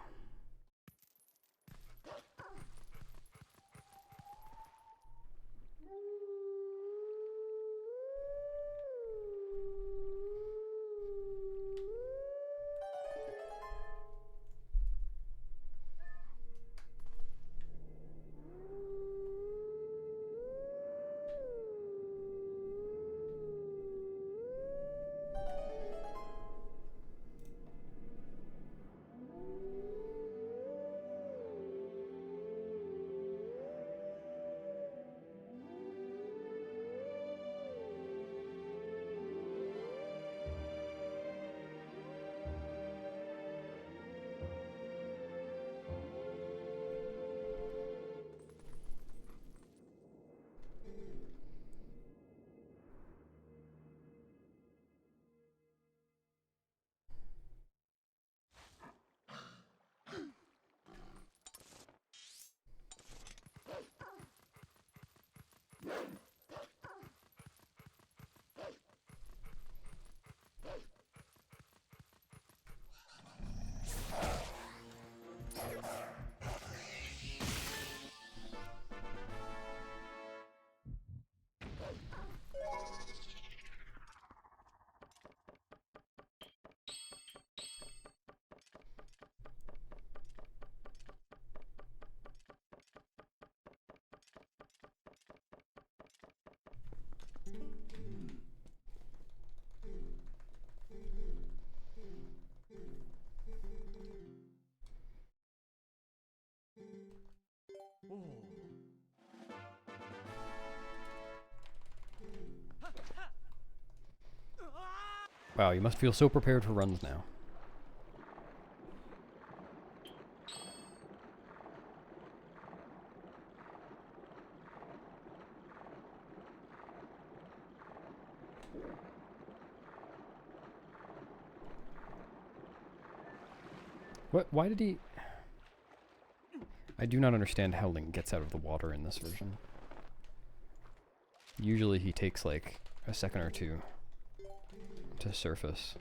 Wow, you must feel so prepared for runs now. What? Why did he... I do not understand how Link gets out of the water in this version. Usually he takes like a second or two to surface.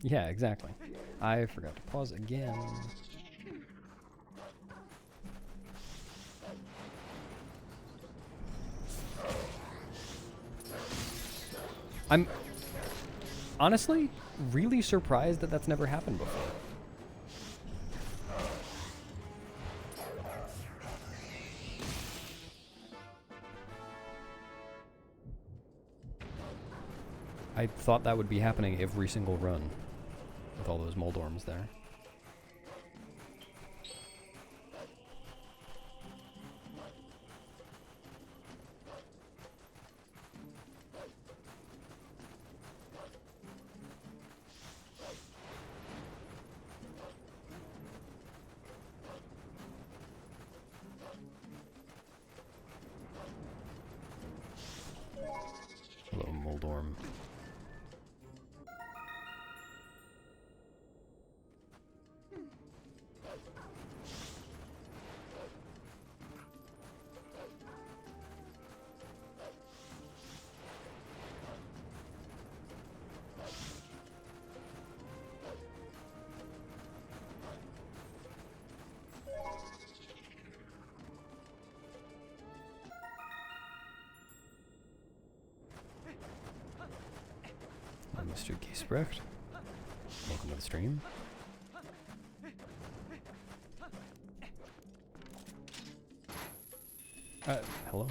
Yeah, exactly. I forgot to pause again. I'm honestly really surprised that that's never happened before. I thought that would be happening every single run with all those Moldorms there. Hello, Moldorm. I'm Mr. Giesbrecht. Welcome to the stream. Hello.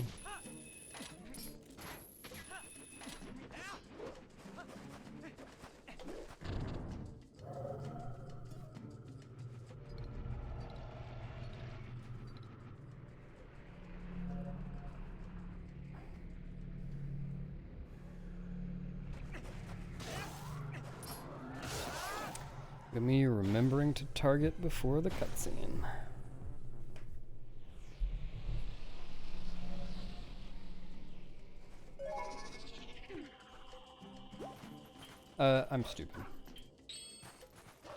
Look at me remembering to target before the cutscene. I'm stupid.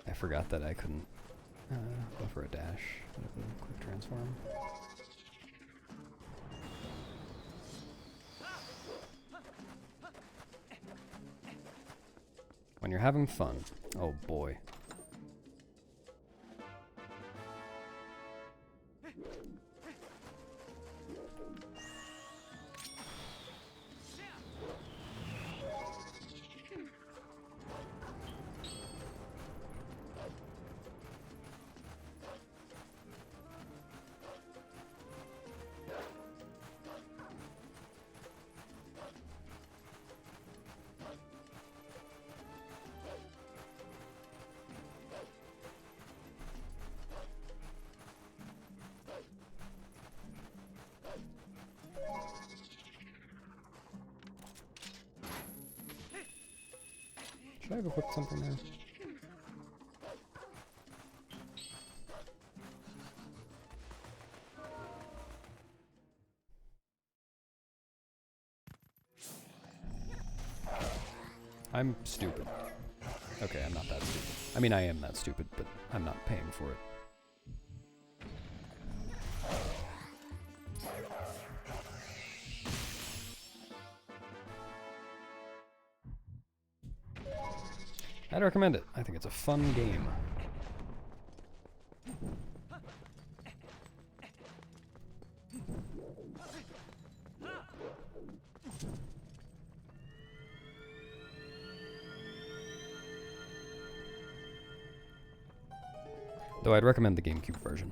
I forgot that I couldn't go for a dash with a quick transform. When you're having fun. Oh boy. Should I have equipped something there? I'm stupid. Okay, I'm not that stupid. I mean, I am that stupid, but I'm not paying for it. I'd recommend it. I think it's a fun game. Though I'd recommend the GameCube version.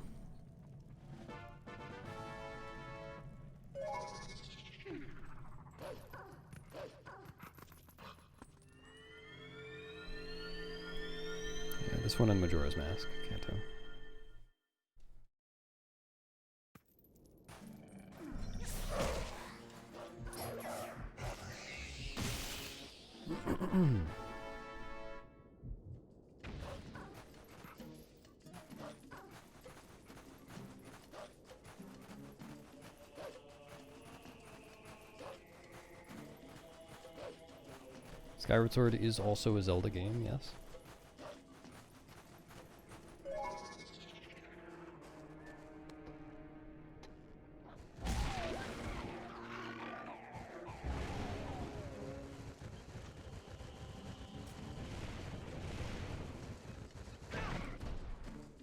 Yeah, this one and Majora's Mask, Kanto. Skyward Sword is also a Zelda game, yes.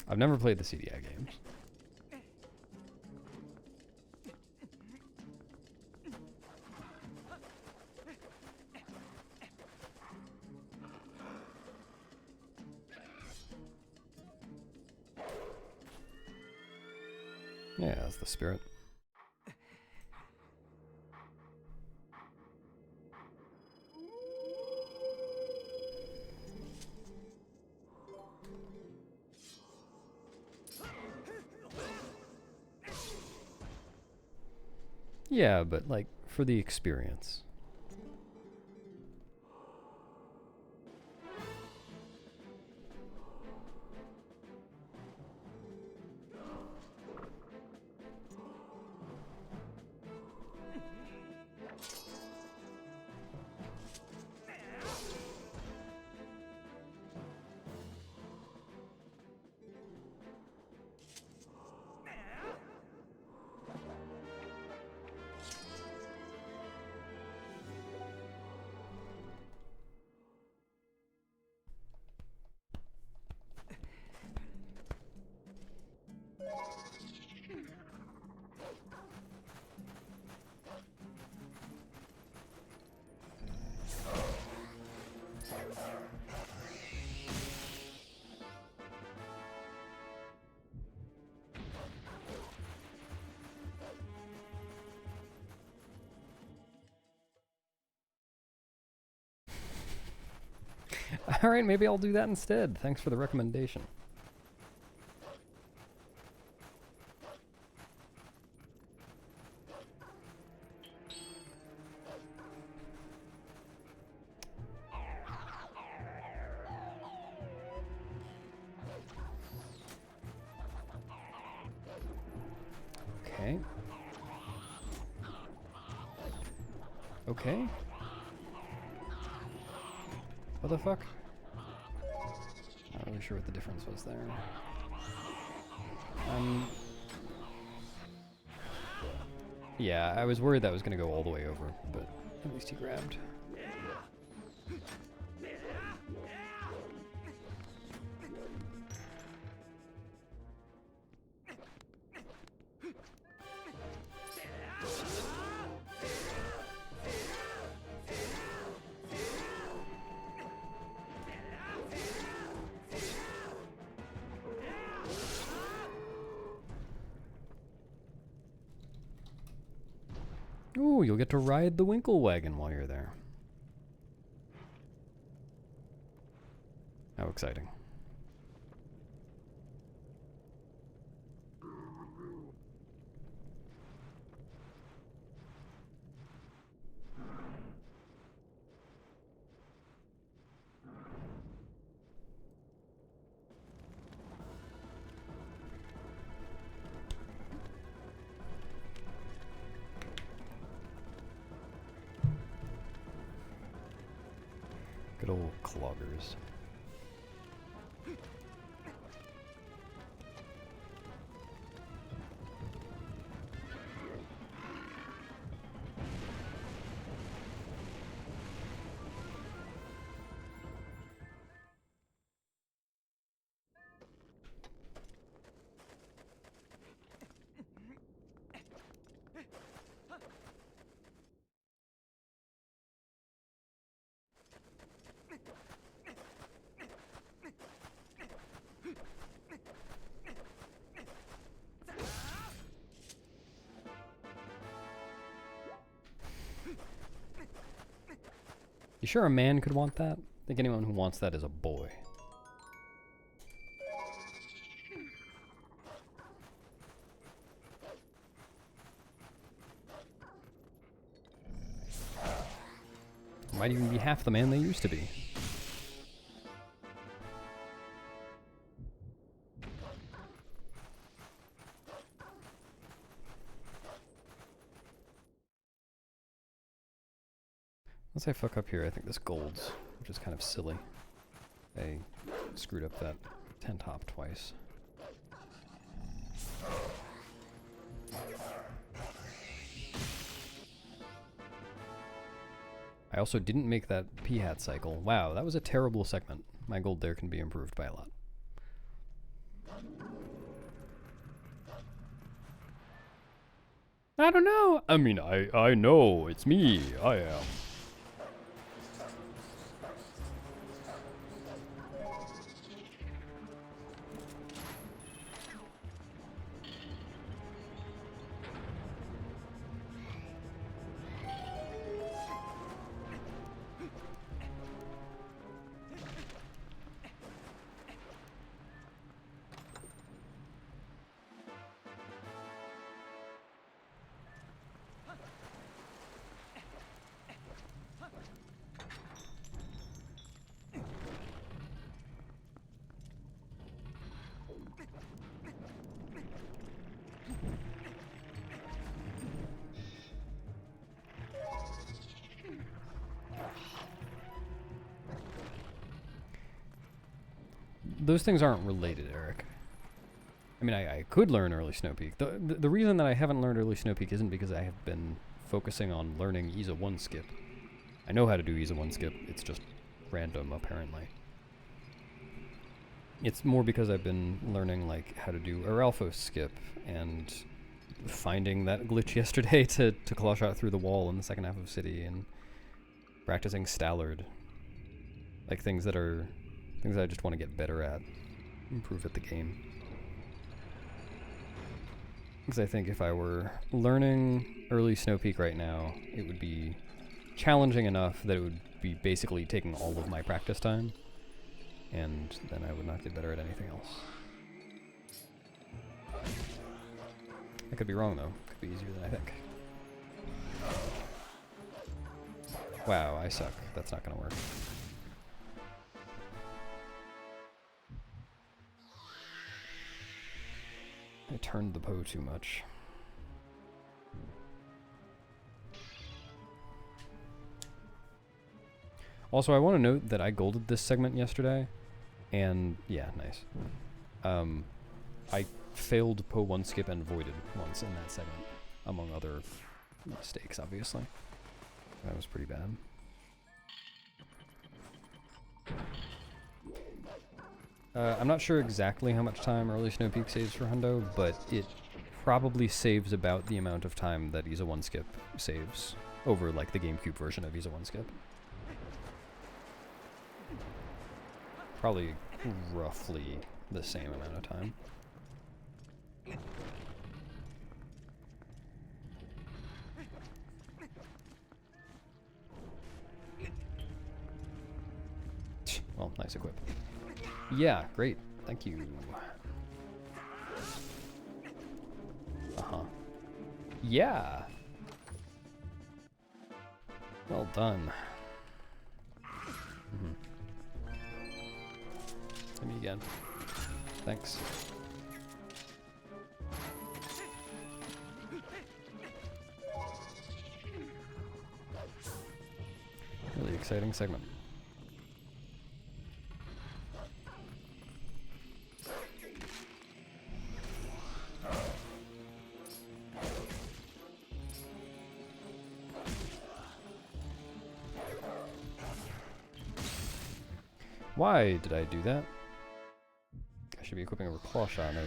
I've never played the CDI games. Yeah, that's the spirit. Yeah, but like for the experience. Alright, maybe I'll do that instead. Thanks for the recommendation. Okay. Okay. What the fuck? Not really sure what the difference was there. Yeah, I was worried that was gonna go all the way over, but at least he grabbed. Ooh, you'll get to ride the Winkle Wagon while you're there. How exciting. Good old cloggers. You sure a man could want that? I think anyone who wants that is a boy. might even be half the man they used to be. Once I fuck up here, I think this gold's, which is kind of silly. I screwed up that 10 top twice. I also didn't make that P-hat cycle. Wow, that was a terrible segment. My gold there can be improved by a lot. I don't know. I mean, I know. It's me. I am. Those things aren't related, Eric. I mean, I could learn early Snow Peak. The reason that I haven't learned early Snow Peak isn't because I have been focusing on learning ESA 1 skip. I know how to do ESA 1 skip, it's just random, apparently. It's more because I've been learning, like, how to do Aralfo skip, and finding that glitch yesterday to claw shot through the wall in the second half of City, and practicing Stallard. Like, things that I just want to get better at, improve at the game. Because I think if I were learning early Snow Peak right now, it would be challenging enough that it would be basically taking all of my practice time, and then I would not get better at anything else. I could be wrong, though. It could be easier than I think. Wow, I suck. That's not gonna work. I turned the Poe too much. Also, I want to note that I golded this segment yesterday, and yeah, nice. I failed Poe 1 skip and voided once in that segment, among other mistakes, obviously. That was pretty bad. I'm not sure exactly how much time early Snow Peak saves for Hundo, but it probably saves about the amount of time that ESA 1 skip saves over, like, the GameCube version of ESA 1 skip. Probably roughly the same amount of time. Well, nice equip. Yeah, great. Thank you. Uh-huh. Yeah! Well done. Hit me again. Thanks. Really exciting segment. Why did I do that? I should be equipping a claw shot over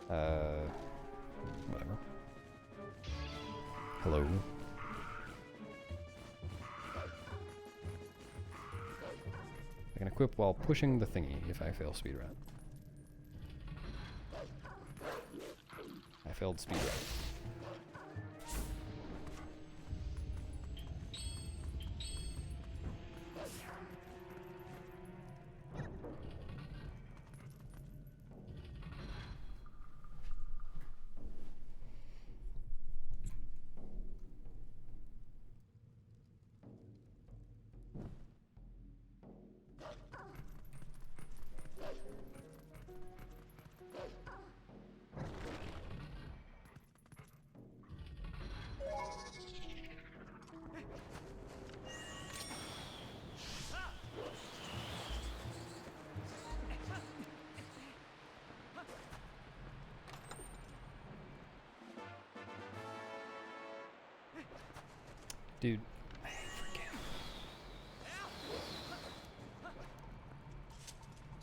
boomerang. Whatever. Hello. I can equip while pushing the thingy if I fail speed rat. I failed speed rat. Dude, I forget.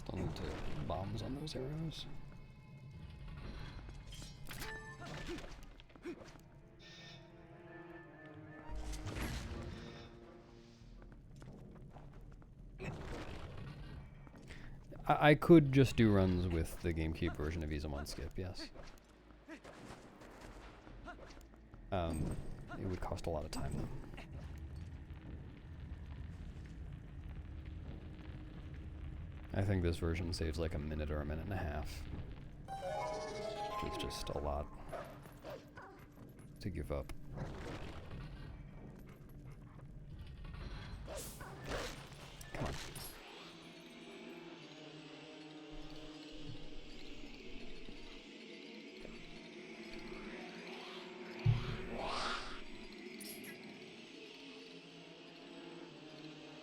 Still need to bombs on those arrows. I could just do runs with the GameCube version of Ease 'em on Skip, yes. It would cost a lot of time though. I think this version saves like a minute or a minute and a half, which is just a lot to give up. Come on.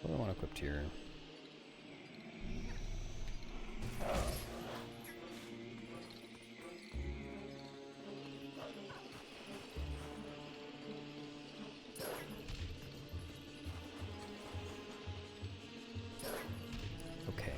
What do I want equipped here? Okay.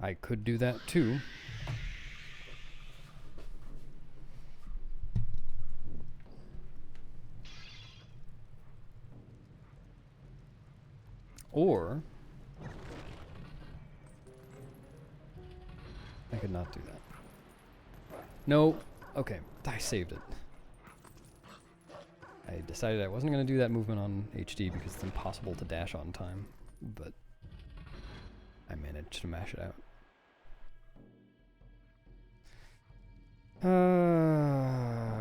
I could do that too. Or I could not do that. No. Okay, I saved it. I decided I wasn't going to do that movement on HD because it's impossible to dash on time, but I managed to mash it out.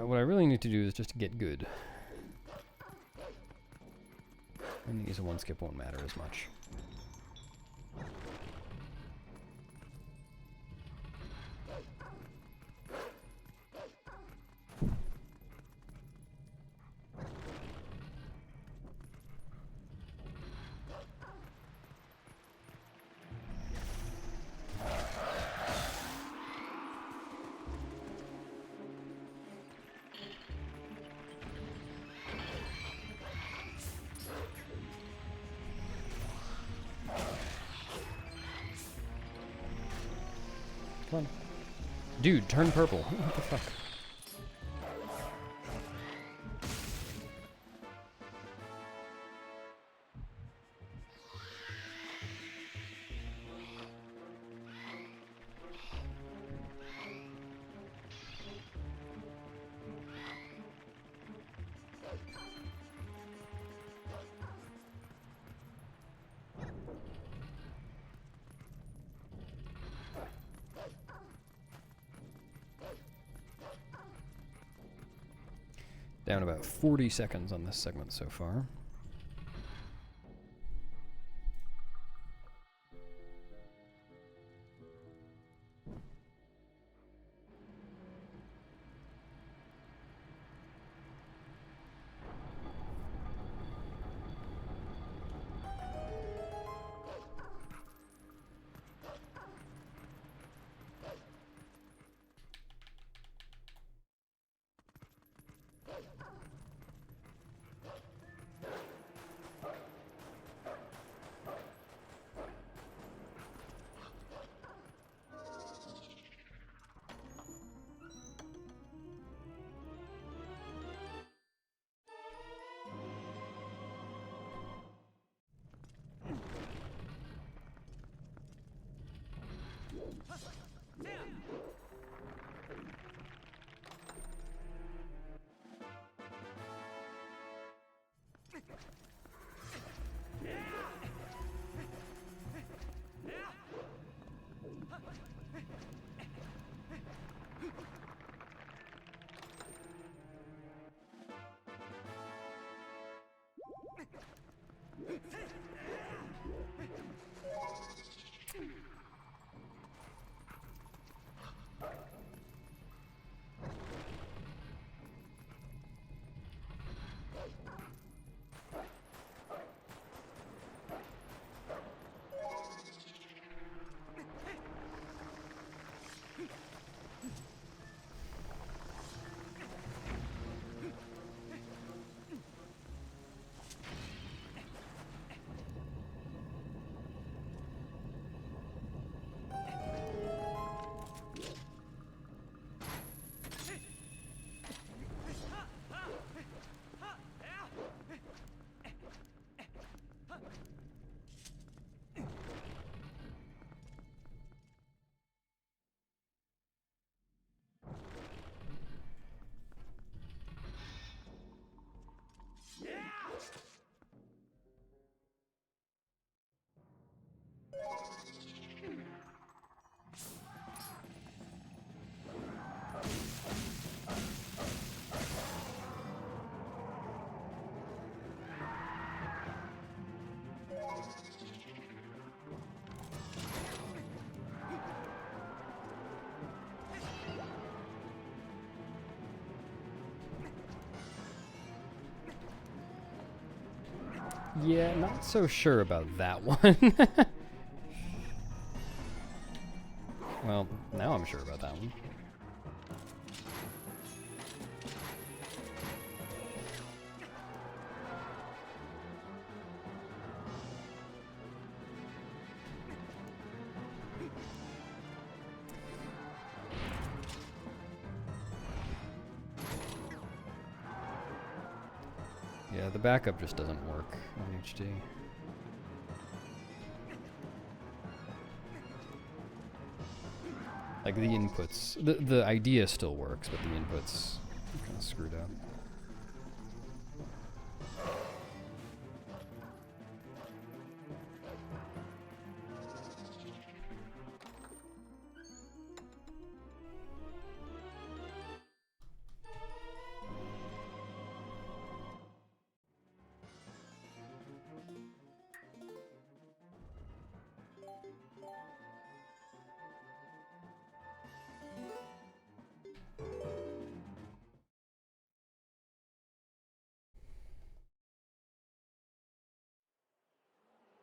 What I really need to do is just to get good. And the Ease 'em on Skip won't matter as much. Come on. Dude, turn purple. What the fuck? Down about 40 seconds on this segment so far. Yeah, not so sure about that one. Well, now I'm sure about that one. Yeah, the backup just doesn't work on HD. Like the inputs, the idea still works, but the inputs are kind of screwed up.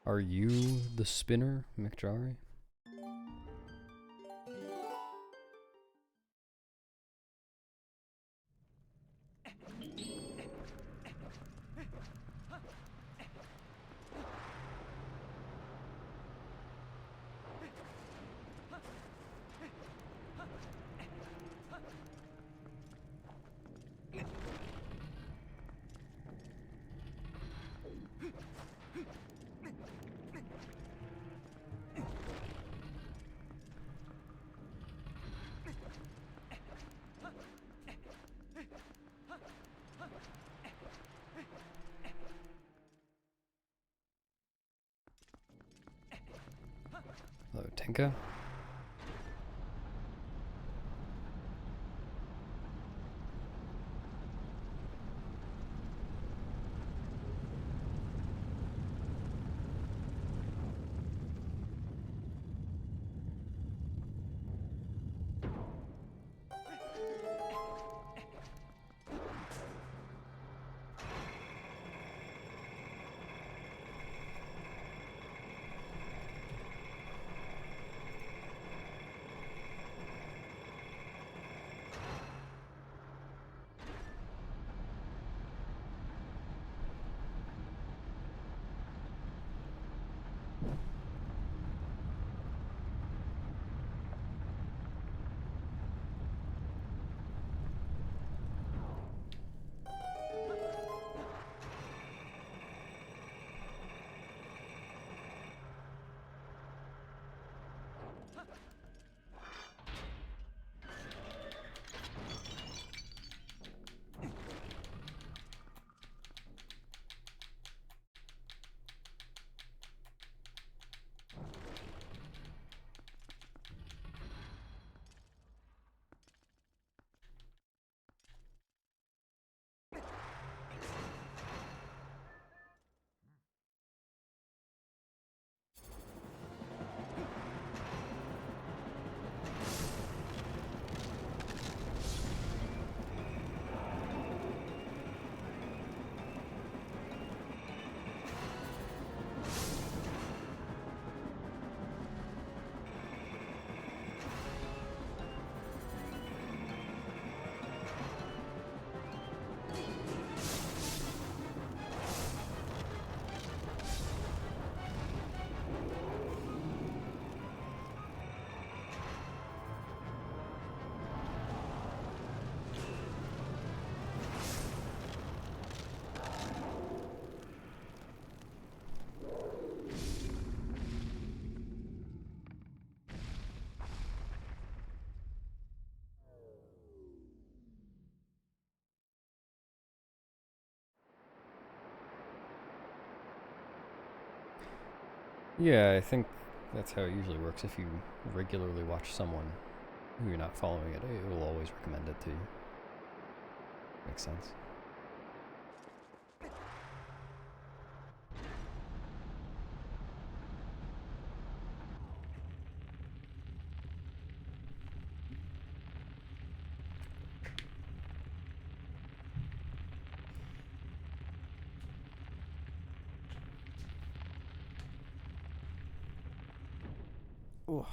Are you the spinner, McJari? Hello, Tinka. Yeah, I think that's how it usually works. If you regularly watch someone who you're not following it will always recommend it to you. Makes sense. Ooh.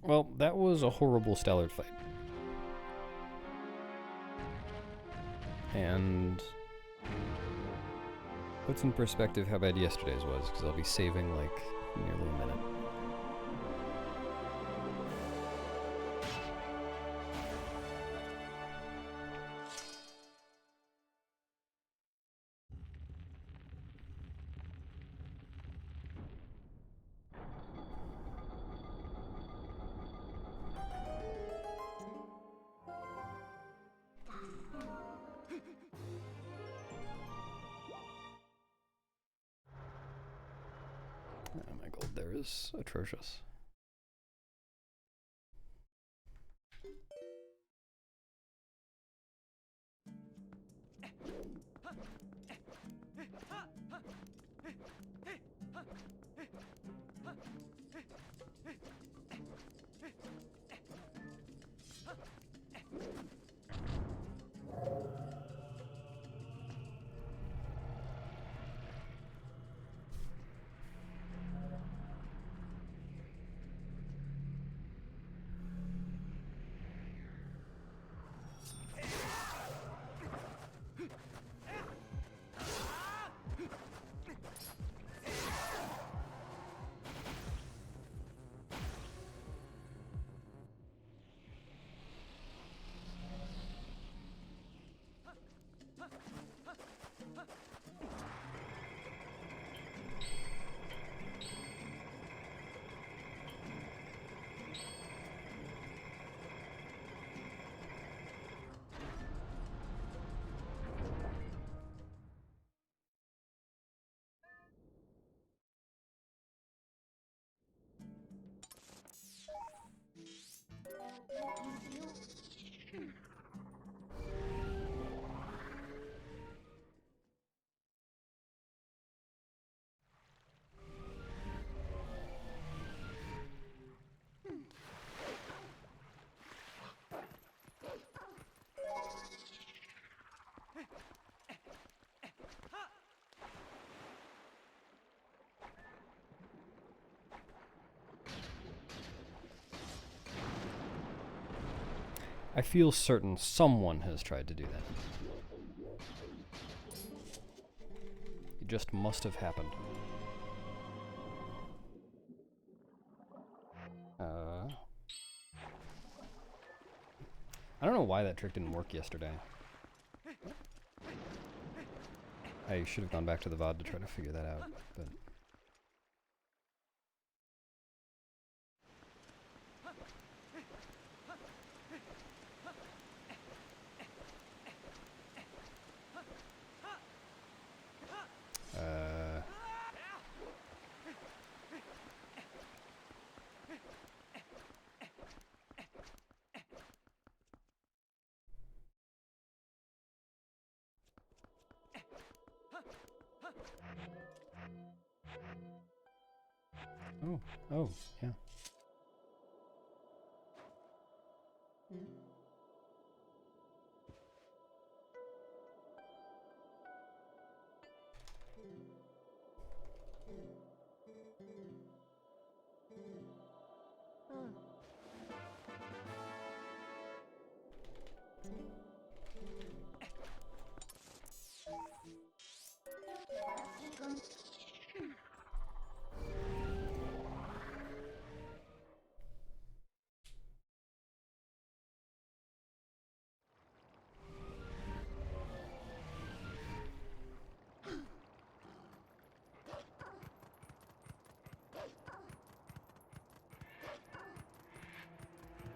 Well, that was a horrible Stallard fight. And puts in perspective how bad yesterday's was, because I'll be saving like nearly a minute. Oh, my gold there is atrocious. I feel certain someone has tried to do that. It just must have happened. I don't know why that trick didn't work yesterday. I should have gone back to the VOD to try to figure that out, but... Oh, yeah.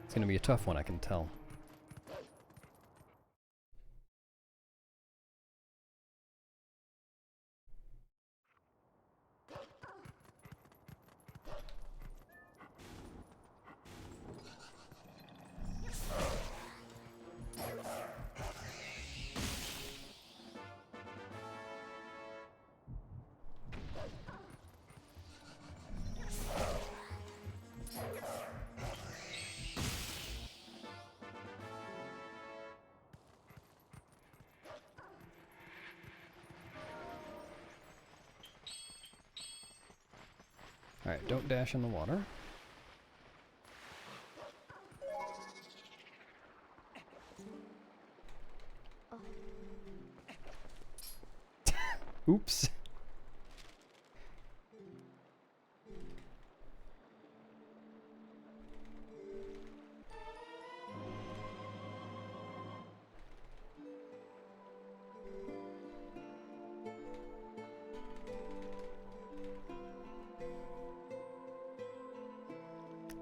It's gonna be a tough one, I can tell. Alright, don't dash in the water. Oops.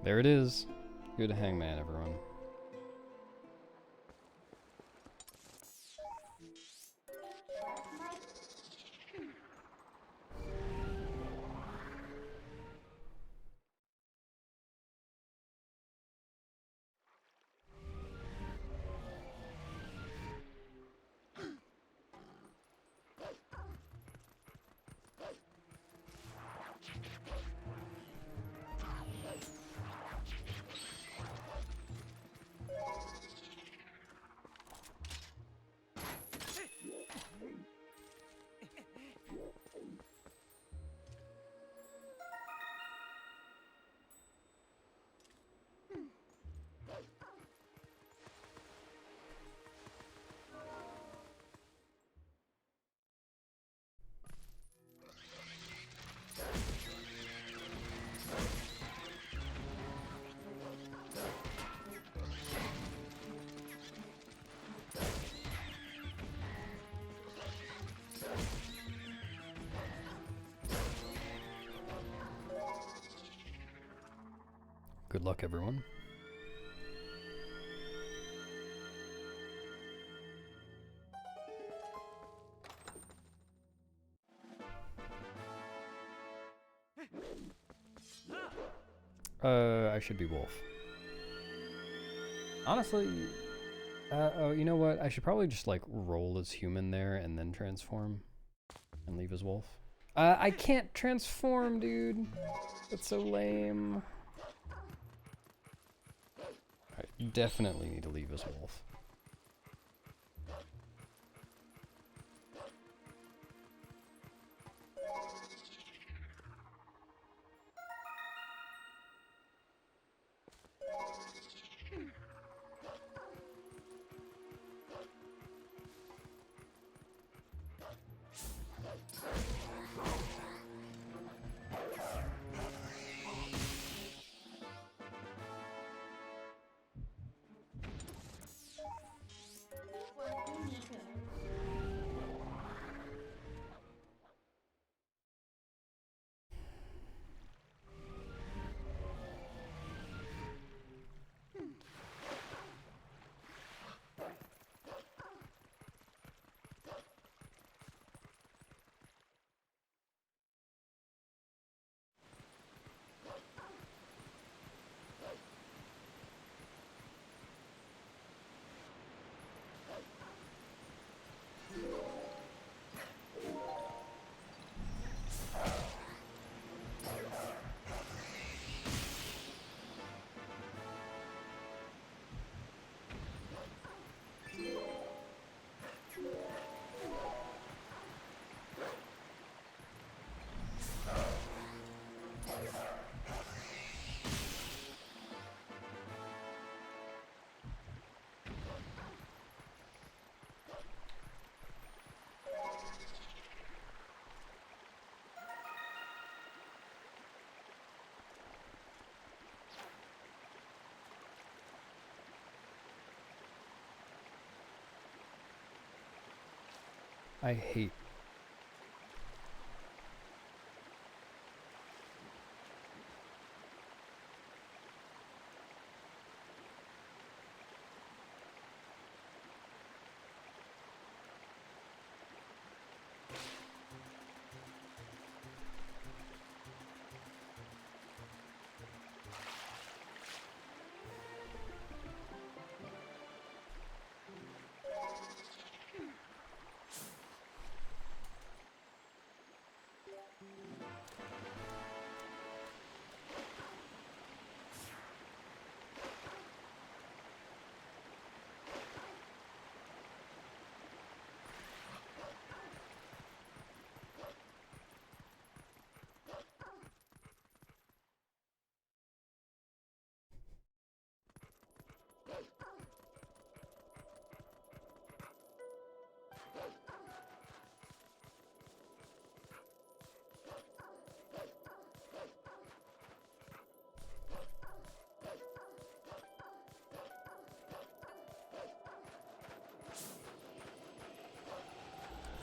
There it is. Good hangman, everyone. Good luck, everyone. I should be wolf. Honestly, oh, you know what? I should probably just like roll as human there and then transform and leave as wolf. I can't transform, dude. That's so lame. I definitely need to leave as wolf. I hate.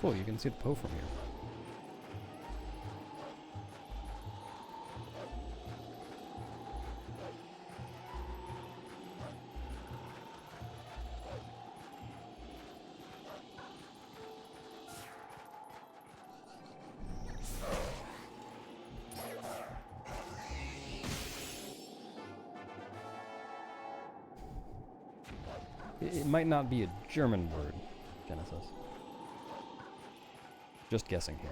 Cool, you can see the Poe from here. It might not be a German word, Genesis. Just guessing here.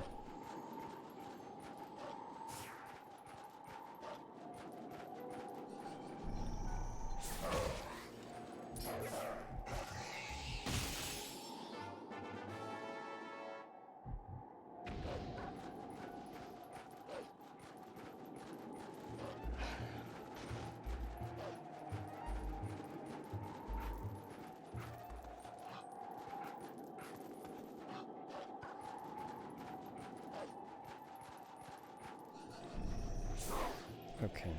Okay.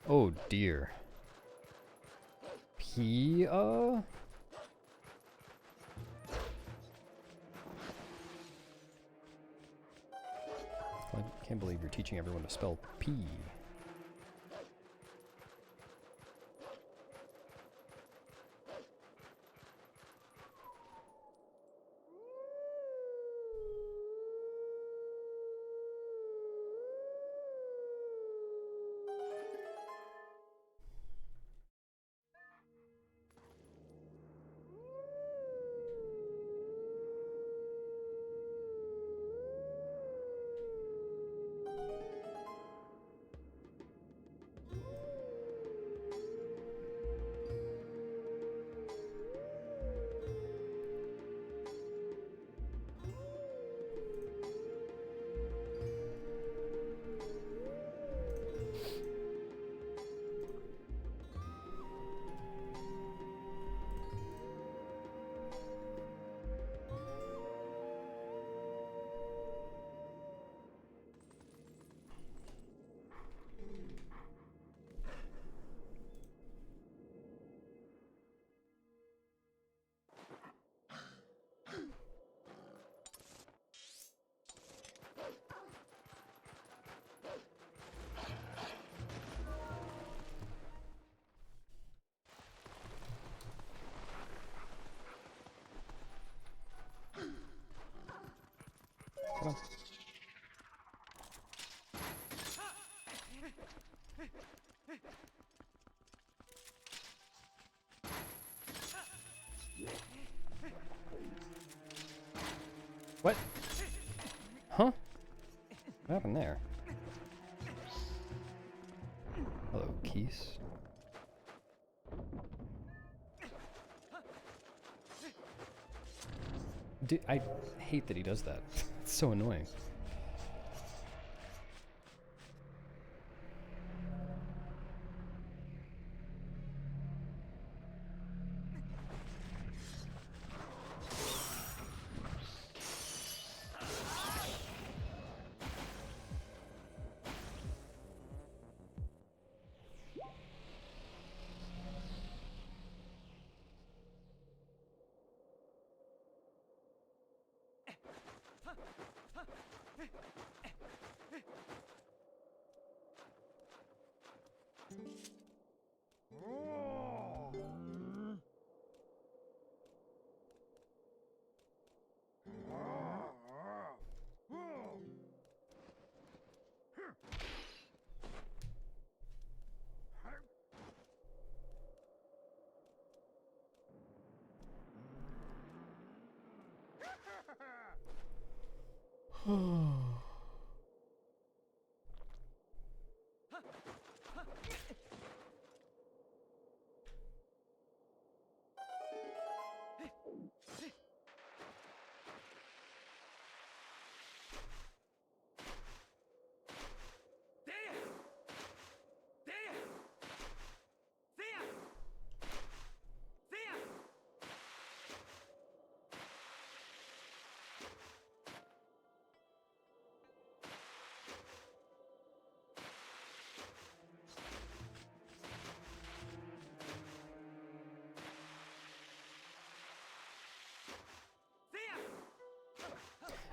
Oh dear. Pia? I can't believe you're teaching everyone to spell P. Come on. What? Huh? What happened there? Hello, Keys. I hate that he does that. It's so annoying.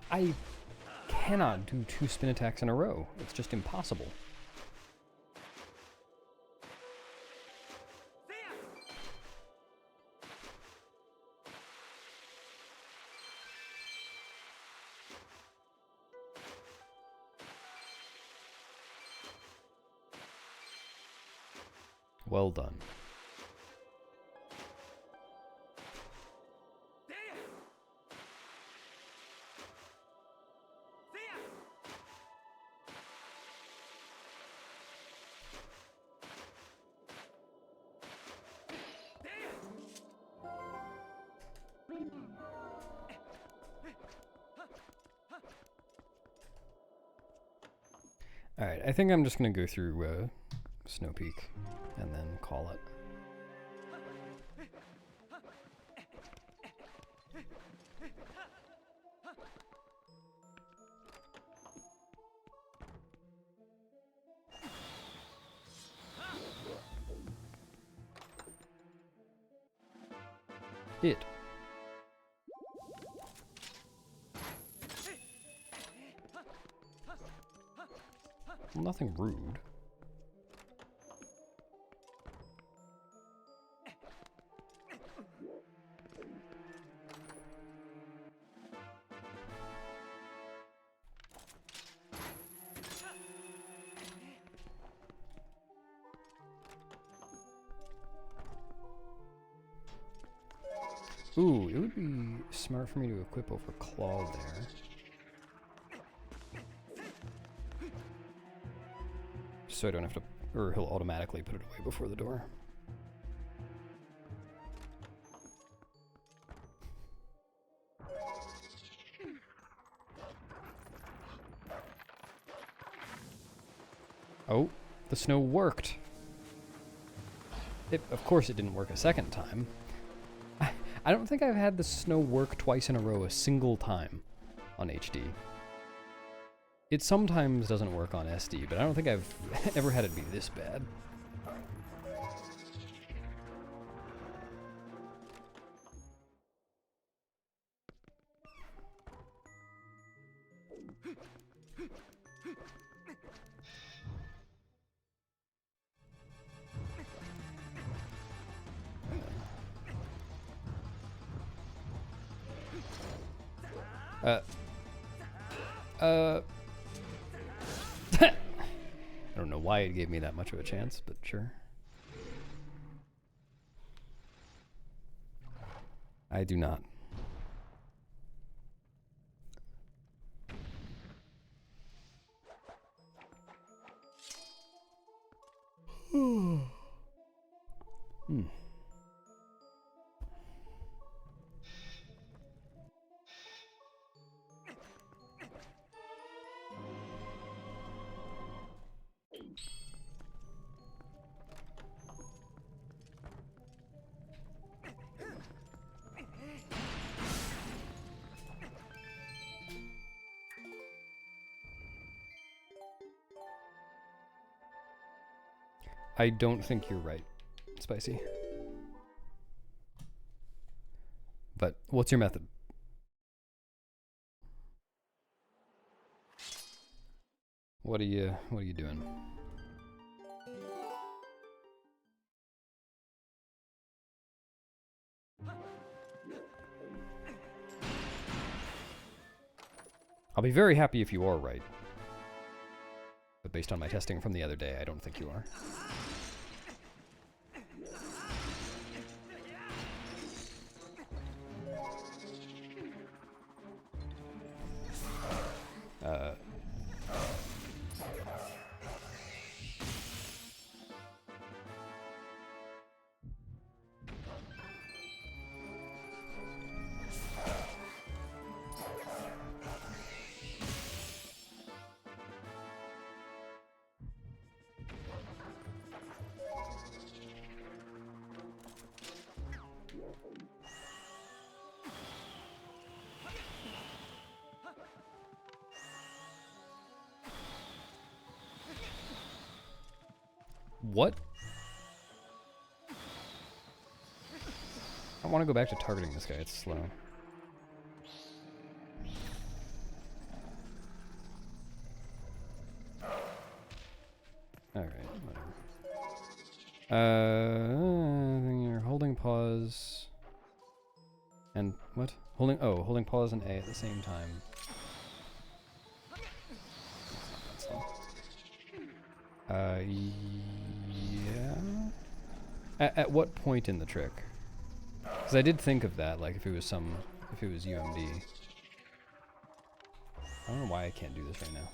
I cannot do 2 spin attacks in a row. It's just impossible. Well done. Alright, I think I'm just going to go through Snow Peak and then call it. It. Nothing rude. Ooh, it would be smart for me to equip over Claw there. So I don't have to, or he'll automatically put it away before the door. Oh, the snow worked. Of course it didn't work a second time. I don't think I've had the snow work twice in a row a single time on HD. It sometimes doesn't work on SD, but I don't think I've ever had it be this bad. I don't know why it gave me that much of a chance, but sure. I do not. Hmm. I don't think you're right, Spicy. But what's your method? What are you doing? I'll be very happy if you are right. But based on my testing from the other day, I don't think you are. What? I want to go back to targeting this guy. It's slow. You're holding pause and what? Holding pause and A at the same time. That's not that slow. Yeah. At what point in the trick? Because I did think of that, like if it was UMD. I don't know why I can't do this right now.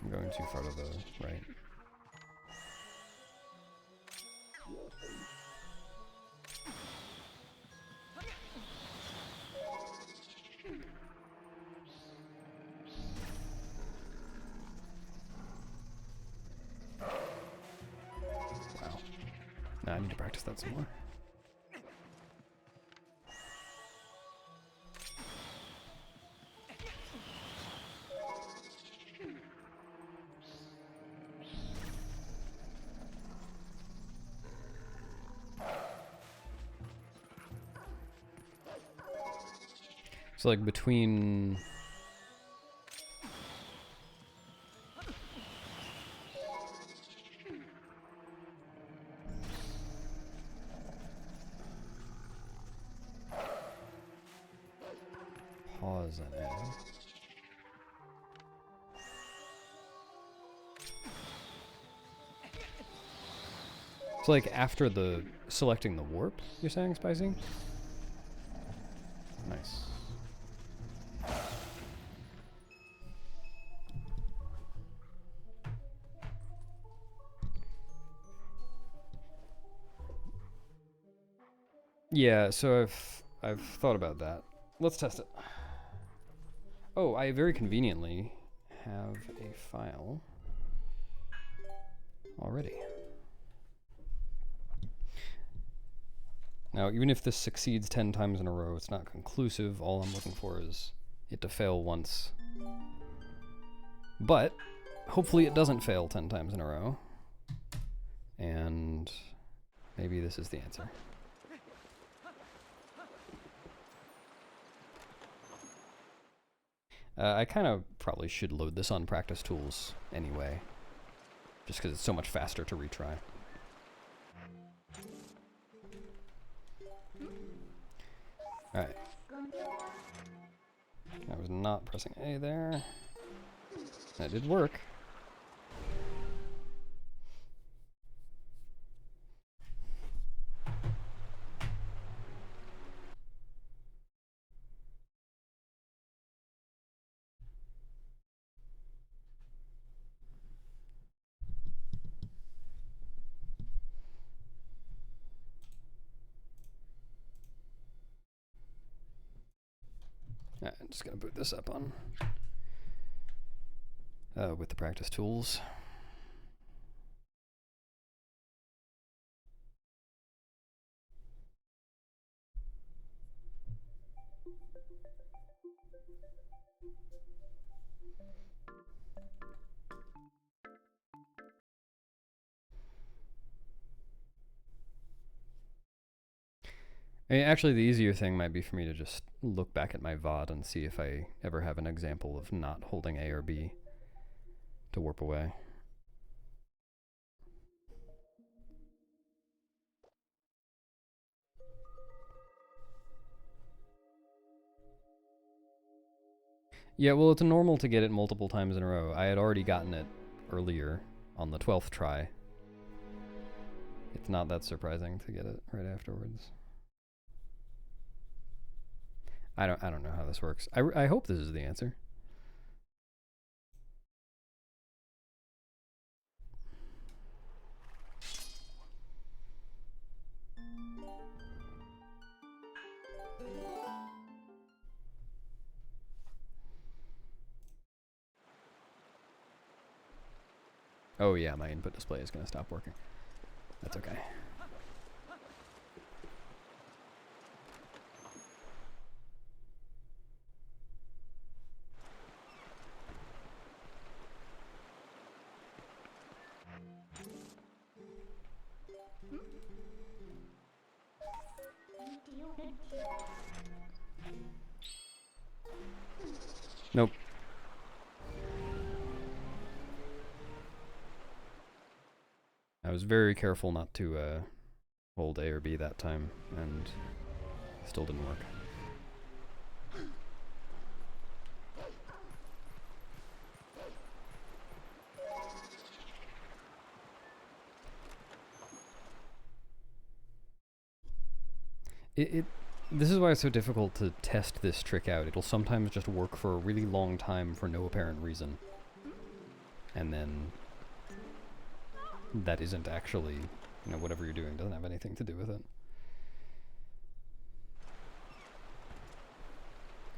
I'm going too far to the right. Wow. Now I need to practice that some more. So like between pause and A. So like after the selecting the warp, you're saying, Spicy? Nice. Yeah, so I've thought about that. Let's test it. Oh, I very conveniently have a file already. Now, even if this succeeds 10 times in a row, it's not conclusive. All I'm looking for is it to fail once. But hopefully it doesn't fail 10 times in a row. And maybe this is the answer. I kind of probably should load this on practice tools anyway, just because it's so much faster to retry. Alright. I was not pressing A there. That did work. I'm just going to boot this up on with the practice tools. I mean, actually, the easier thing might be for me to just look back at my VOD and see if I ever have an example of not holding A or B to warp away. Yeah, well, it's normal to get it multiple times in a row. I had already gotten it earlier on the 12th try. It's not that surprising to get it right afterwards. I don't know how this works. I hope this is the answer. Oh yeah, my input display is going to stop working. That's okay. Nope. I was very careful not to hold A or B that time, and still didn't work. This is why it's so difficult to test this trick out. It'll sometimes just work for a really long time for no apparent reason. And then that isn't actually, you know, whatever you're doing doesn't have anything to do with it.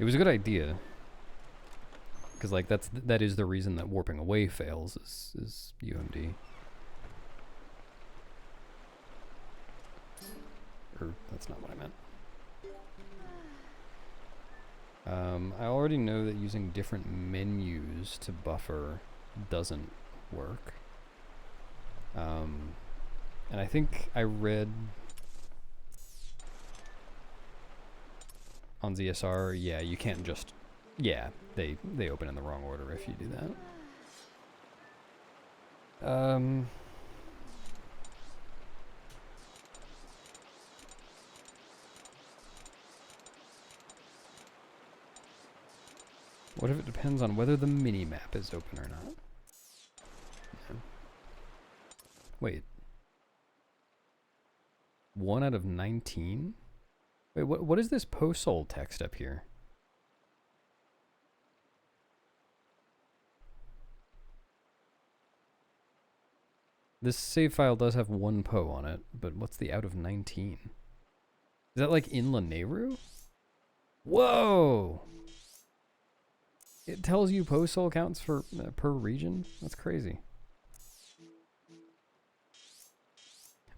It was a good idea. Because like that is the reason that warping away fails is UMD. Or that's not what I meant. I already know that using different menus to buffer doesn't work. And I think I read on ZSR, yeah, you can't just, yeah, they open in the wrong order if you do that. What if it depends on whether the mini-map is open or not? Yeah. Wait. 1 out of 19? Wait, what is this post-sold text up here? This save file does have 1 po on it, but what's the out of 19? Is that like in Lanayru? Whoa! It tells you post-soul counts for per region? That's crazy.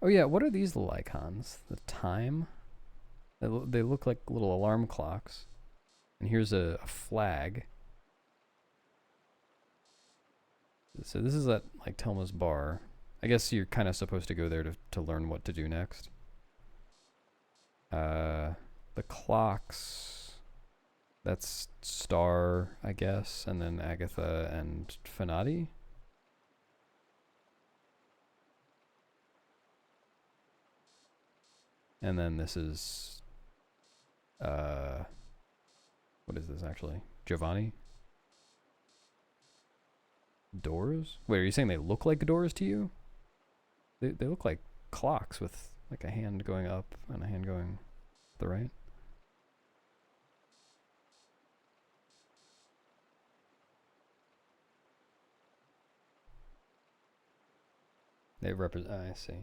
Oh yeah, what are these little icons? The time? They look like little alarm clocks. And here's a flag. So this is at like Telma's bar. I guess you're kind of supposed to go there to learn what to do next. The clocks, that's Star, I guess, and then Agatha and Fanati. And then this is, what is this actually? Giovanni? Doors? Wait, are you saying they look like doors to you? They look like clocks with like a hand going up and a hand going to the right. They represent, I see.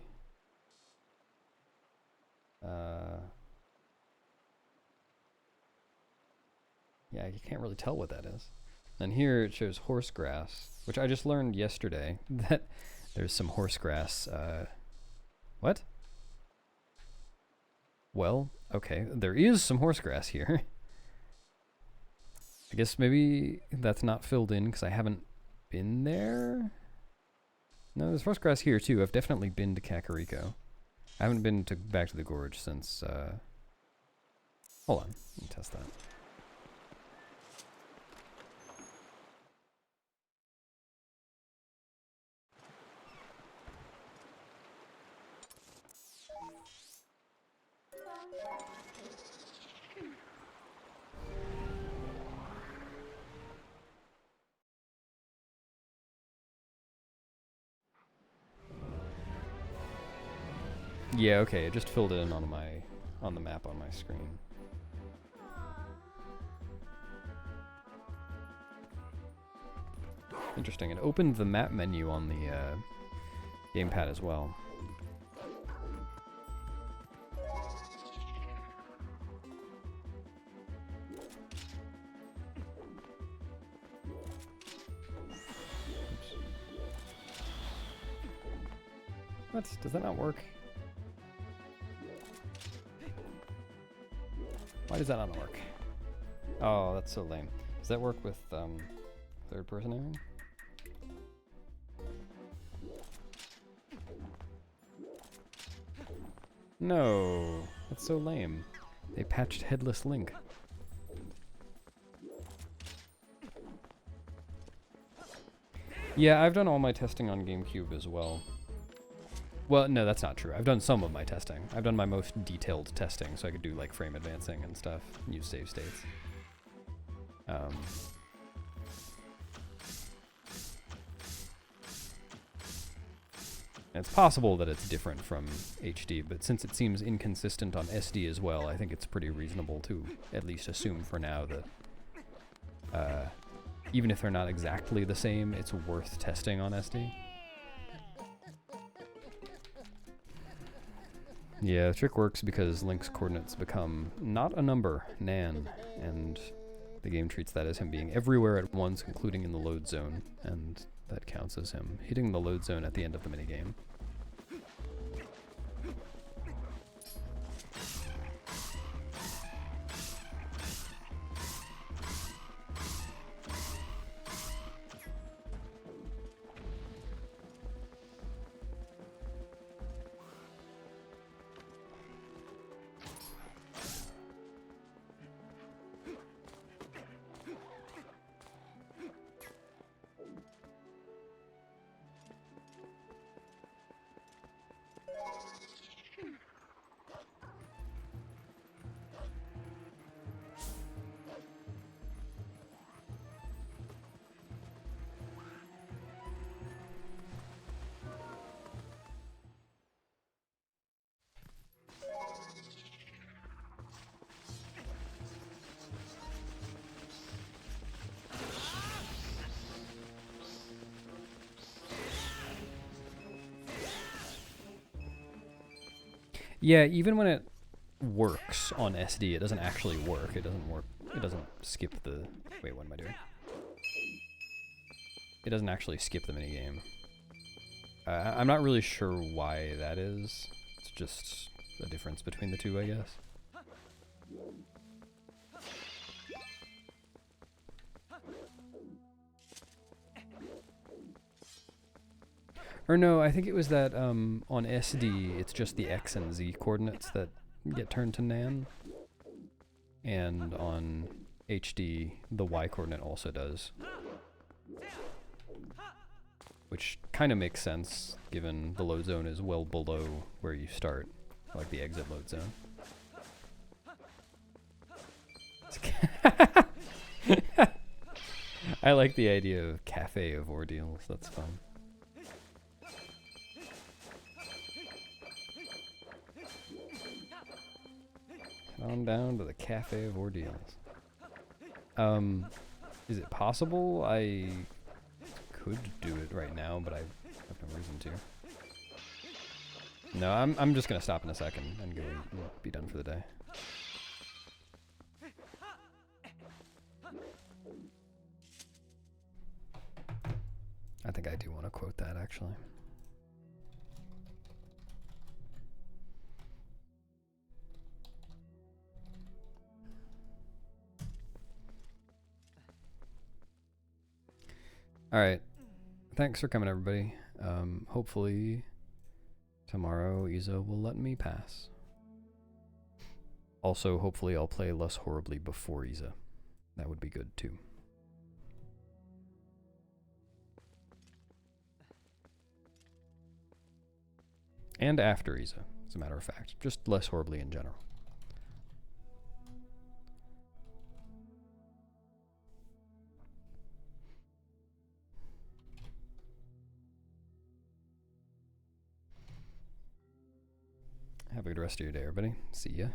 Yeah, you can't really tell what that is. And here it shows horse grass, which I just learned yesterday that there's some horse grass. What? Well, okay, there is some horse grass here. I guess maybe that's not filled in because I haven't been there. No, there's horse grass here too. I've definitely been to Kakariko. I haven't been back to the gorge since, hold on, let me test that. Yeah, okay, it just filled it in on the map on my screen. Interesting. It opened the map menu on the gamepad as well. Oops. What? Does that not work? Why does that not work? Oh, that's so lame. Does that work with third person aiming? No, that's so lame. They patched Headless Link. Yeah, I've done all my testing on GameCube as well. Well, no, that's not true. I've done some of my testing. I've done my most detailed testing, so I could do like frame advancing and stuff, use save states. It's possible that it's different from HD, but since it seems inconsistent on SD as well, I think it's pretty reasonable to at least assume for now that even if they're not exactly the same, it's worth testing on SD. Yeah, the trick works because Link's coordinates become not a number, nan, and the game treats that as him being everywhere at once, including in the load zone, and that counts as him hitting the load zone at the end of the minigame. Yeah, even when it works on SD, it doesn't actually work. It doesn't work. It doesn't skip the... Wait, what am I doing? It doesn't actually skip the minigame. I'm not really sure why that is. It's just a difference between the two, I guess. Or no, I think it was that on SD, it's just the X and Z coordinates that get turned to nan. And on HD, the Y coordinate also does. Which kind of makes sense, given the load zone is well below where you start, like the exit load zone. I like the idea of cafe of ordeals, that's fun. Head on down to the cafe of ordeals. Is it possible? I could do it right now, but I have no reason to. No, I'm just gonna stop in a second and go and be done for the day. I think I do want to quote that, actually. Alright. Thanks for coming, everybody. Hopefully tomorrow Isa will let me pass. Also, hopefully I'll play less horribly before Isa. That would be good, too. And after Isa, as a matter of fact. Just less horribly in general. Have a good rest of your day, everybody. See ya.